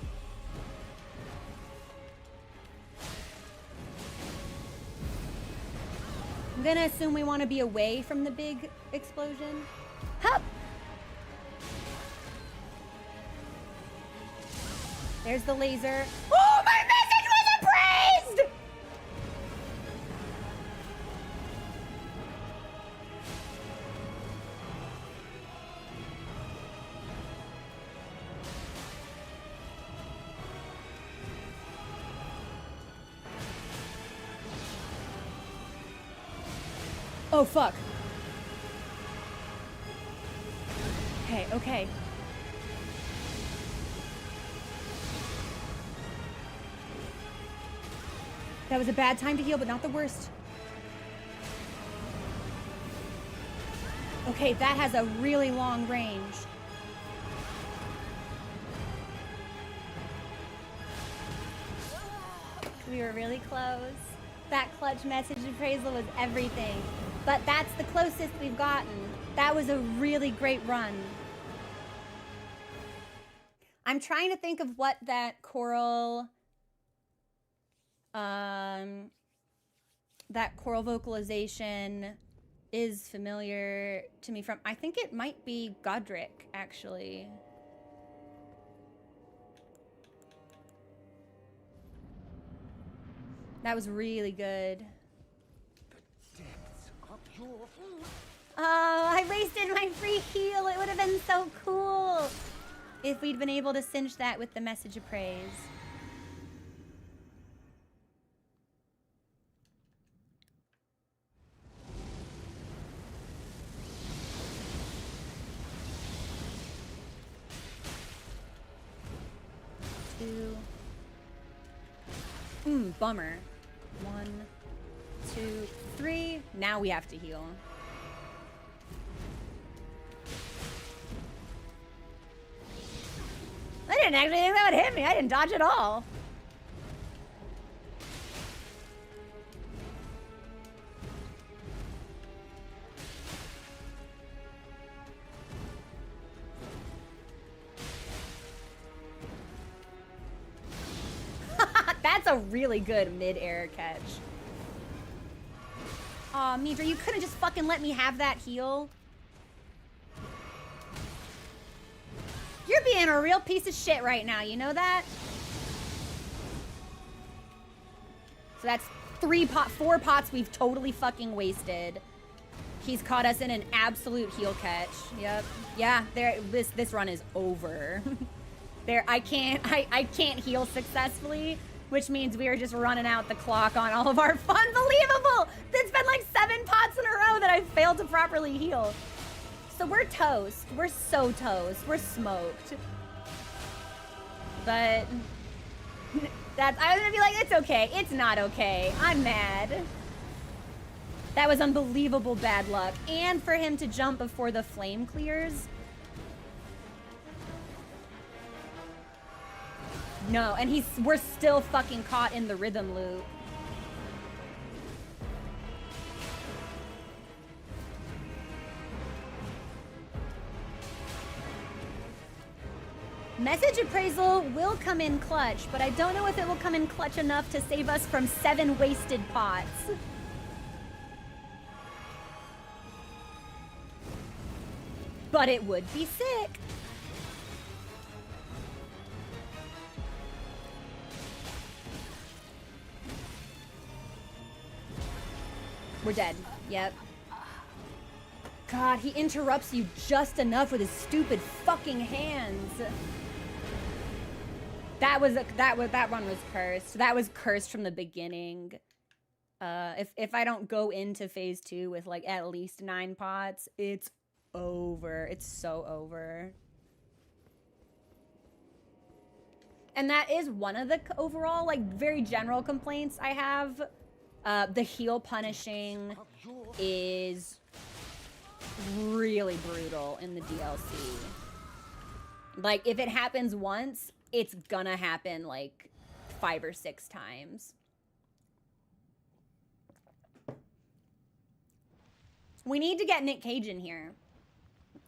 I'm gonna assume we want to be away from the big explosion. Hup! There's the laser. Oh, my message was appraised! Oh, fuck. Okay, okay. That was a bad time to heal, but not the worst. Okay, that has a really long range. We were really close. That clutch message appraisal was everything. But that's the closest we've gotten. That was a really great run. I'm trying to think of what that coral that choral vocalization is familiar to me from, I think it might be Godric, actually. That was really good. Oh, I wasted my free heal. It would have been so cool if we'd been able to cinch that with the message of praise. Bummer. 1, 2, 3. Now we have to heal. I didn't actually think that would hit me. I didn't dodge at all. That's a really good mid-air catch. Aw, Midra, you couldn't just fucking let me have that heal. You're being a real piece of shit right now, you know that? So that's 4 pots we've totally fucking wasted. He's caught us in an absolute heal catch. Yep. Yeah, this run is over. I can't heal successfully, which means we are just running out the clock on all of our fun. Unbelievable! It's been like 7 pots in a row that I've failed to properly heal. So we're toast. We're so toast. We're smoked. But I was gonna be like, it's okay. It's not okay. I'm mad. That was unbelievable bad luck. And for him to jump before the flame clears. No, and we're still fucking caught in the rhythm loop. Message appraisal will come in clutch, but I don't know if it will come in clutch enough to save us from 7 wasted pots. But it would be sick. We're dead. Yep. God, he interrupts you just enough with his stupid fucking hands. That one was cursed. That was cursed from the beginning. If I don't go into phase 2 with like at least 9 pots, it's over. It's so over. And that is one of the overall like very general complaints I have. The heal punishing is really brutal in the DLC. Like, if it happens once, it's gonna happen like 5 or 6 times. We need to get Nick Cage in here.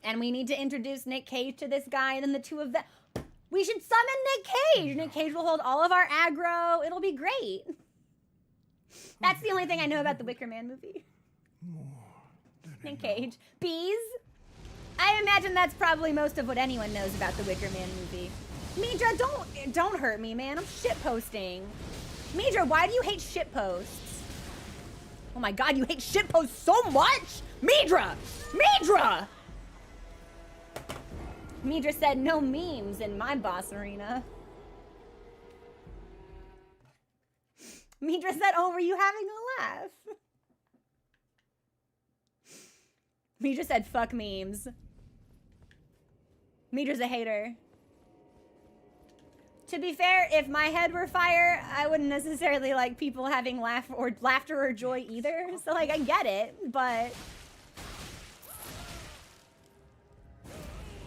And we need to introduce Nick Cage to this guy, and then the two of them. We should summon Nick Cage! Nick Cage will hold all of our aggro. It'll be great. That's the only thing I know about the Wicker Man movie. Nick Cage. Bees? I imagine that's probably most of what anyone knows about the Wicker Man movie. Midra, don't hurt me, man. I'm shitposting. Midra, why do you hate shitposts? Oh my god, you hate shitposts so much! Midra! Midra! Midra said no memes in my boss arena. Midra said, oh, were you having a laugh? Midra said, fuck memes. Midra's a hater. To be fair, if my head were fire, I wouldn't necessarily like people having laughter or joy either. So like, I get it, but...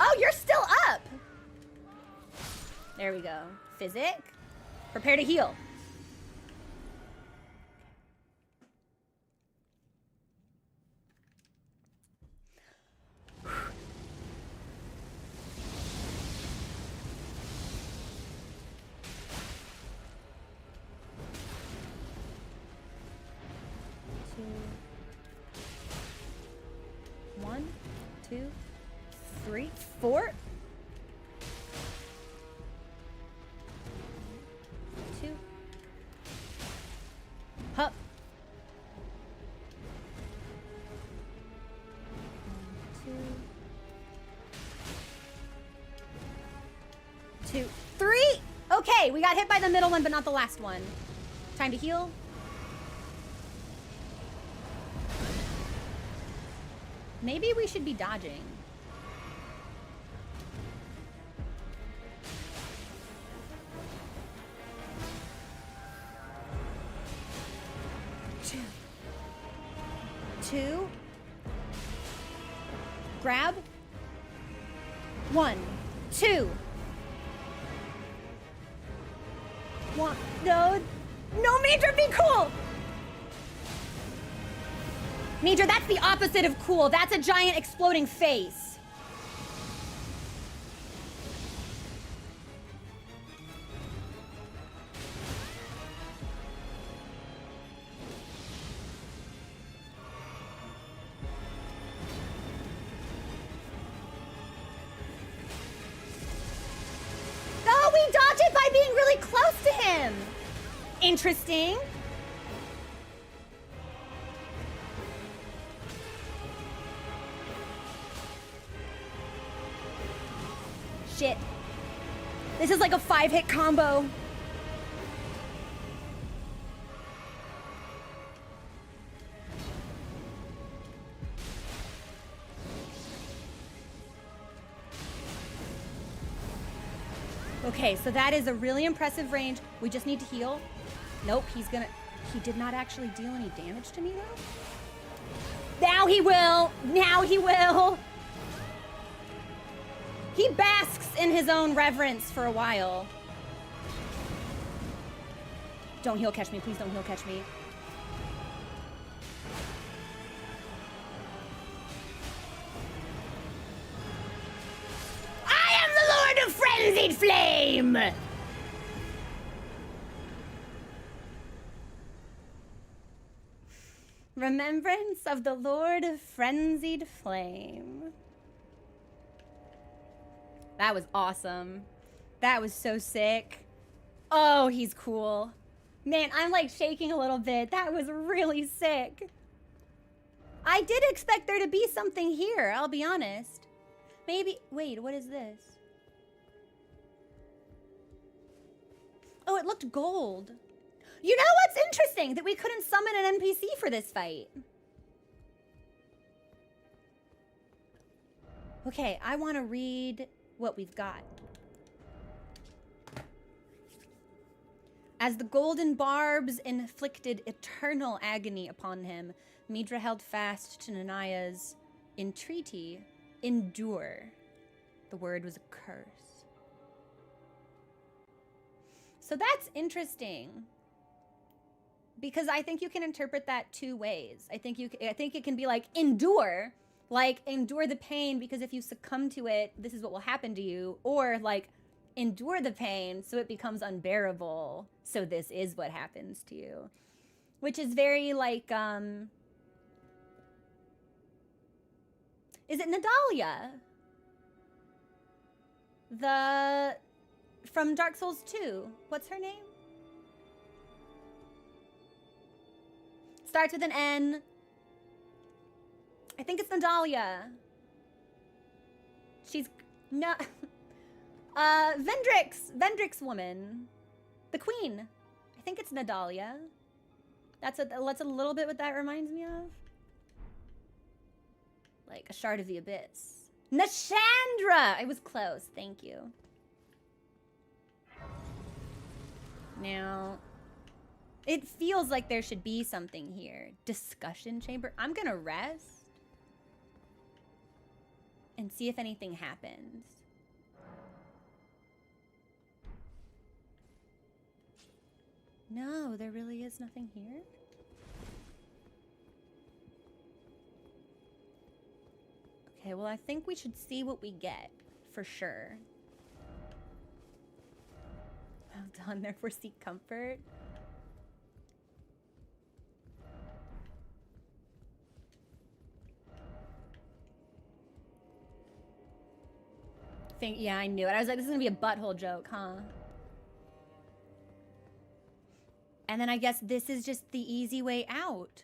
Oh, you're still up! There we go. Physic. Prepare to heal. 4. 2. Hup. 1, 2. 2, 3. Okay, we got hit by the middle one, but not the last one. Time to heal. Maybe we should be dodging. Two. Grab. 1, 2. 1. No. No, Major, be cool. Major, that's the opposite of cool. That's a giant exploding face. Oh, we dodged it by being really close to him. Interesting. Shit. This is like a 5-hit combo. Okay, so that is a really impressive range. We just need to heal. Nope, he did not actually deal any damage to me though. Now he will. Now he will. He basks in his own reverence for a while. Don't heal catch me, please don't heal catch me. I am the Lord of Frenzied Flame! Remembrance of the Lord of Frenzied Flame. That was awesome. That was so sick. Oh, he's cool. Man, I'm like shaking a little bit. That was really sick. I did expect there to be something here, I'll be honest. Maybe, wait, what is this? Oh, it looked gold. You know what's interesting? That we couldn't summon an NPC for this fight. Okay, I want to read what we've got. As the golden barbs inflicted eternal agony upon him, Midra held fast to Nanaya's entreaty. Endure. The word was a curse. So that's interesting. Because I think you can interpret that 2 ways. I think it can be like endure the pain because if you succumb to it, this is what will happen to you, or like endure the pain so it becomes unbearable, so this is what happens to you. Which is very like is it Nadalia? From Dark Souls 2. What's her name? Starts with an N. I think it's Nadalia. She's not Vendrick's woman. The queen. I think it's Nadalia. That's a little bit what that reminds me of. Like a shard of the abyss. Nashandra! I was close, thank you. Now, it feels like there should be something here. Discussion chamber. I'm gonna rest and see if anything happens. No, there really is nothing here. Okay, well, I think we should see what we get for sure. Well done, therefore seek comfort. think, yeah, I knew it. I was like, this is gonna be a butthole joke, huh? And then I guess this is just the easy way out.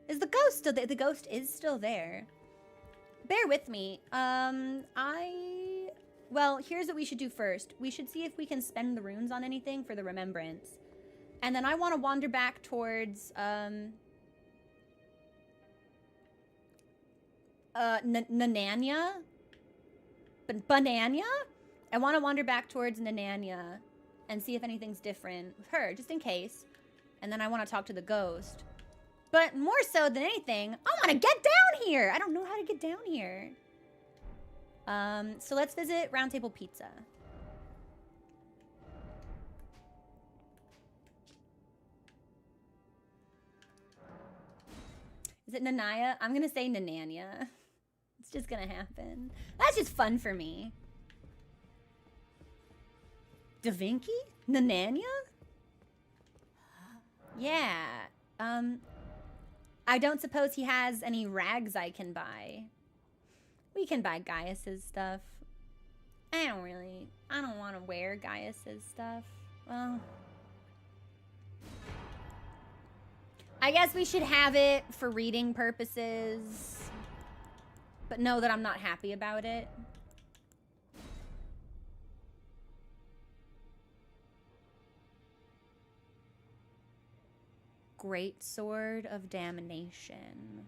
Is the ghost still there? The ghost is still there. Bear with me. Well, here's what we should do first. We should see if we can spend the runes on anything for the remembrance. And then I want to wander back towards, Nananya? Bananya? I want to wander back towards Nananya and see if anything's different with her, just in case. And then I want to talk to the ghost. But more so than anything, I want to get down here. I don't know how to get down here. So let's visit Round Table Pizza. Is it Nanaya? I'm going to say Nananya. It's just going to happen. That's just fun for me. Da Vinci? Nananya? Yeah. I don't suppose he has any rags I can buy. We can buy Gaius's stuff. I don't want to wear Gaius's stuff. Well, I guess we should have it for reading purposes, but know that I'm not happy about it. Great Sword of Damnation.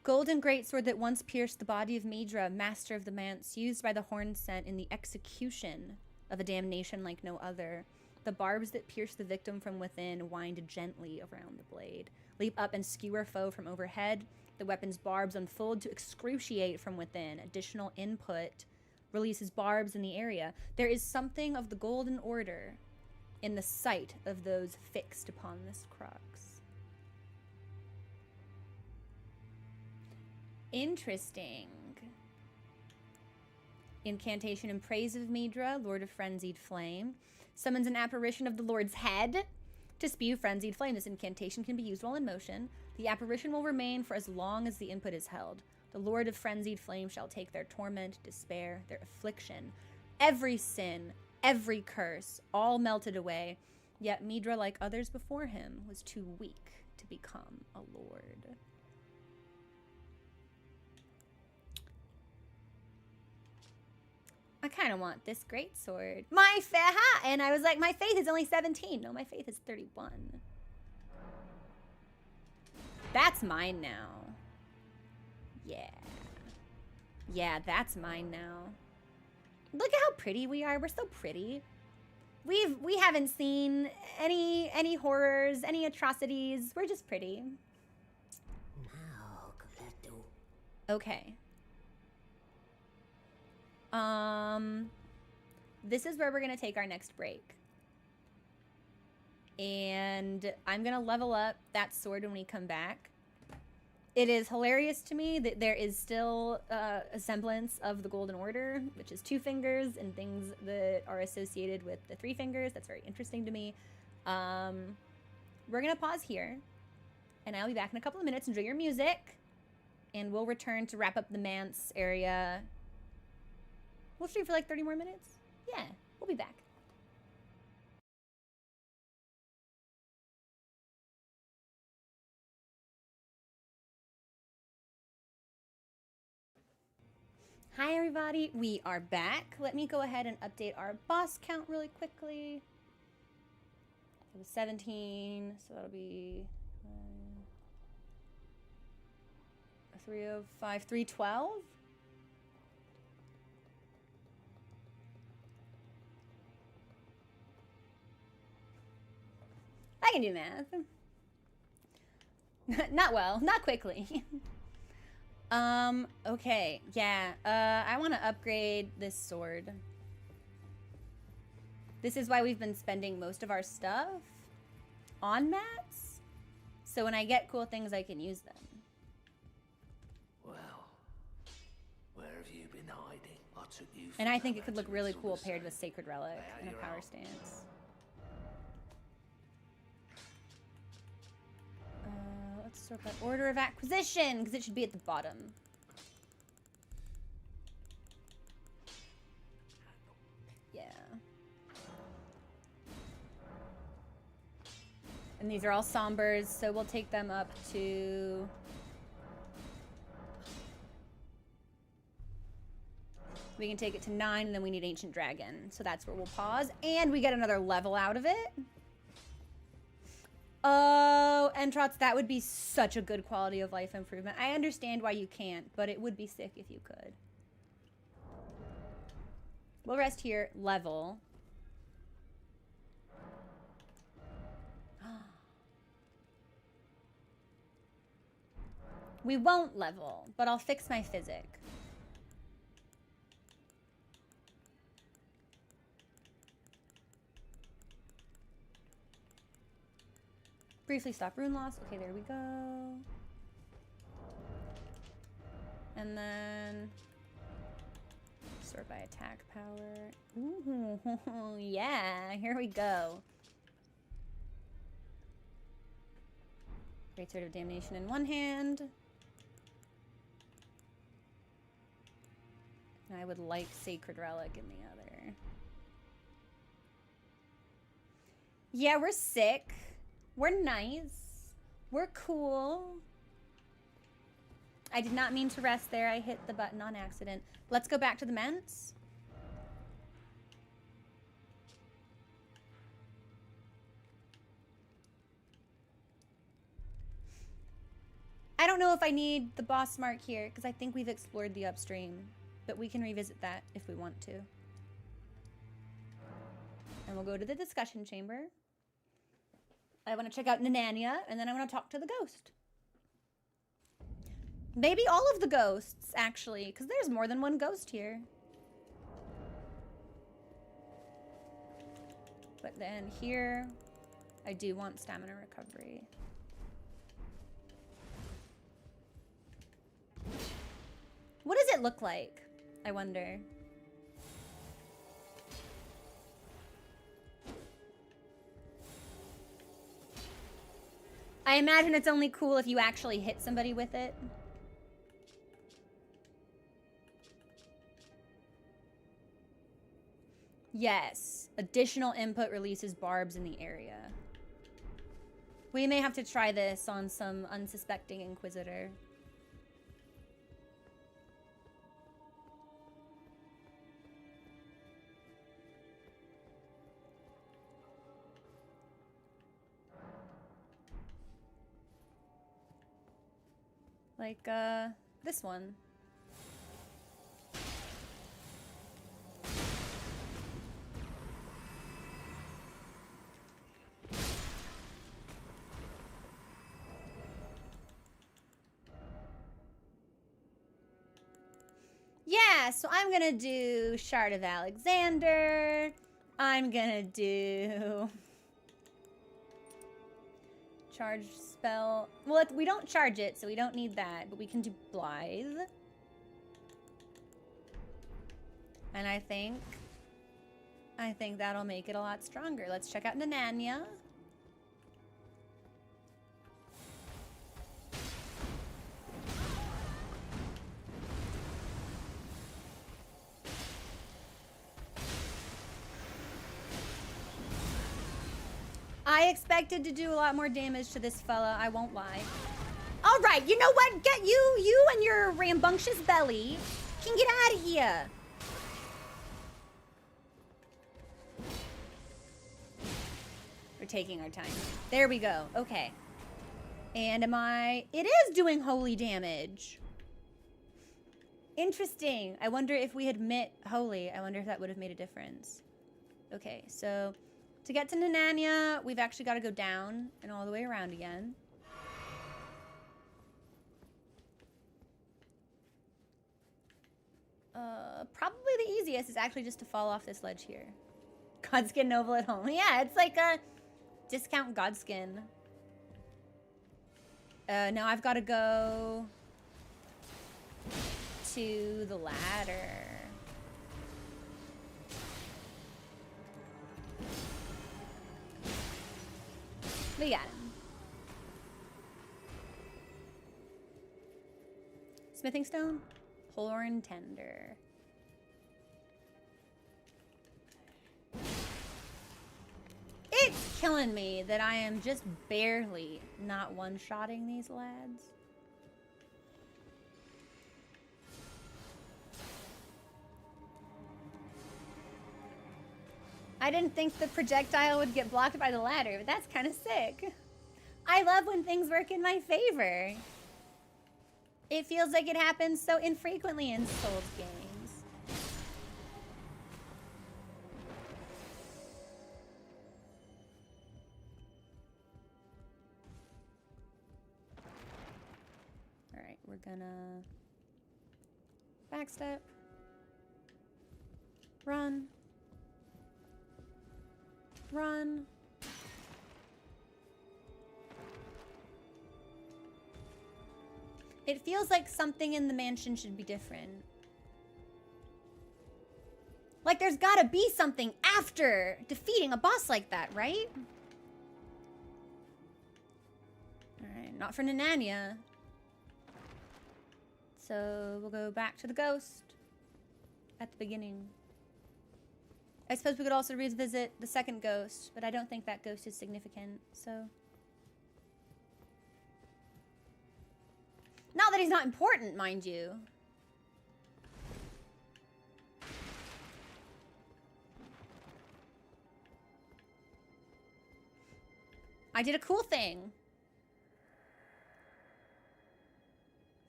Golden greatsword that once pierced the body of Midra, master of the manse, used by the horn scent in the execution of a damnation like no other. The barbs that pierce the victim from within wind gently around the blade, leap up and skewer foe from overhead. The weapon's barbs unfold to excruciate from within. Additional input releases barbs in the area. There is something of the Golden Order in the sight of those fixed upon this crux. Interesting. Incantation in praise of Midra, Lord of Frenzied Flame. Summons an apparition of the Lord's head to spew frenzied flame. This incantation can be used while in motion. The apparition will remain for as long as the input is held. The Lord of Frenzied Flame shall take their torment, despair, their affliction, every sin, every curse, all melted away. Yet Midra, like others before him, was too weak to become a lord. I kind of want this great sword. My and I was like, my faith is only 17. No, my faith is 31. That's mine now. Yeah. Yeah, that's mine now. Look at how pretty we are. We're so pretty. We haven't seen any horrors, any atrocities. We're just pretty. Okay. This is where we're gonna take our next break. And I'm gonna level up that sword when we come back. It is hilarious to me that there is still a semblance of the Golden Order, which is 2 fingers, and things that are associated with the 3 fingers. That's very interesting to me. We're gonna pause here, and I'll be back in a couple of minutes. Enjoy your music, and we'll return to wrap up the manse area. We'll stream for like 30 more minutes. Yeah, we'll be back. Hi everybody, we are back. Let me go ahead and update our boss count really quickly. It was 17, so that'll be 305, 312. I can do math. Not well, not quickly. Okay, yeah, I want to upgrade this sword. This is why we've been spending most of our stuff on mats, so when I get cool things, I can use them. Well, where have you been hiding? I took you And I think it could look really cool paired with Sacred Relic and a power stance. Let's Sort by order of acquisition, because it should be at the bottom. Yeah. And these are all sombers, so we'll take them up to... We can take it to 9, and then we need Ancient Dragon. So that's where we'll pause. And we get another level out of it. Oh, Entrots, that would be such a good quality of life improvement. I understand why you can't, but it would be sick if you could. We'll rest here. Level. We won't level, but I'll fix my physic. Briefly stop rune loss. Okay, there we go. And then sort by attack power. Ooh, yeah, here we go. Great Sword of Damnation in one hand. And I would like Sacred Relic in the other. Yeah, we're sick. We're nice. We're cool. I did not mean to rest there. I hit the button on accident. Let's go back to the Ments. I don't know if I need the boss mark here, because I think we've explored the upstream. But we can revisit that if we want to. And we'll go to the discussion chamber. I want to check out Nanania, and then I want to talk to the ghost. Maybe all of the ghosts, actually, because there's more than one ghost here. But then here, I do want stamina recovery. What does it look like, I wonder? I imagine it's only cool if you actually hit somebody with it. Yes. Additional input releases barbs in the area. We may have to try this on some unsuspecting Inquisitor. Like, this one. Yeah, so I'm gonna do Shard of Alexander. I'm gonna do... Charge spell. Well, we don't charge it, so we don't need that. But we can do Blythe. And I think that'll make it a lot stronger. Let's check out Nanania. I expected to do a lot more damage to this fella, I won't lie. All right, you know what? Get you and your rambunctious belly can get out of here. We're taking our time. There we go. Okay. And it is doing holy damage. Interesting. I wonder if we had mit holy. I wonder if that would have made a difference. Okay, so to get to Nanania, we've actually got to go down and all the way around again. Probably the easiest is actually just to fall off this ledge here. Godskin Noble at home. Yeah, it's like a discount Godskin. Now I've got to go to the ladder. We got him. Smithing stone? Horn tender. It's killing me that I am just barely not one-shotting these lads. I didn't think the projectile would get blocked by the ladder, but that's kind of sick. I love when things work in my favor. It feels like it happens so infrequently in Souls games. All right, we're gonna backstep, run, run. It feels like something in the mansion should be different. Like there's gotta be something after defeating a boss like that, right? Alright, not for Nanania. So we'll go back to the ghost at the beginning. I suppose we could also revisit the second ghost, but I don't think that ghost is significant, so... Not that he's not important, mind you. I did a cool thing.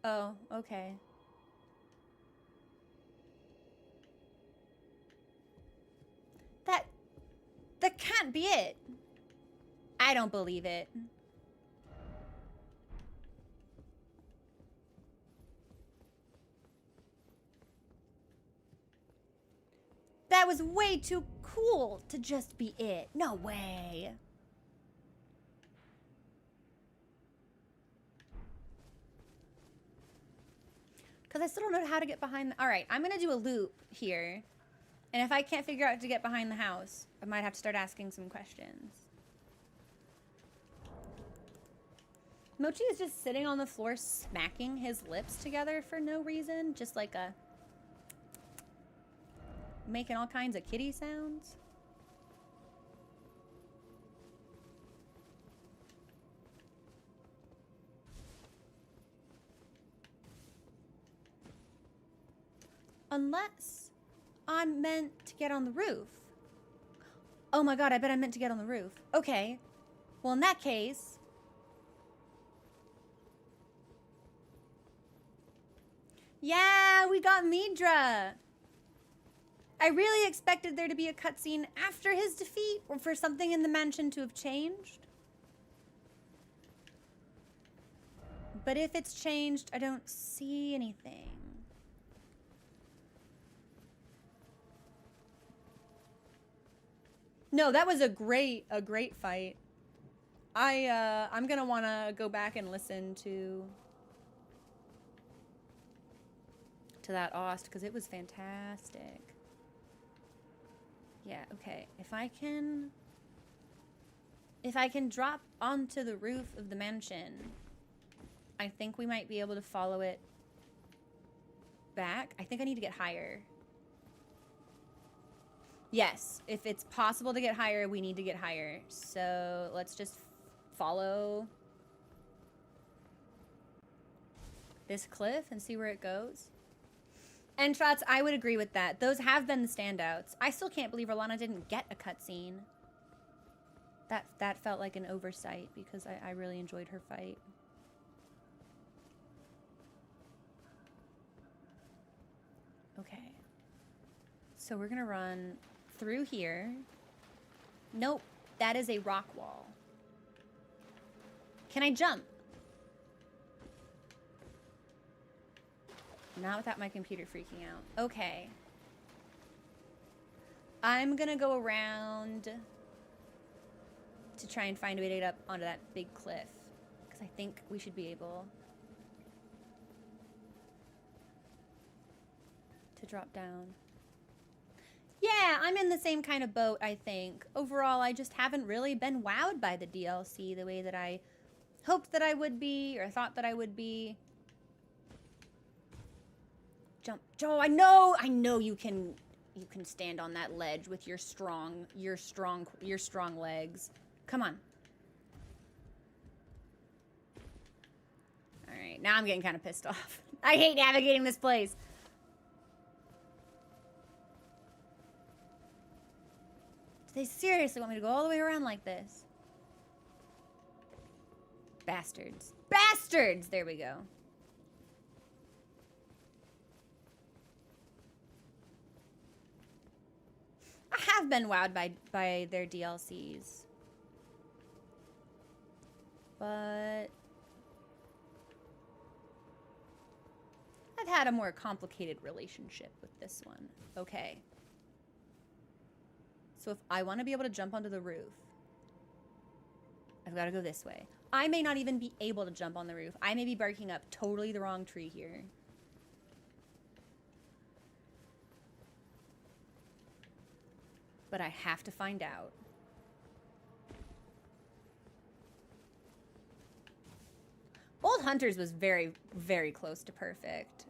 Oh, okay. That can't be it. I don't believe it. That was way too cool to just be it. No way. Because I still don't know how to get behind the... All right, I'm going to do a loop here. And if I can't figure out to get behind the house, I might have to start asking some questions. Mochi is just sitting on the floor smacking his lips together for no reason. Just like a... making all kinds of kitty sounds. Unless I'm meant to get on the roof. Oh my god, I bet I meant to get on the roof. Okay. Well, in that case... Yeah, we got Midra! I really expected there to be a cutscene after his defeat, or for something in the mansion to have changed. But if it's changed, I don't see anything. No, that was a great fight. I'm gonna wanna go back and listen to that Ost, because it was fantastic. Yeah, okay. If I can drop onto the roof of the mansion, I think we might be able to follow it back. I think I need to get higher. Yes, if it's possible to get higher, we need to get higher. So let's just follow this cliff and see where it goes. And Shots, I would agree with that. Those have been the standouts. I still can't believe Rolana didn't get a cutscene. That felt like an oversight because I really enjoyed her fight. Okay. So we're gonna run through here. Nope, that is a rock wall. Can I jump? Not without my computer freaking out. Okay. I'm gonna go around to try and find a way to get up onto that big cliff. Because I think we should be able to drop down. Yeah, I'm in the same kind of boat, I think. Overall, I just haven't really been wowed by the DLC the way that I hoped that I would be, or thought that I would be. Jump. Joe, I know you can stand on that ledge with your strong legs. Come on. All right, now I'm getting kind of pissed off. I hate navigating this place. Do they seriously want me to go all the way around like this? Bastards. Bastards! There we go. I have been wowed by their DLCs. But I've had a more complicated relationship with this one. Okay. So if I want to be able to jump onto the roof, I've got to go this way. I may not even be able to jump on the roof. I may be barking up totally the wrong tree here. But I have to find out. Old Hunters was very, very close to perfect.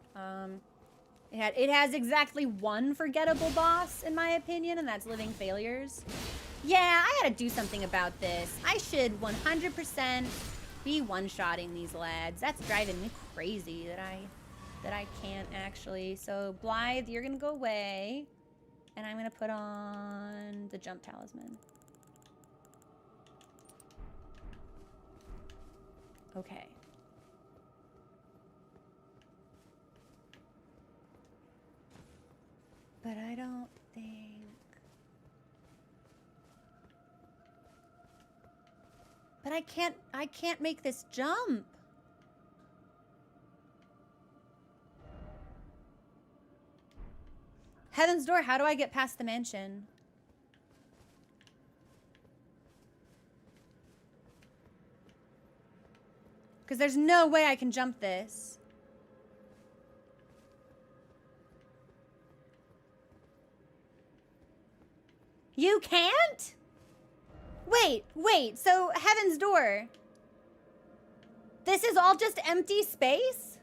It has exactly one forgettable boss, in my opinion, and that's Living Failures. Yeah, I gotta do something about this. I should 100% be one-shotting these lads. That's driving me crazy that I can't actually. So, Blythe, you're gonna go away. And I'm gonna put on the jump talisman. Okay. But I don't think... But I can't make this jump. Heaven's Door, how do I get past the mansion? Because there's no way I can jump this. You can't? Wait, so Heaven's Door. This is all just empty space?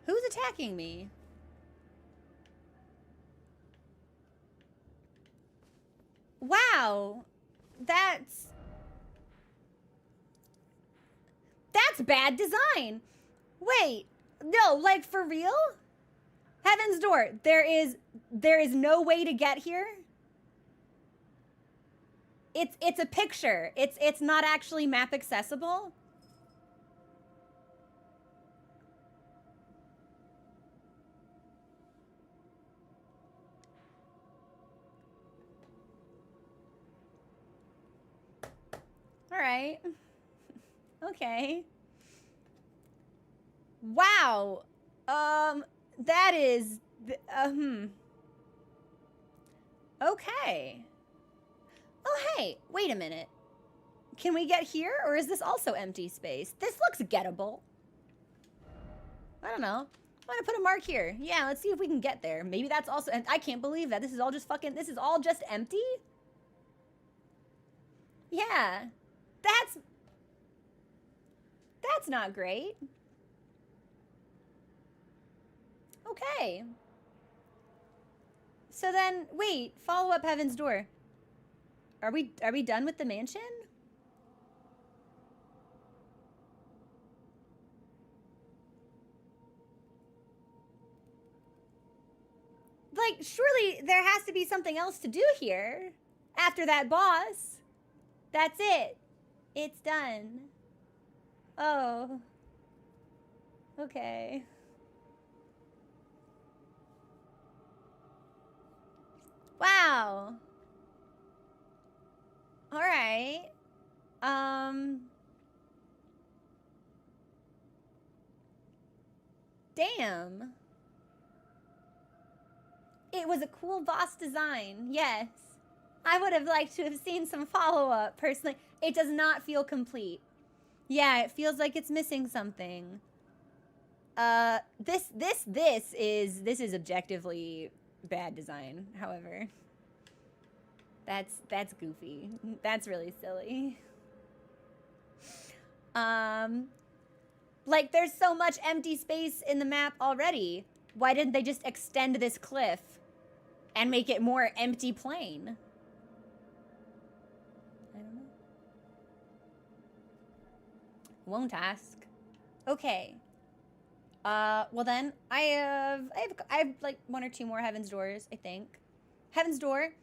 Who's attacking me? Wow. That's bad design. Wait. No, like for real? Heaven's Door. There is no way to get here. It's a picture. It's not actually map accessible. All right. Okay. Wow. That is okay. Oh, hey, wait a minute. Can we get here, or is this also empty space? This looks gettable. I don't know. I'm gonna put a mark here. Yeah, let's see if we can get there. Maybe that's also... I can't believe that. This is all just empty? Yeah. That's not great. Okay. So then, wait, follow up Heaven's Door. Are we done with the mansion? Like, surely there has to be something else to do here. After that boss. That's it. It's done. Oh. Okay. Wow. All right. Damn. It was a cool boss design. Yes. I would have liked to have seen some follow-up, personally. It does not feel complete. Yeah, it feels like it's missing something. This is objectively bad design, however. That's goofy. That's really silly. Like there's so much empty space in the map already. Why didn't they just extend this cliff and make it more empty plain? I don't know. Won't ask. Okay. Well then, I have like 1 or 2 more Heaven's Doors, I think. Heaven's Door.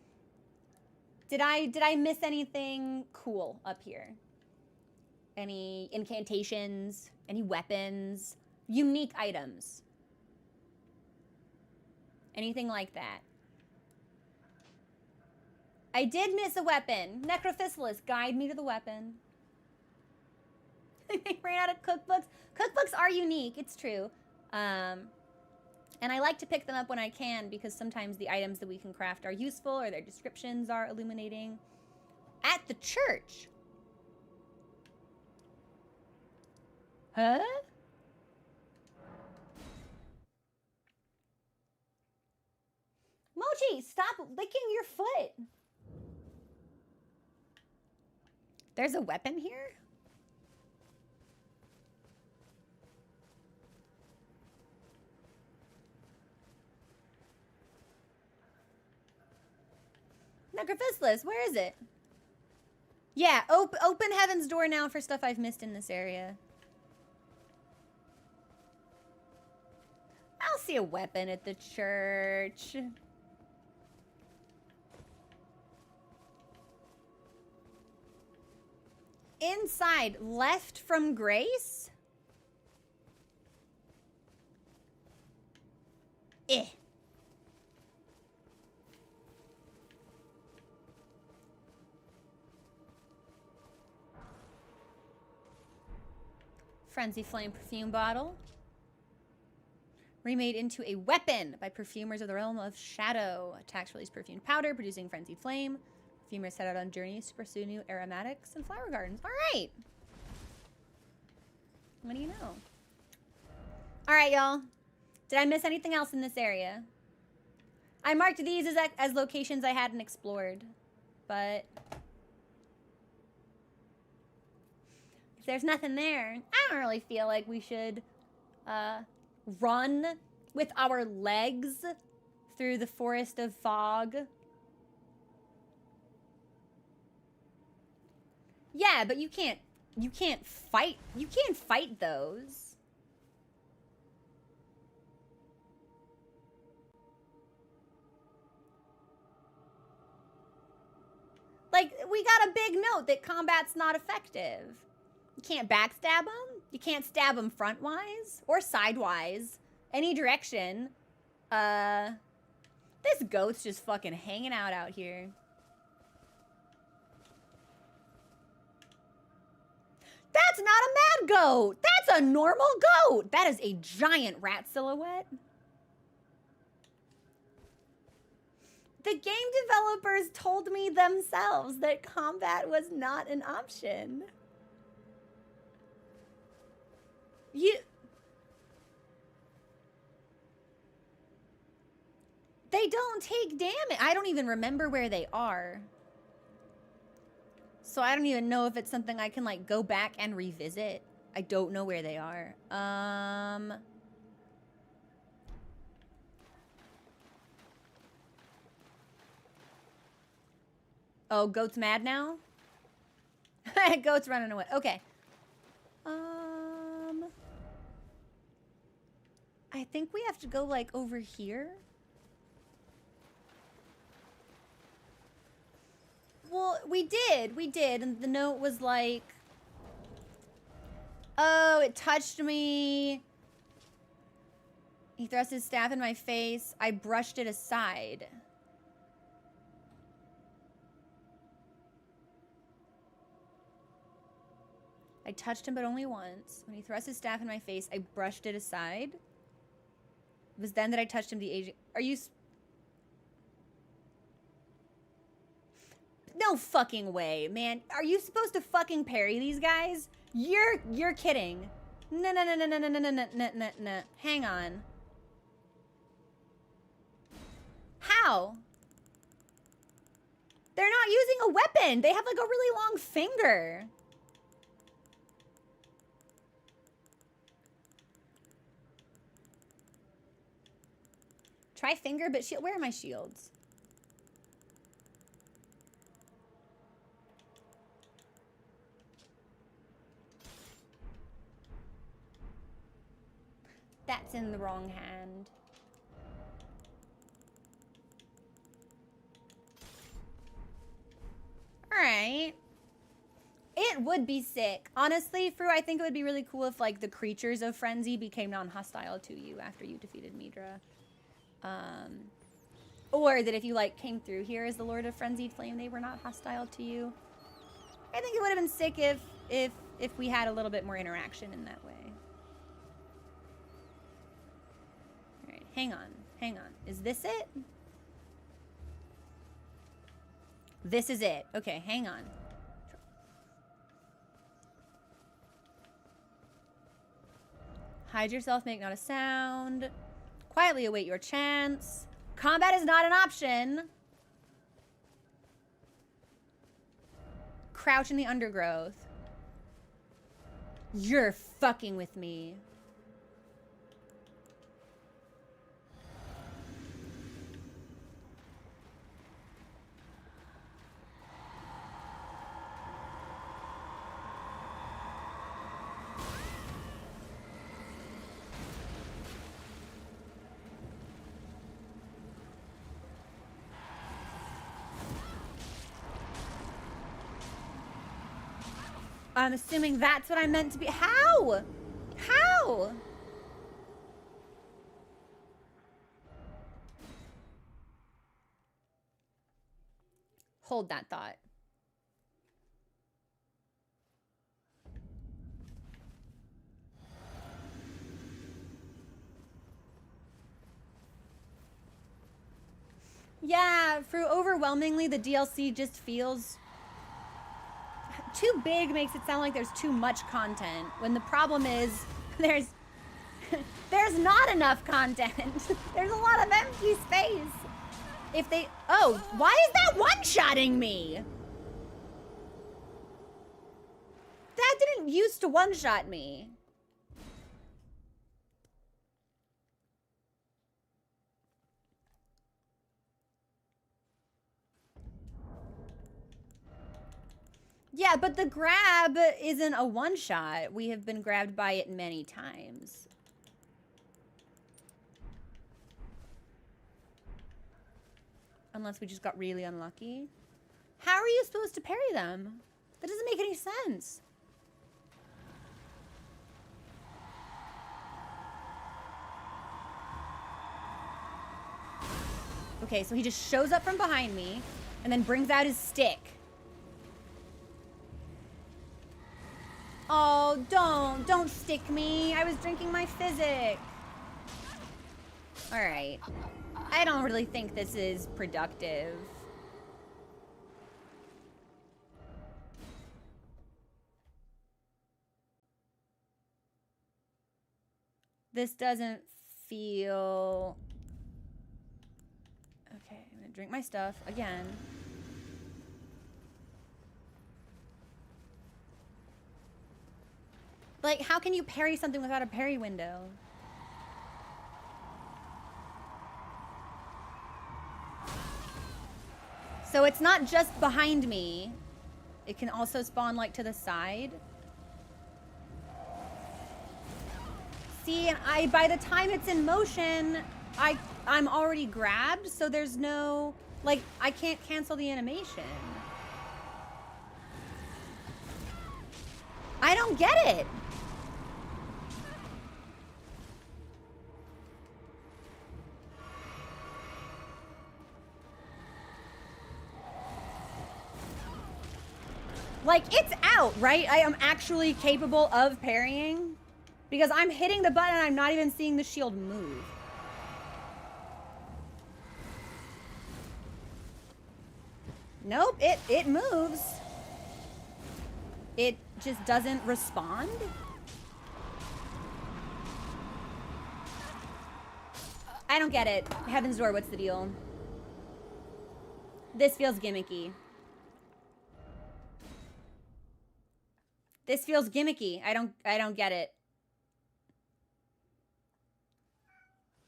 Did I miss anything cool up here? Any incantations? Any weapons? Unique items? Anything like that? I did miss a weapon. Necrophysalis, guide me to the weapon. They ran out of cookbooks. Cookbooks are unique, it's true. And I like to pick them up when I can because sometimes the items that we can craft are useful or their descriptions are illuminating. At the church. Huh? Mochi, stop licking your foot. There's a weapon here? Necrophysalis, where is it? Yeah, open Heaven's Door now for stuff I've missed in this area. I'll see a weapon at the church. Inside, left from grace? Eh. Frenzy Flame perfume bottle. Remade into a weapon by perfumers of the realm of shadow. Attacks release perfumed powder, producing frenzied flame. Perfumers set out on journeys to pursue new aromatics and flower gardens. All right. What do you know? All right, y'all. Did I miss anything else in this area? I marked these as locations I hadn't explored, but if there's nothing there, I don't really feel like we should run with our legs through the forest of fog. Yeah, but you can't fight those. Like, we got a big note that combat's not effective. You can't backstab them. You can't stab them frontwise or sidewise. Any direction. This goat's just fucking hanging out here. That's not a mad goat. That's a normal goat. That is a giant rat silhouette. The game developers told me themselves that combat was not an option. They don't take damage. I don't even remember where they are. So I don't even know if it's something I can like go back and revisit. I don't know where they are. Oh, goat's mad now? Goat's running away. Okay. I think we have to go like over here. Well, we did, and the note was like, oh, it touched me. He thrust his staff in my face. I brushed it aside. I touched him, but only once. When he thrust his staff in my face, I brushed it aside. It was then that I touched him. The agent. Are you? No fucking way, man. Are you supposed to fucking parry these guys? You're kidding. No. Hang on. How? They're not using a weapon. They have like a really long finger. Try finger, but shield. Where are my shields? That's in the wrong hand. Alright. It would be sick. Honestly, Fru, I think it would be really cool if, like, the creatures of Frenzy became non-hostile to you after you defeated Midra. Or that if you, like, came through here as the Lord of Frenzied Flame, they were not hostile to you. I think it would have been sick if we had a little bit more interaction in that way. Alright, hang on. Hang on. Is this it? This is it. Okay, hang on. Hide yourself, make not a sound. Quietly await your chance. Combat is not an option. Crouch in the undergrowth. You're fucking with me. I'm assuming that's what I meant to be. How? How? Hold that thought. Yeah, for overwhelmingly, the DLC just feels too big. Makes it sound like there's too much content, when the problem is there's not enough content. There's a lot of empty space. If they... Oh, why is that one-shotting me? That didn't used to one-shot me. Yeah, but the grab isn't a one-shot. We have been grabbed by it many times. Unless we just got really unlucky. How are you supposed to parry them? That doesn't make any sense. Okay, so he just shows up from behind me and then brings out his stick. Oh, don't stick me. I was drinking my physic. All right. I don't really think this is productive. This doesn't feel... Okay, I'm gonna drink my stuff again. Like, how can you parry something without a parry window? So it's not just behind me. It can also spawn, like, to the side. See, by the time it's in motion, I'm already grabbed, so there's no... Like, I can't cancel the animation. I don't get it. Like, it's out, right? I am actually capable of parrying because I'm hitting the button and I'm not even seeing the shield move. Nope, it moves. It just doesn't respond. I don't get it. Heaven's Door, what's the deal? This feels gimmicky. This feels gimmicky. I don't get it.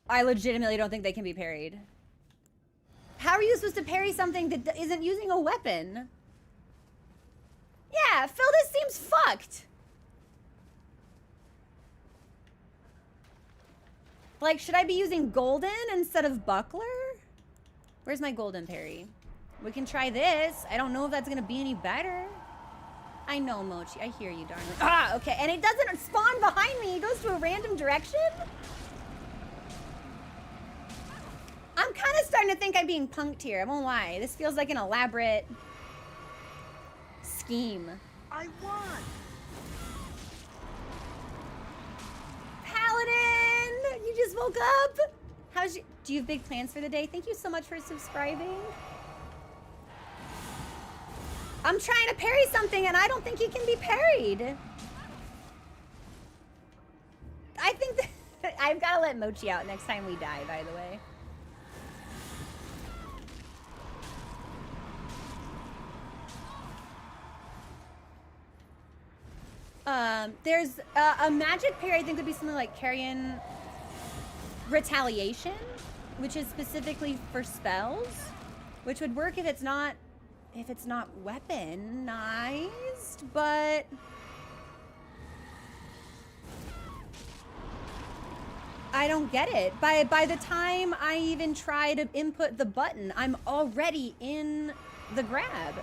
I legitimately don't think they can be parried. How are you supposed to parry something that isn't using a weapon? Yeah, Phil, this seems fucked. Like, should I be using golden instead of buckler? Where's my golden parry? We can try this. I don't know if that's gonna be any better. I know, Mochi. I hear you, darling. Ah, okay. And it doesn't spawn behind me. It goes to a random direction? I'm kind of starting to think I'm being punked here. I won't lie. This feels like an elaborate scheme. I won! Paladin! You just woke up? Do you have big plans for the day? Thank you so much for subscribing. I'm trying to parry something and I don't think he can be parried. I think that I've got to let Mochi out next time we die, by the way. There's a magic parry I think would be something like carrying retaliation, which is specifically for spells, which would work if it's not weaponized, but I don't get it. By the time I even try to input the button, I'm already in the grab.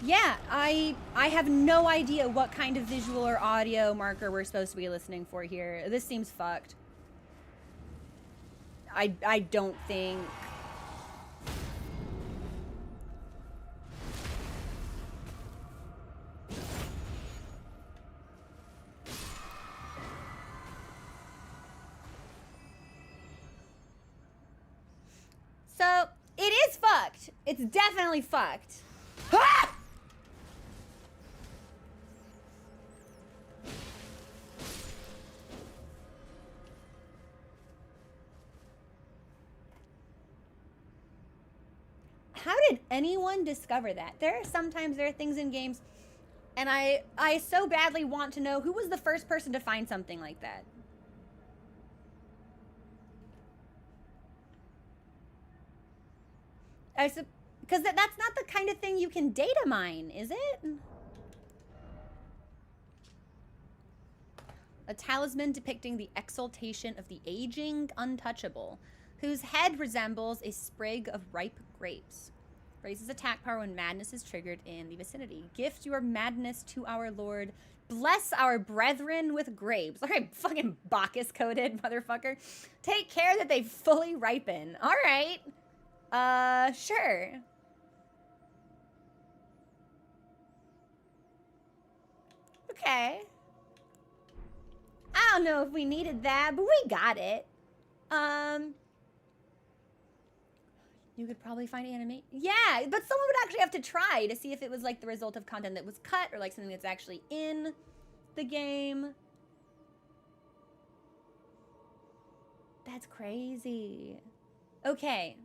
Yeah, I have no idea what kind of visual or audio marker we're supposed to be listening for here. This seems fucked. I don't think... So, it is fucked. It's definitely fucked. Ah! How did anyone discover that? There are things in games, and I so badly want to know who was the first person to find something like that. Because that's not the kind of thing you can data mine, is it? A talisman depicting the exaltation of the aging untouchable, whose head resembles a sprig of ripe grapes. Raises attack power when madness is triggered in the vicinity. Gift your madness to our Lord. Bless our brethren with grapes. All right, fucking Bacchus-coded motherfucker. Take care that they fully ripen. All right. Sure. Okay. I don't know if we needed that, but we got it. You could probably find anime. Yeah, but someone would actually have to try to see if it was like the result of content that was cut or like something that's actually in the game. That's crazy. Okay.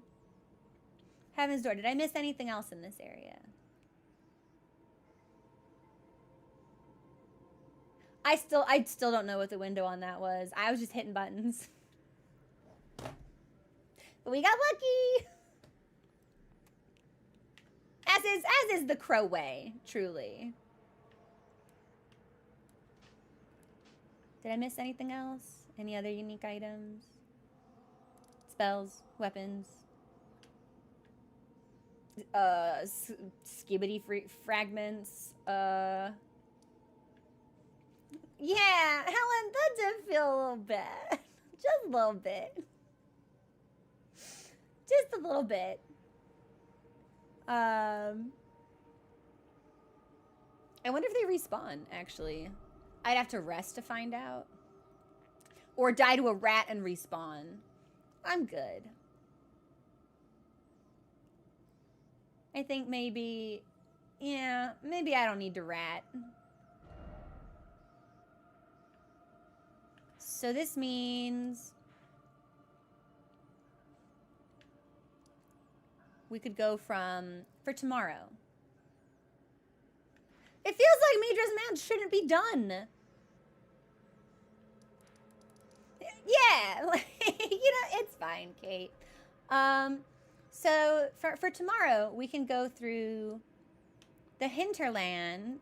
Heaven's Door. Did I miss anything else in this area? I still don't know what the window on that was. I was just hitting buttons. But we got lucky. As is the Crow way, truly. Did I miss anything else? Any other unique items? Spells, weapons. Skibbity fragments. Yeah, Helen, that did feel a little bad. Just a little bit. Just a little bit. I wonder if they respawn, actually. I'd have to rest to find out. Or die to a rat and respawn. I'm good. I think maybe... Yeah, maybe I don't need to rat. So this means... we could go for tomorrow. It feels like Midra's match shouldn't be done. Yeah, it's fine, Kate. So for tomorrow, we can go through the hinterland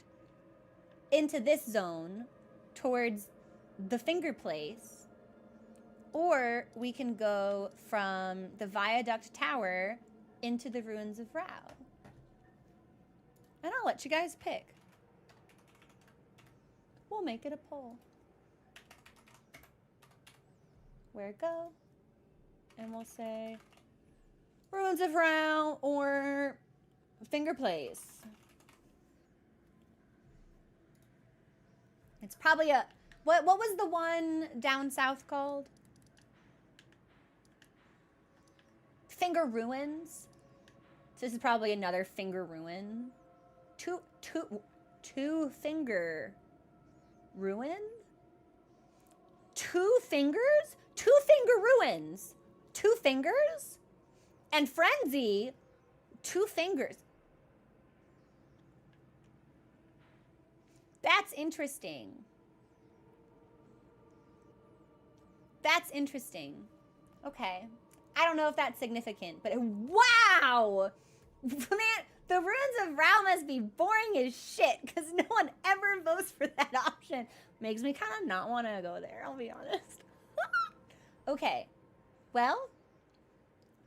into this zone towards the finger place, or we can go from the viaduct tower into the ruins of Rao. And I'll let you guys pick. We'll make it a poll. Where it go? And we'll say ruins of Rao or finger place. It's probably a what was the one down south called? Finger ruins. So this is probably another finger ruin. Two finger ruin? Two fingers? Two finger ruins. Two fingers? And Frenzy, two fingers. That's interesting. That's interesting. Okay. I don't know if that's significant, but wow! Man, the ruins of Rao must be boring as shit because no one ever votes for that option. Makes me kind of not want to go there, I'll be honest. Okay. Well,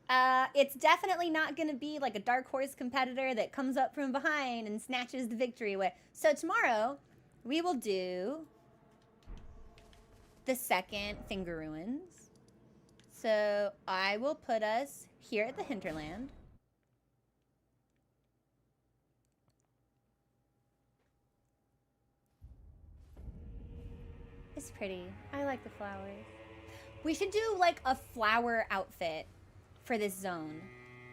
it's definitely not going to be like a dark horse competitor that comes up from behind and snatches the victory away. So tomorrow, we will do the second finger ruins. So I will put us here at the hinterland. It's pretty. I like the flowers. We should do like a flower outfit for this zone.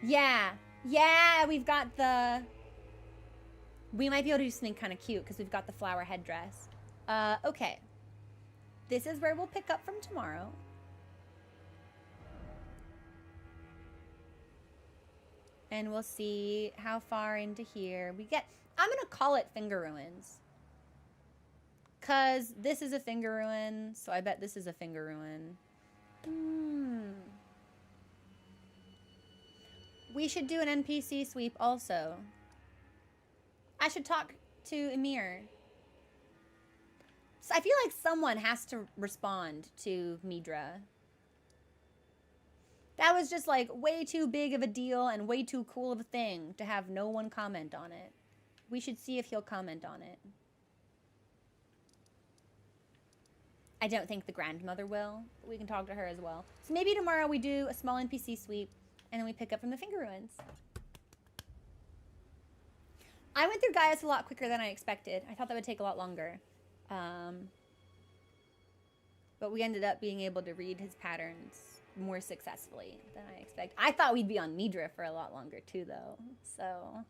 Yeah. Yeah, we've got the... We might be able to do something kind of cute because we've got the flower headdress. Okay. This is where we'll pick up from tomorrow. And we'll see how far into here we get. I'm going to call it Finger Ruins. Because this is a finger ruin, so I bet this is a finger ruin. We should do an NPC sweep also. I should talk to Emir. So I feel like someone has to respond to Midra. That was just like way too big of a deal and way too cool of a thing to have no one comment on it. We should see if he'll comment on it. I don't think the grandmother will, but we can talk to her as well. So maybe tomorrow we do a small NPC sweep, and then we pick up from the finger ruins. I went through Gaius a lot quicker than I expected. I thought that would take a lot longer. But we ended up being able to read his patterns more successfully than I expected. I thought we'd be on Midra for a lot longer too, though. So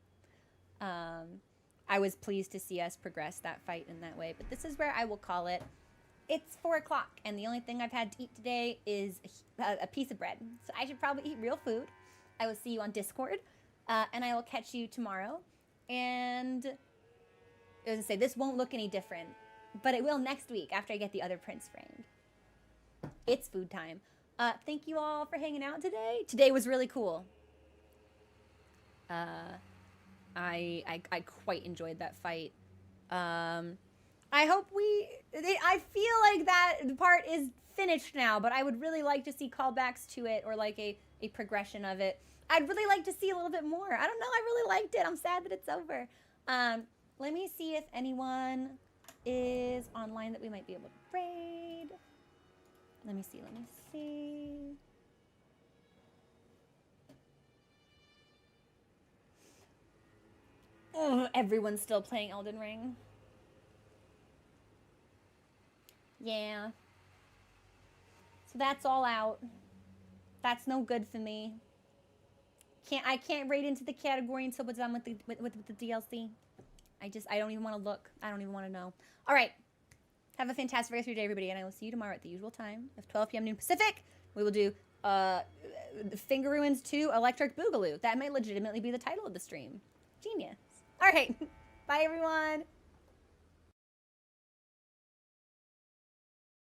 I was pleased to see us progress that fight in that way. But this is where I will call it. It's 4 o'clock, and the only thing I've had to eat today is a piece of bread. So I should probably eat real food. I will see you on Discord, and I will catch you tomorrow. And I was going to say, this won't look any different, but it will next week after I get the other prints framed. It's food time. Thank you all for hanging out today. Today was really cool. I quite enjoyed that fight. I hope I feel like that part is finished now, but I would really like to see callbacks to it or like a progression of it. I'd really like to see a little bit more. I don't know, I really liked it. I'm sad that it's over. Let me see if anyone is online that we might be able to raid. Let me see. Oh, everyone's still playing Elden Ring. Yeah. So that's all out. That's no good for me. I can't raid into the category until we're done with the DLC. I don't even want to look. I don't even want to know. All right. Have a fantastic rest of your day, everybody, and I will see you tomorrow at the usual time of 12 p.m. noon Pacific. We will do Finger Ruins 2 Electric Boogaloo. That may legitimately be the title of the stream. Genius. All right. Bye, everyone.